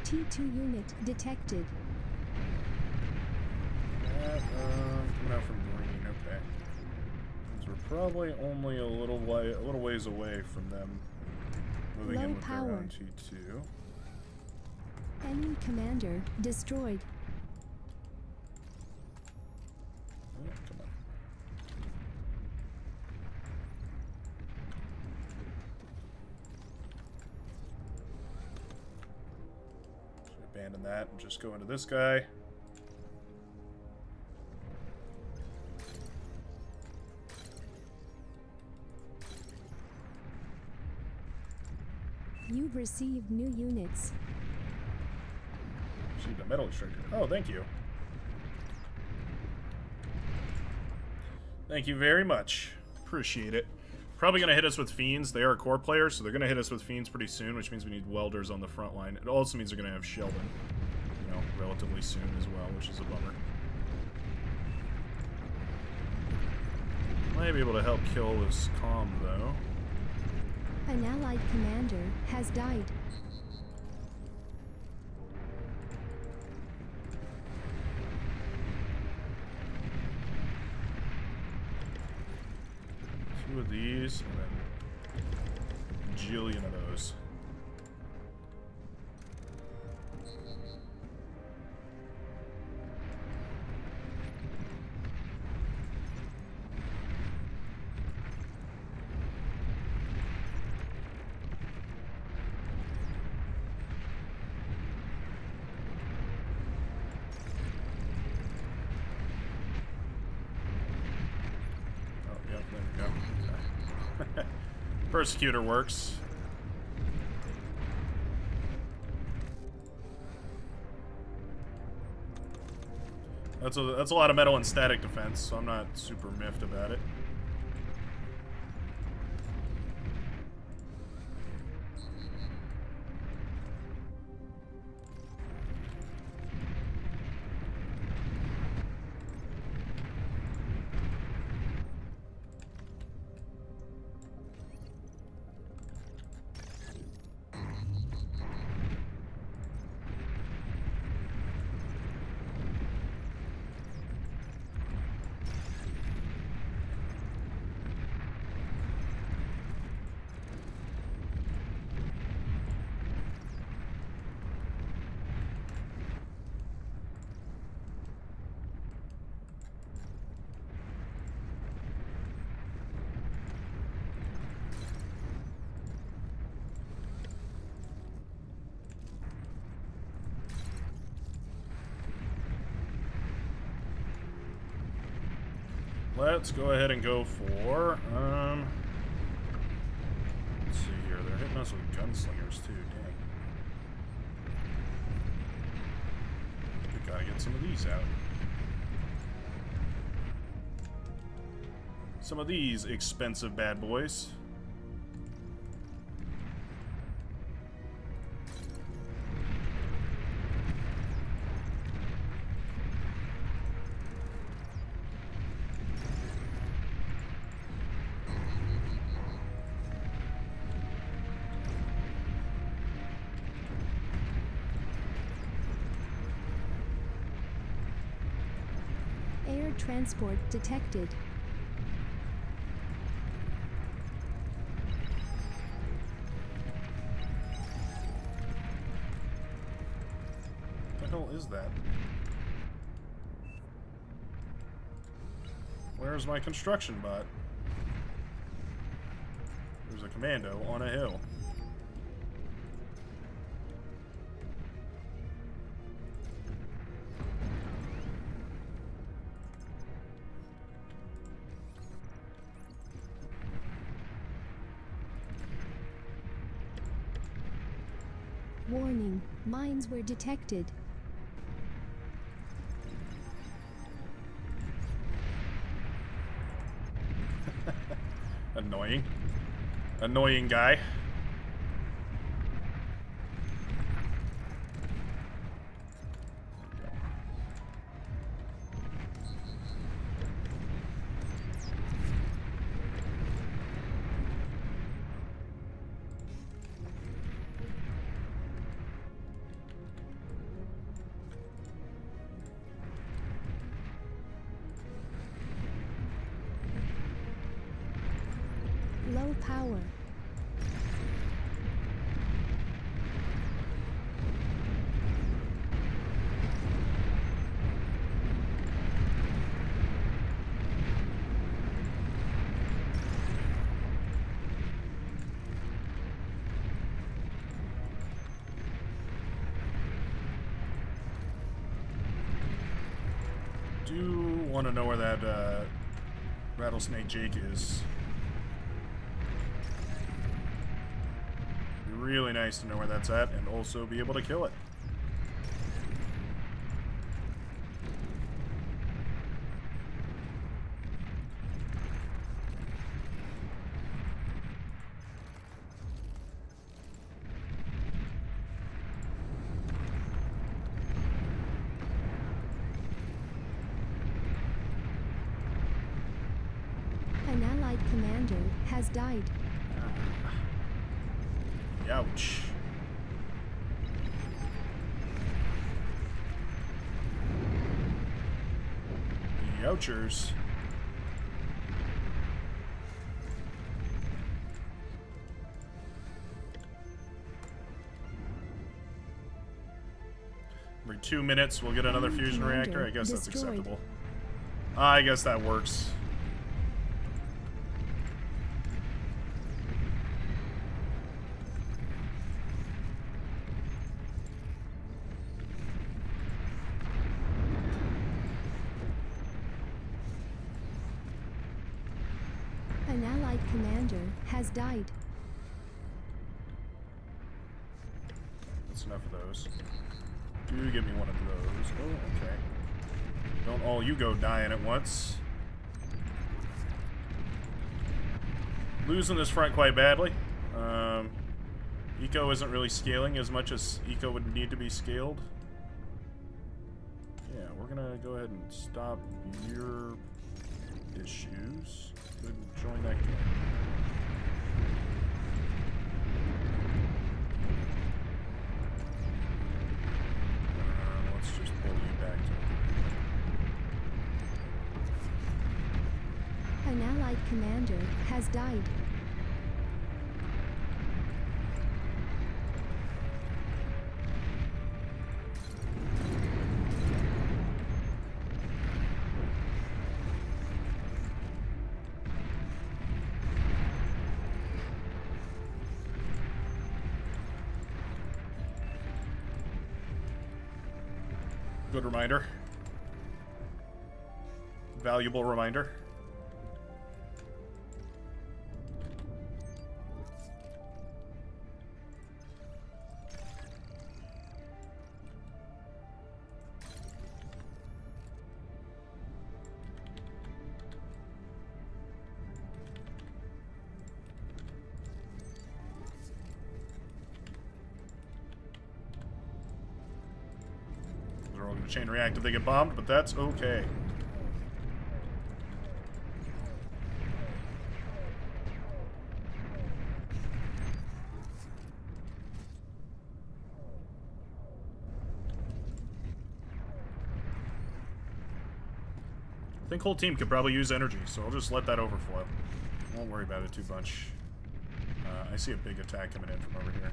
T2 unit detected. Coming out from green, okay. Means we're probably only a little ways away from them moving in with their own T2. Enemy commander destroyed. Oh, come on. Abandon that and just go into this guy. You've received new units. Received a metal extractor. Oh, thank you. Thank you very much. Appreciate it. Probably going to hit us with Fiends. They are core players, so they're going to hit us with Fiends pretty soon, which means we need welders on the front line. It also means they're going to have Sheldon, you know, relatively soon as well, which is a bummer. Might be able to help kill this comm, though. An allied commander has died. Two of these, and then a jillion of those. Persecutor works. That's a lot of metal and static defense, so I'm not super miffed about it. let's go ahead and go for, let's see here. They're hitting us with gunslingers, too. Dang. We gotta get some of these out. Some of these expensive bad boys. Air transport detected. What the hell is that? Where's my construction bot? There's a commando on a hill. Warning, mines were detected. Annoying. Annoying guy. Low power. Do want to know where that rattlesnake Jake is. Be really nice to know where that's at and also be able to kill it. An allied commander has died. Ouch. Ouchers. Every 2 minutes we'll get another fusion reactor. I guess that's acceptable. I guess that works. An allied commander has died. That's enough of those. Do give me one of those. Oh, okay. Don't all you go dying at once. Losing this front quite badly. Eco isn't really scaling as much as Eco would need to be scaled. Yeah, we're gonna go ahead and stop your issues. Go ahead and join that game. Let's just pull you back to... An allied commander has died. Good reminder. Valuable reminder. all going to chain react if they get bombed, but that's okay. I think whole team could probably use energy, so I'll just let that overflow. Won't worry about it too much. I see a big attack coming in from over here.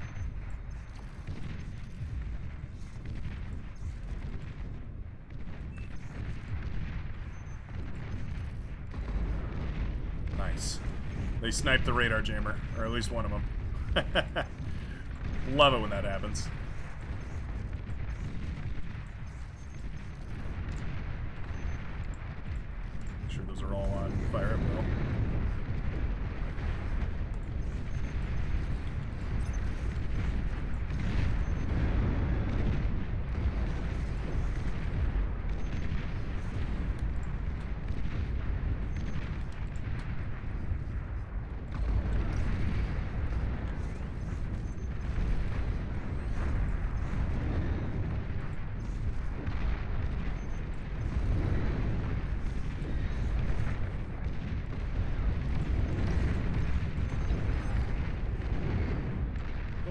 Nice. They sniped the radar jammer, or at least one of them. Love it when that happens. Make sure those are all on fire at will.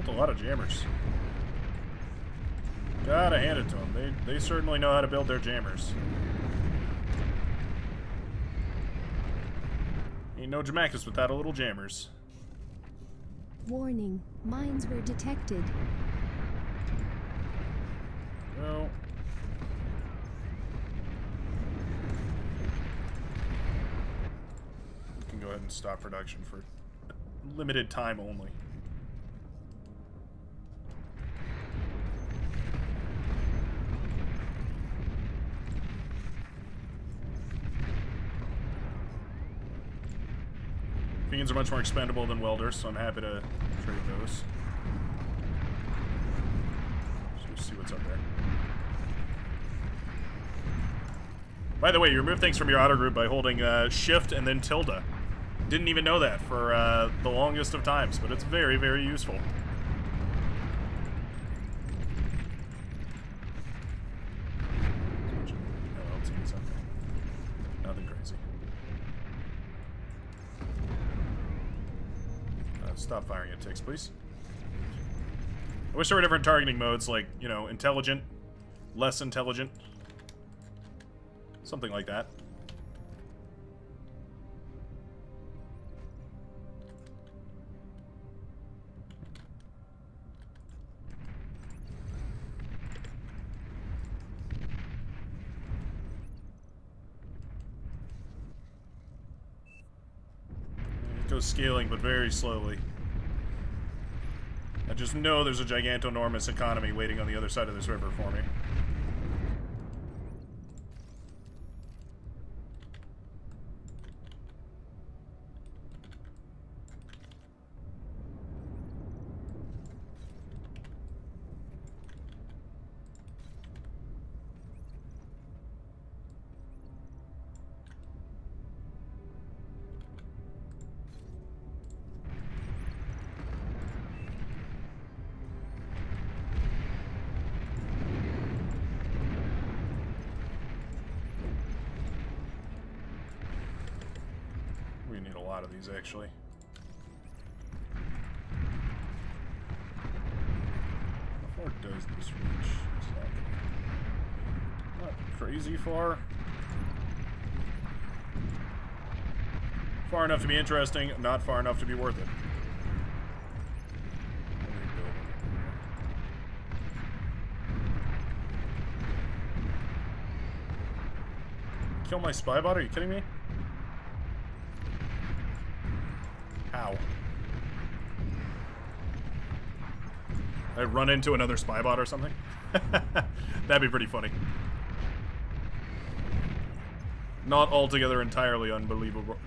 A lot of jammers. Gotta hand it to them. They certainly know how to build their jammers. Ain't no Jamaica's without a little jammers. Warning, mines were detected. Well, we can go ahead and stop production for limited time only. Fiends are much more expendable than welders, so I'm happy to trade those. Just see what's up there. By the way, you remove things from your auto group by holding shift and then tilde. Didn't even know that for the longest of times, but it's very, very useful. Nothing crazy. Stop firing at ticks, please. I wish there were different targeting modes, like, you know, intelligent, less intelligent. Something like that. It goes scaling, but very slowly. I just know there's a gigantonormous economy waiting on the other side of this river for me. We need a lot of these, actually. How far does this reach? Exactly. Not crazy far. Far enough to be interesting, not far enough to be worth it. Kill my spy bot? Are you kidding me? How? I run into another spy bot or something? That'd be pretty funny. Not altogether entirely unbelievable.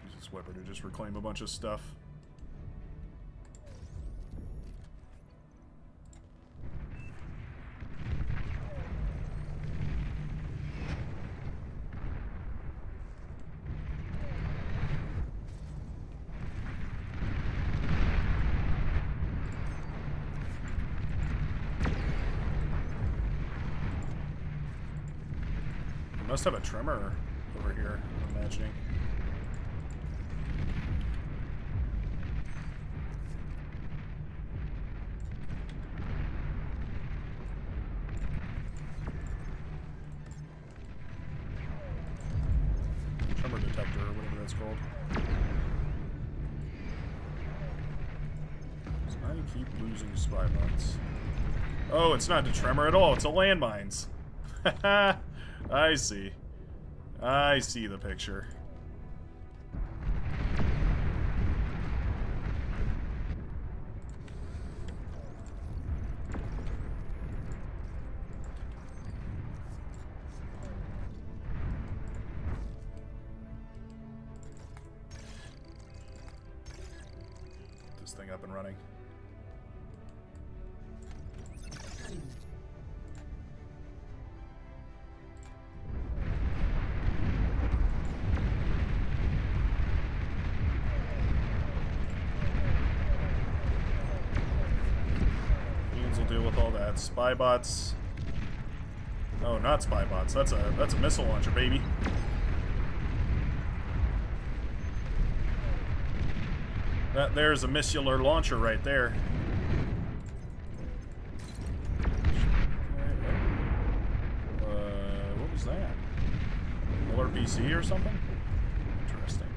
Use this weapon to just reclaim a bunch of stuff. Must have a tremor over here, I'm imagining. Tremor detector, or whatever that's called. So I keep losing spy bots. Oh, it's not a tremor at all, it's a landmines. I see. I see the picture. Get this thing up and running. Will deal with all that. Spy bots. Oh, not spy bots. That's a missile launcher, baby. There's a missile launcher right there. What was that? LRPC or something? Interesting.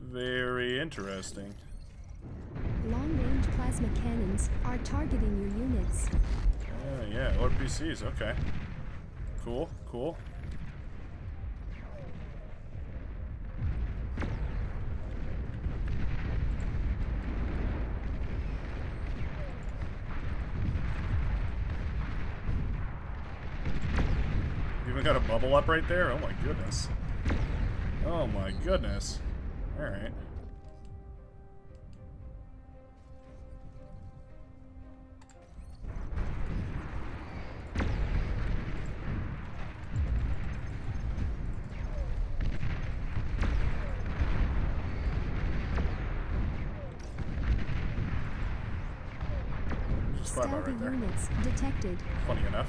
Very interesting. Long-range plasma cannons are targeting your units. Yeah, LRPCs, okay. Cool, cool. Even got a bubble up right there? Oh my goodness. Oh my goodness. Alright. Stealthy right there. units detected. Funny enough.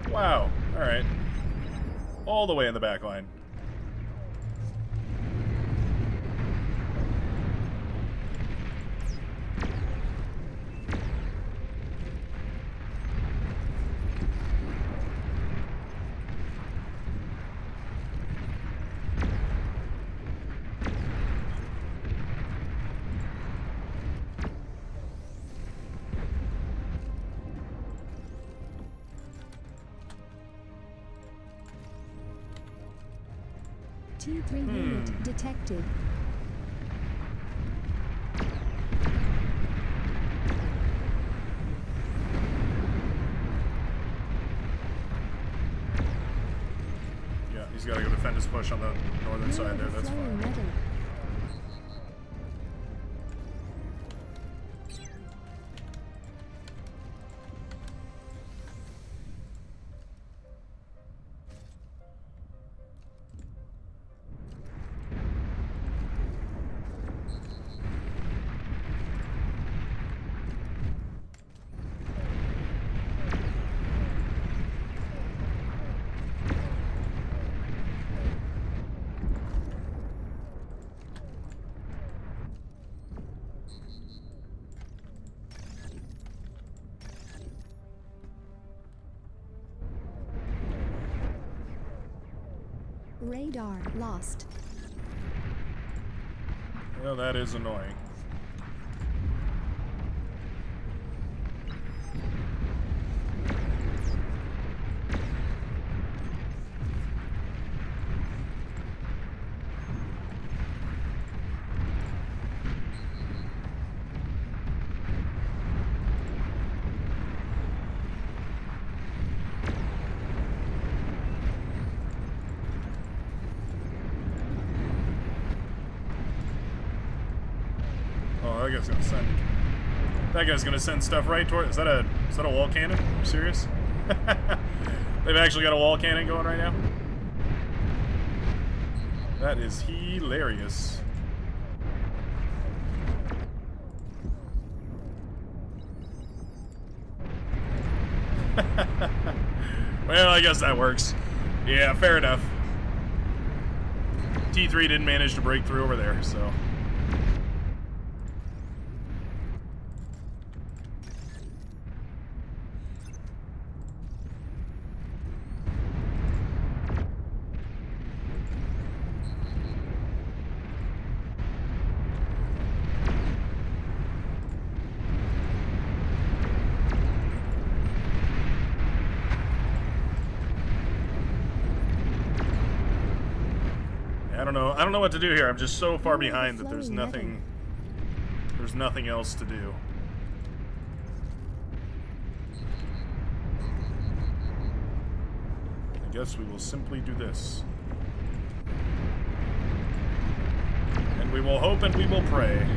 Wow. Alright. All the way in the back line. T3 unit detected. Yeah, he's got to go defend his push on the northern side there. That's fine. Metal. Radar lost. Well, that is annoying. Oh, that guy's gonna send. That guy's gonna send stuff right toward. Is that a wall cannon? Are you serious? They've actually got a wall cannon going right now. That is hilarious. Well, I guess that works. Yeah, fair enough. T3 didn't manage to break through over there, so... I don't know what to do here. I'm just so far behind that there's nothing else to do. I guess we will simply do this. And we will hope and we will pray.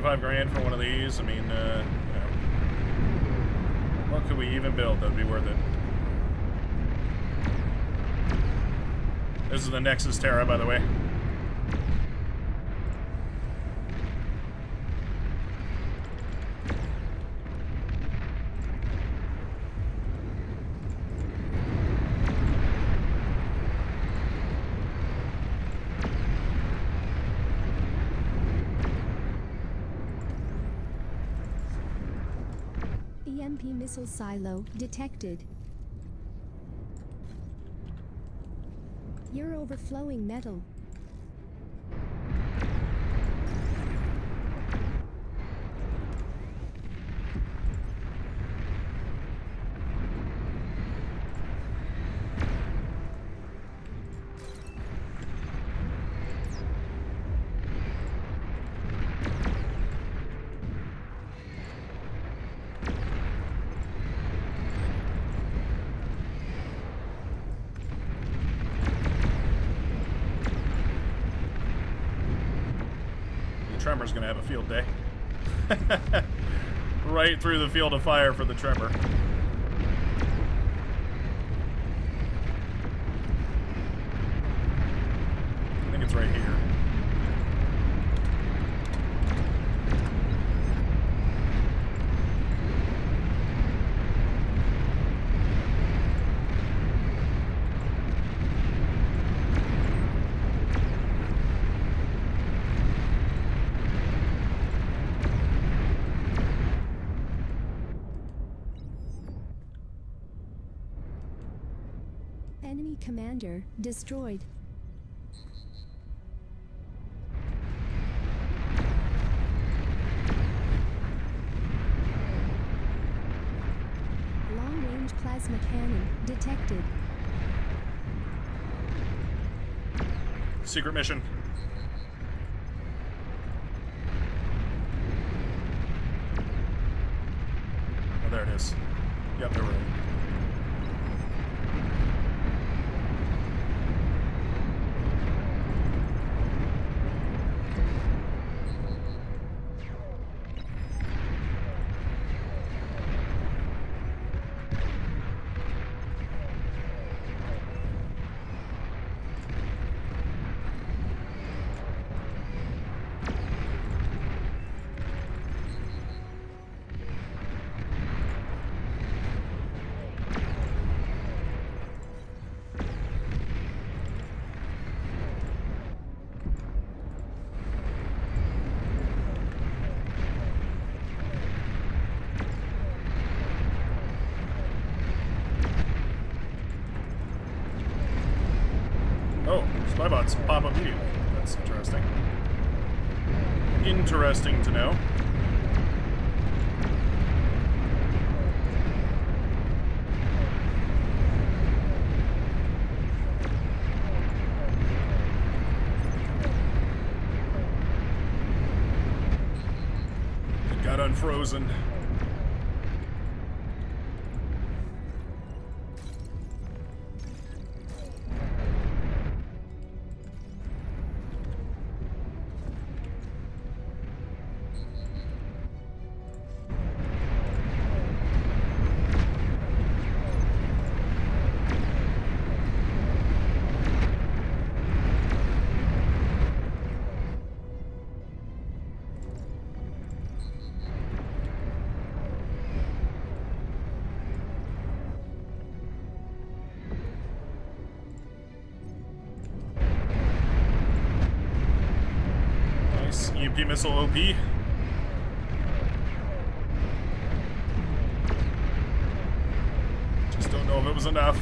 $25,000 for one of these. I mean, you know, what could we even build that'd be worth it? This is the Nexus Terra, by the way. EMP missile silo detected. You're overflowing metal. Tremor's gonna have a field day. Right through the field of fire for the Tremor. I think it's right here. Enemy commander destroyed. Long-range plasma cannon detected. Secret mission. Oh, there it is. Yep, they're right. Oh, spybots pop up immediately. That's interesting. Interesting to know. It got unfrozen. EMP missile OP. Just don't know if it was enough.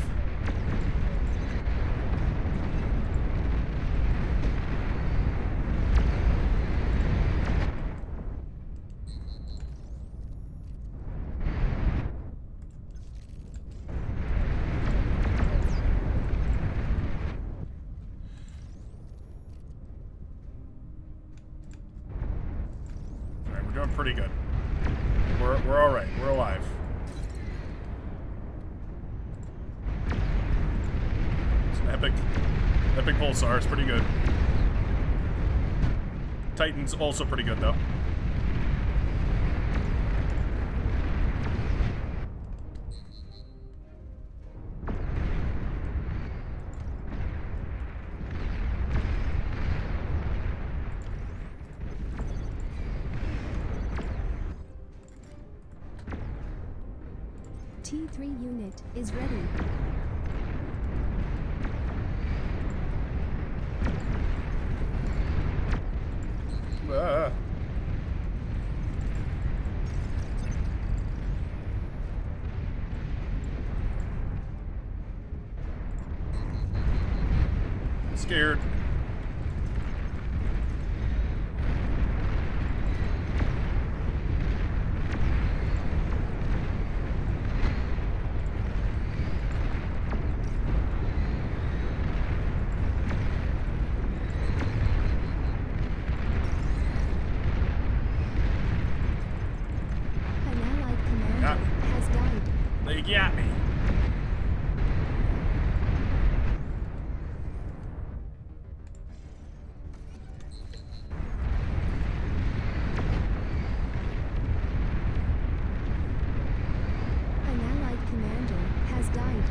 Doing pretty good. We're all right. We're alive. It's an epic pulsar. It's pretty good. Titan's also pretty good though. T3 unit is ready. Ah. Scared. They got me. An allied commander has died.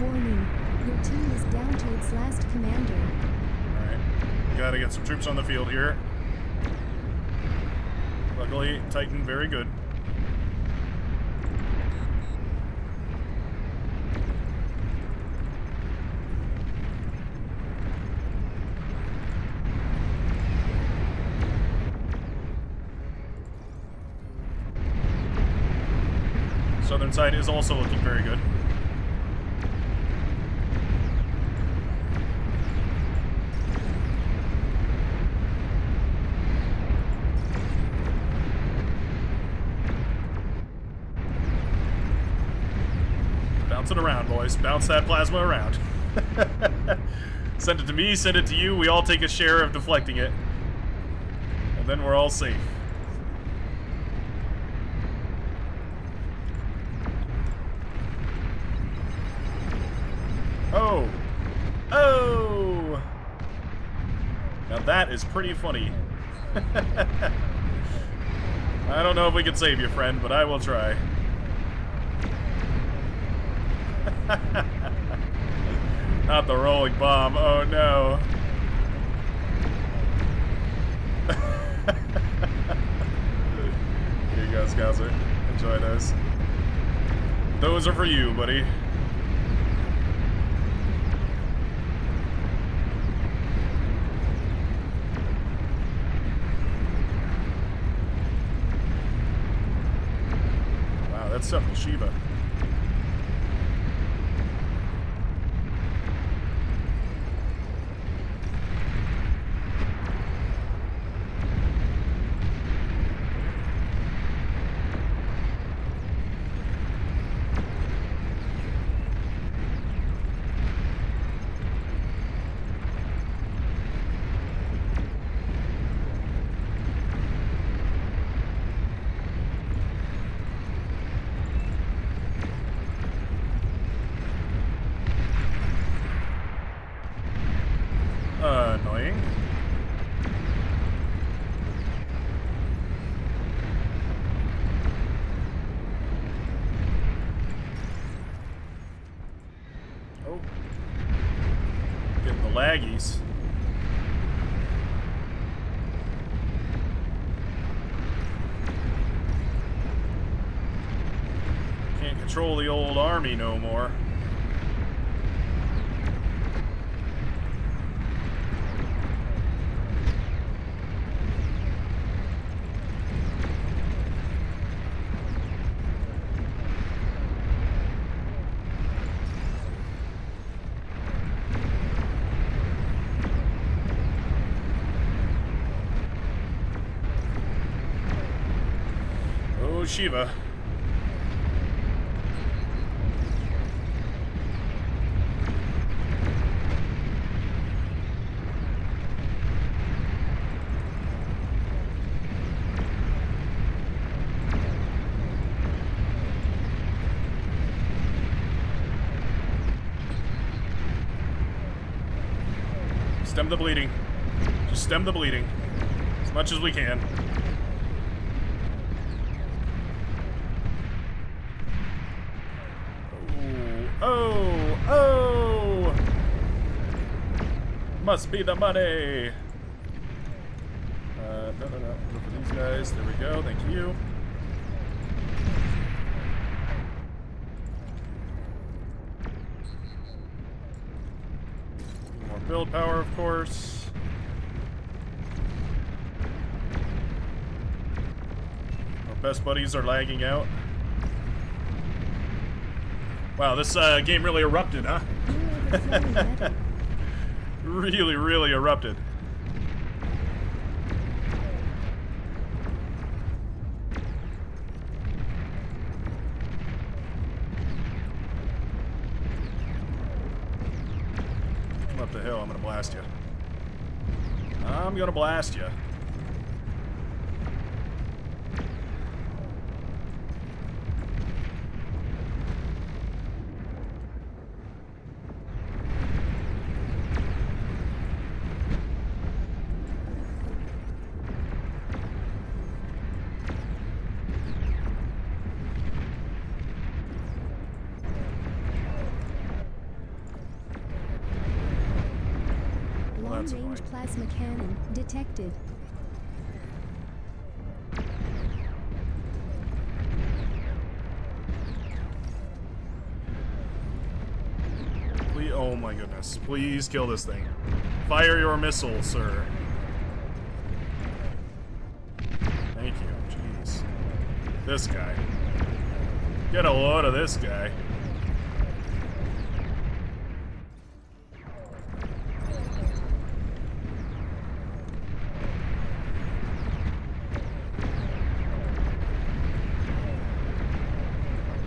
Warning, your team is down to its last commander. Alright. Gotta get some troops on the field here. Luckily, Titan, very good. Southern side is also looking very good. Bounce it around, boys. Bounce that plasma around. Send it to me, send it to you. We all take a share of deflecting it. And then we're all safe. Oh! Oh! Now that is pretty funny. I don't know if we can save you, friend, but I will try. Not the rolling bomb. Oh no. Here you go, Scouser. Enjoy those. Those are for you, buddy. Wow, that's several Shiva. Annoying. Oh. Getting the laggies. Can't control the old army no more. Oh, Shiva. Stem the bleeding. Just stem the bleeding. As much as we can. Oh! Oh! Must be the money! No. Go for these guys. There we go. Thank you. More build power, of course. Our best buddies are lagging out. Wow, this game really erupted, huh? Really, really erupted. Come up the hill, I'm gonna blast you. I'm gonna blast you. Long-range plasma cannon detected. Please, oh my goodness. Please kill this thing. Fire your missile, sir. Thank you. Jeez. This guy. Get a load of this guy.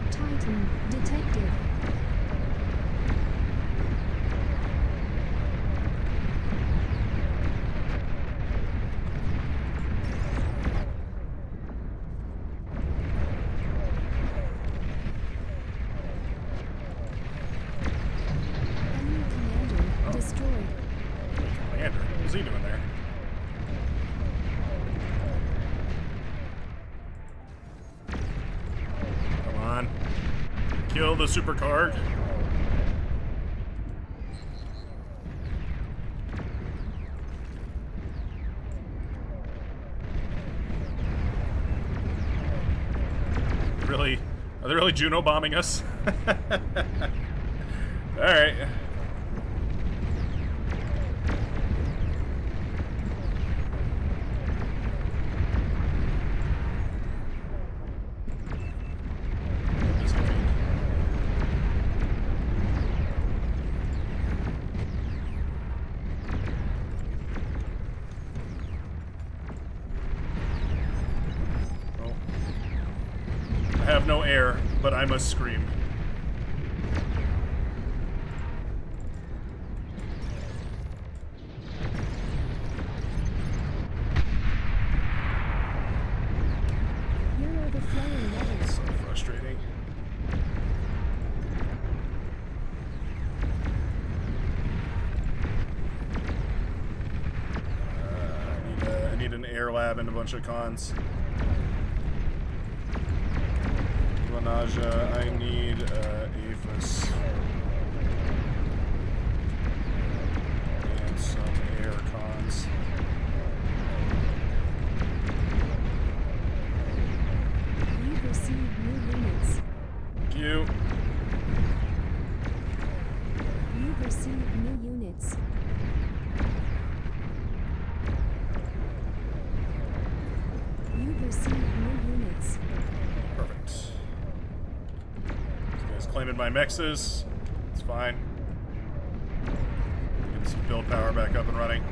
Titan detected. Enemy commander destroyed. Commander, what's he doing there? Come on. Kill the supercarg. Really? Are they really Juno bombing us? Alright. I have no air, but I must scream. You're overflowing levels. So frustrating. I need an air lab and a bunch of cons. Nausea, I need APHIS and some air cons. You've received new units. Thank you. You've received new units. You've received new units. Perfect. This guy's claiming my mexes. It's fine. Get some build power back up and running.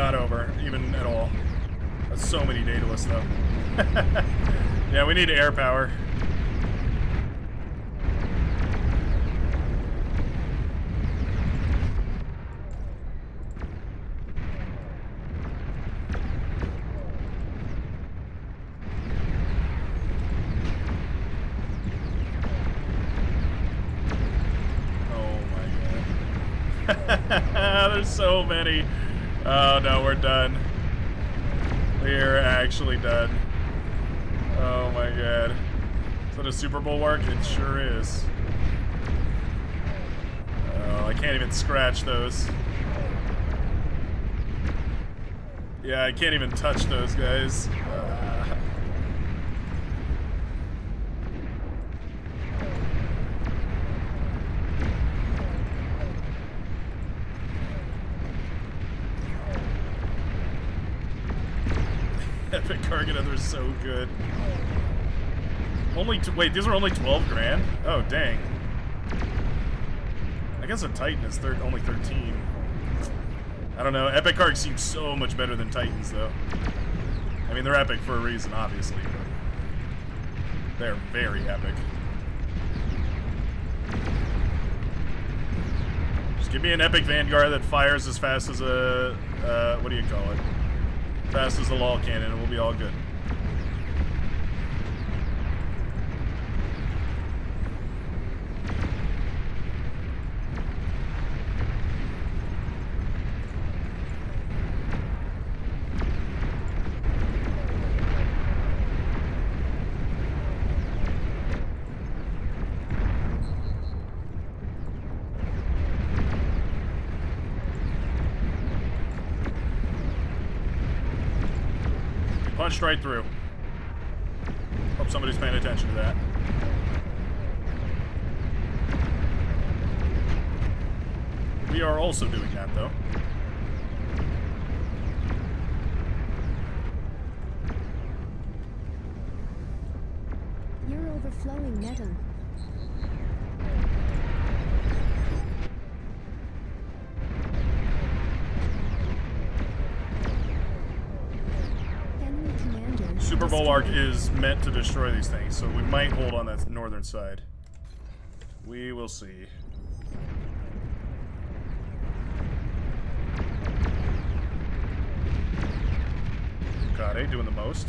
not over, even at all. That's so many Daedalus, though. Yeah, we need air power. There's so many. Oh no, we're done. We're actually done. Oh my god. Is that a Super Bowl work? It sure is. Oh, I can't even scratch those. Yeah, I can't even touch those guys. Epic Cargadeth are so good. Wait, these are only 12 grand? Oh, dang. I guess a Titan is only 13. I don't know. Epic Carg seems so much better than Titans, though. I mean, they're epic for a reason, obviously, but they're very epic. Just give me an epic Vanguard that fires as fast as a, what do you call it? Fast as a lol cannon, and we'll be all good. Punched right through. Hope somebody's paying attention to that. We are also doing that, though. You're overflowing metal. Super Bulwark is meant to destroy these things, so we might hold on that northern side. We will see. Kade doing the most.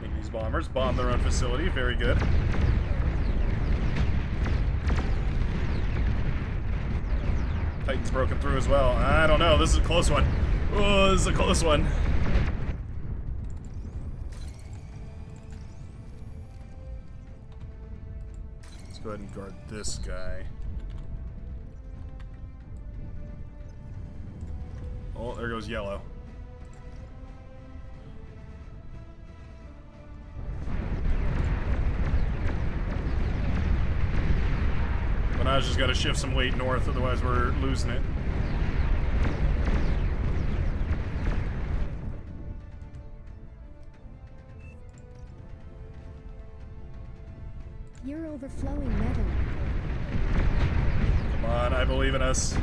Making these bombers bomb their own facility. Very good. Titan's broken through as well. I don't know. This is a close one. Oh, this is a close one. Let's go ahead and guard this guy. Oh, there goes yellow. I've just got to shift some weight north, otherwise we're losing it. You're overflowing metal. Come on, I believe in us.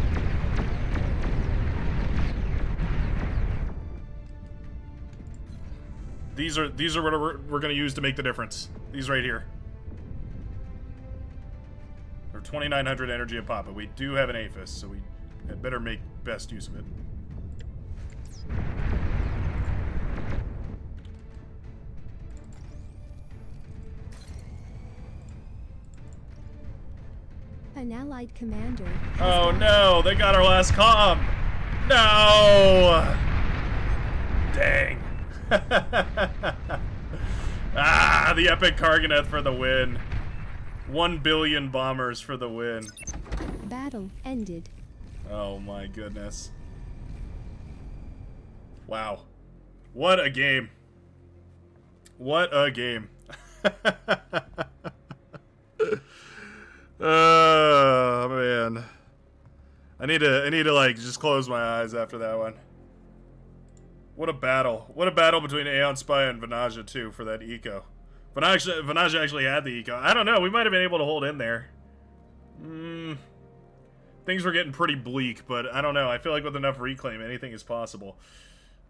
These are what we're going to use to make the difference. These right here. 2,900 energy a pop, but we do have an Aphis, so we better make best use of it. An allied commander. Oh no, they got our last comm! No! Dang. Ah, the epic Carganeth for the win. 1 billion bombers for the win. Battle ended. Oh my goodness. Wow. What a game. What a game. Oh man. I need to like just close my eyes after that one. What a battle. What a battle between Aeon Spy and Vanaja too for that eco. Vanaja actually had the eco. I don't know. We might have been able to hold in there. Things were getting pretty bleak, but I don't know. I feel like with enough reclaim, anything is possible.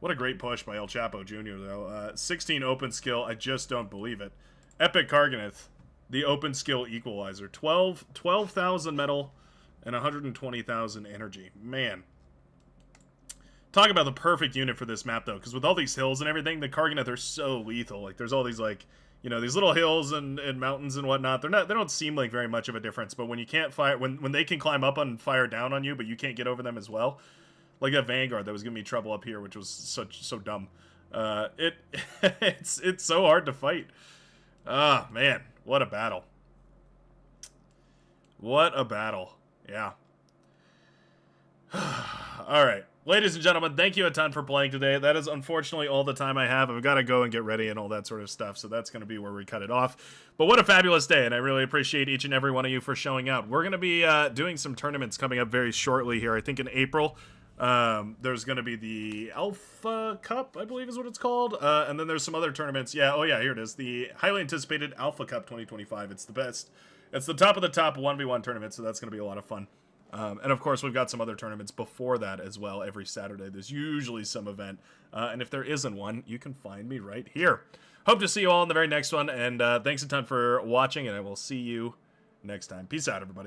What a great push by El Chapo Jr., though. 16 open skill. I just don't believe it. Epic Karganeth, the open skill equalizer. 12,000 metal and 120,000 energy. Man. Talk about the perfect unit for this map, though, because with all these hills and everything, the Karganeth are so lethal. Like, there's all these, like, you know, these little hills and mountains and whatnot. They don't seem like very much of a difference, but when you can't fire, when they can climb up and fire down on you, but you can't get over them as well, like that Vanguard that was giving me trouble up here, which was so dumb. It's so hard to fight. Ah, man, what a battle. What a battle. Yeah. All right. Ladies and gentlemen, thank you a ton for playing today. That is unfortunately all the time I have. I've got to go and get ready and all that sort of stuff, so that's going to be where we cut it off. But what a fabulous day, and I really appreciate each and every one of you for showing out. We're going to be doing some tournaments coming up very shortly here. I think in April, there's going to be the Alpha Cup, I believe is what it's called, and then there's some other tournaments. Yeah, oh yeah, here it is. The highly anticipated Alpha Cup 2025. It's the best. It's the top of the top 1v1 tournament, so that's going to be a lot of fun. And of course, we've got some other tournaments before that as well. Every Saturday, there's usually some event. And if there isn't one, you can find me right here. Hope to see you all in the very next one. And thanks a ton for watching, and I will see you next time. Peace out, everybody.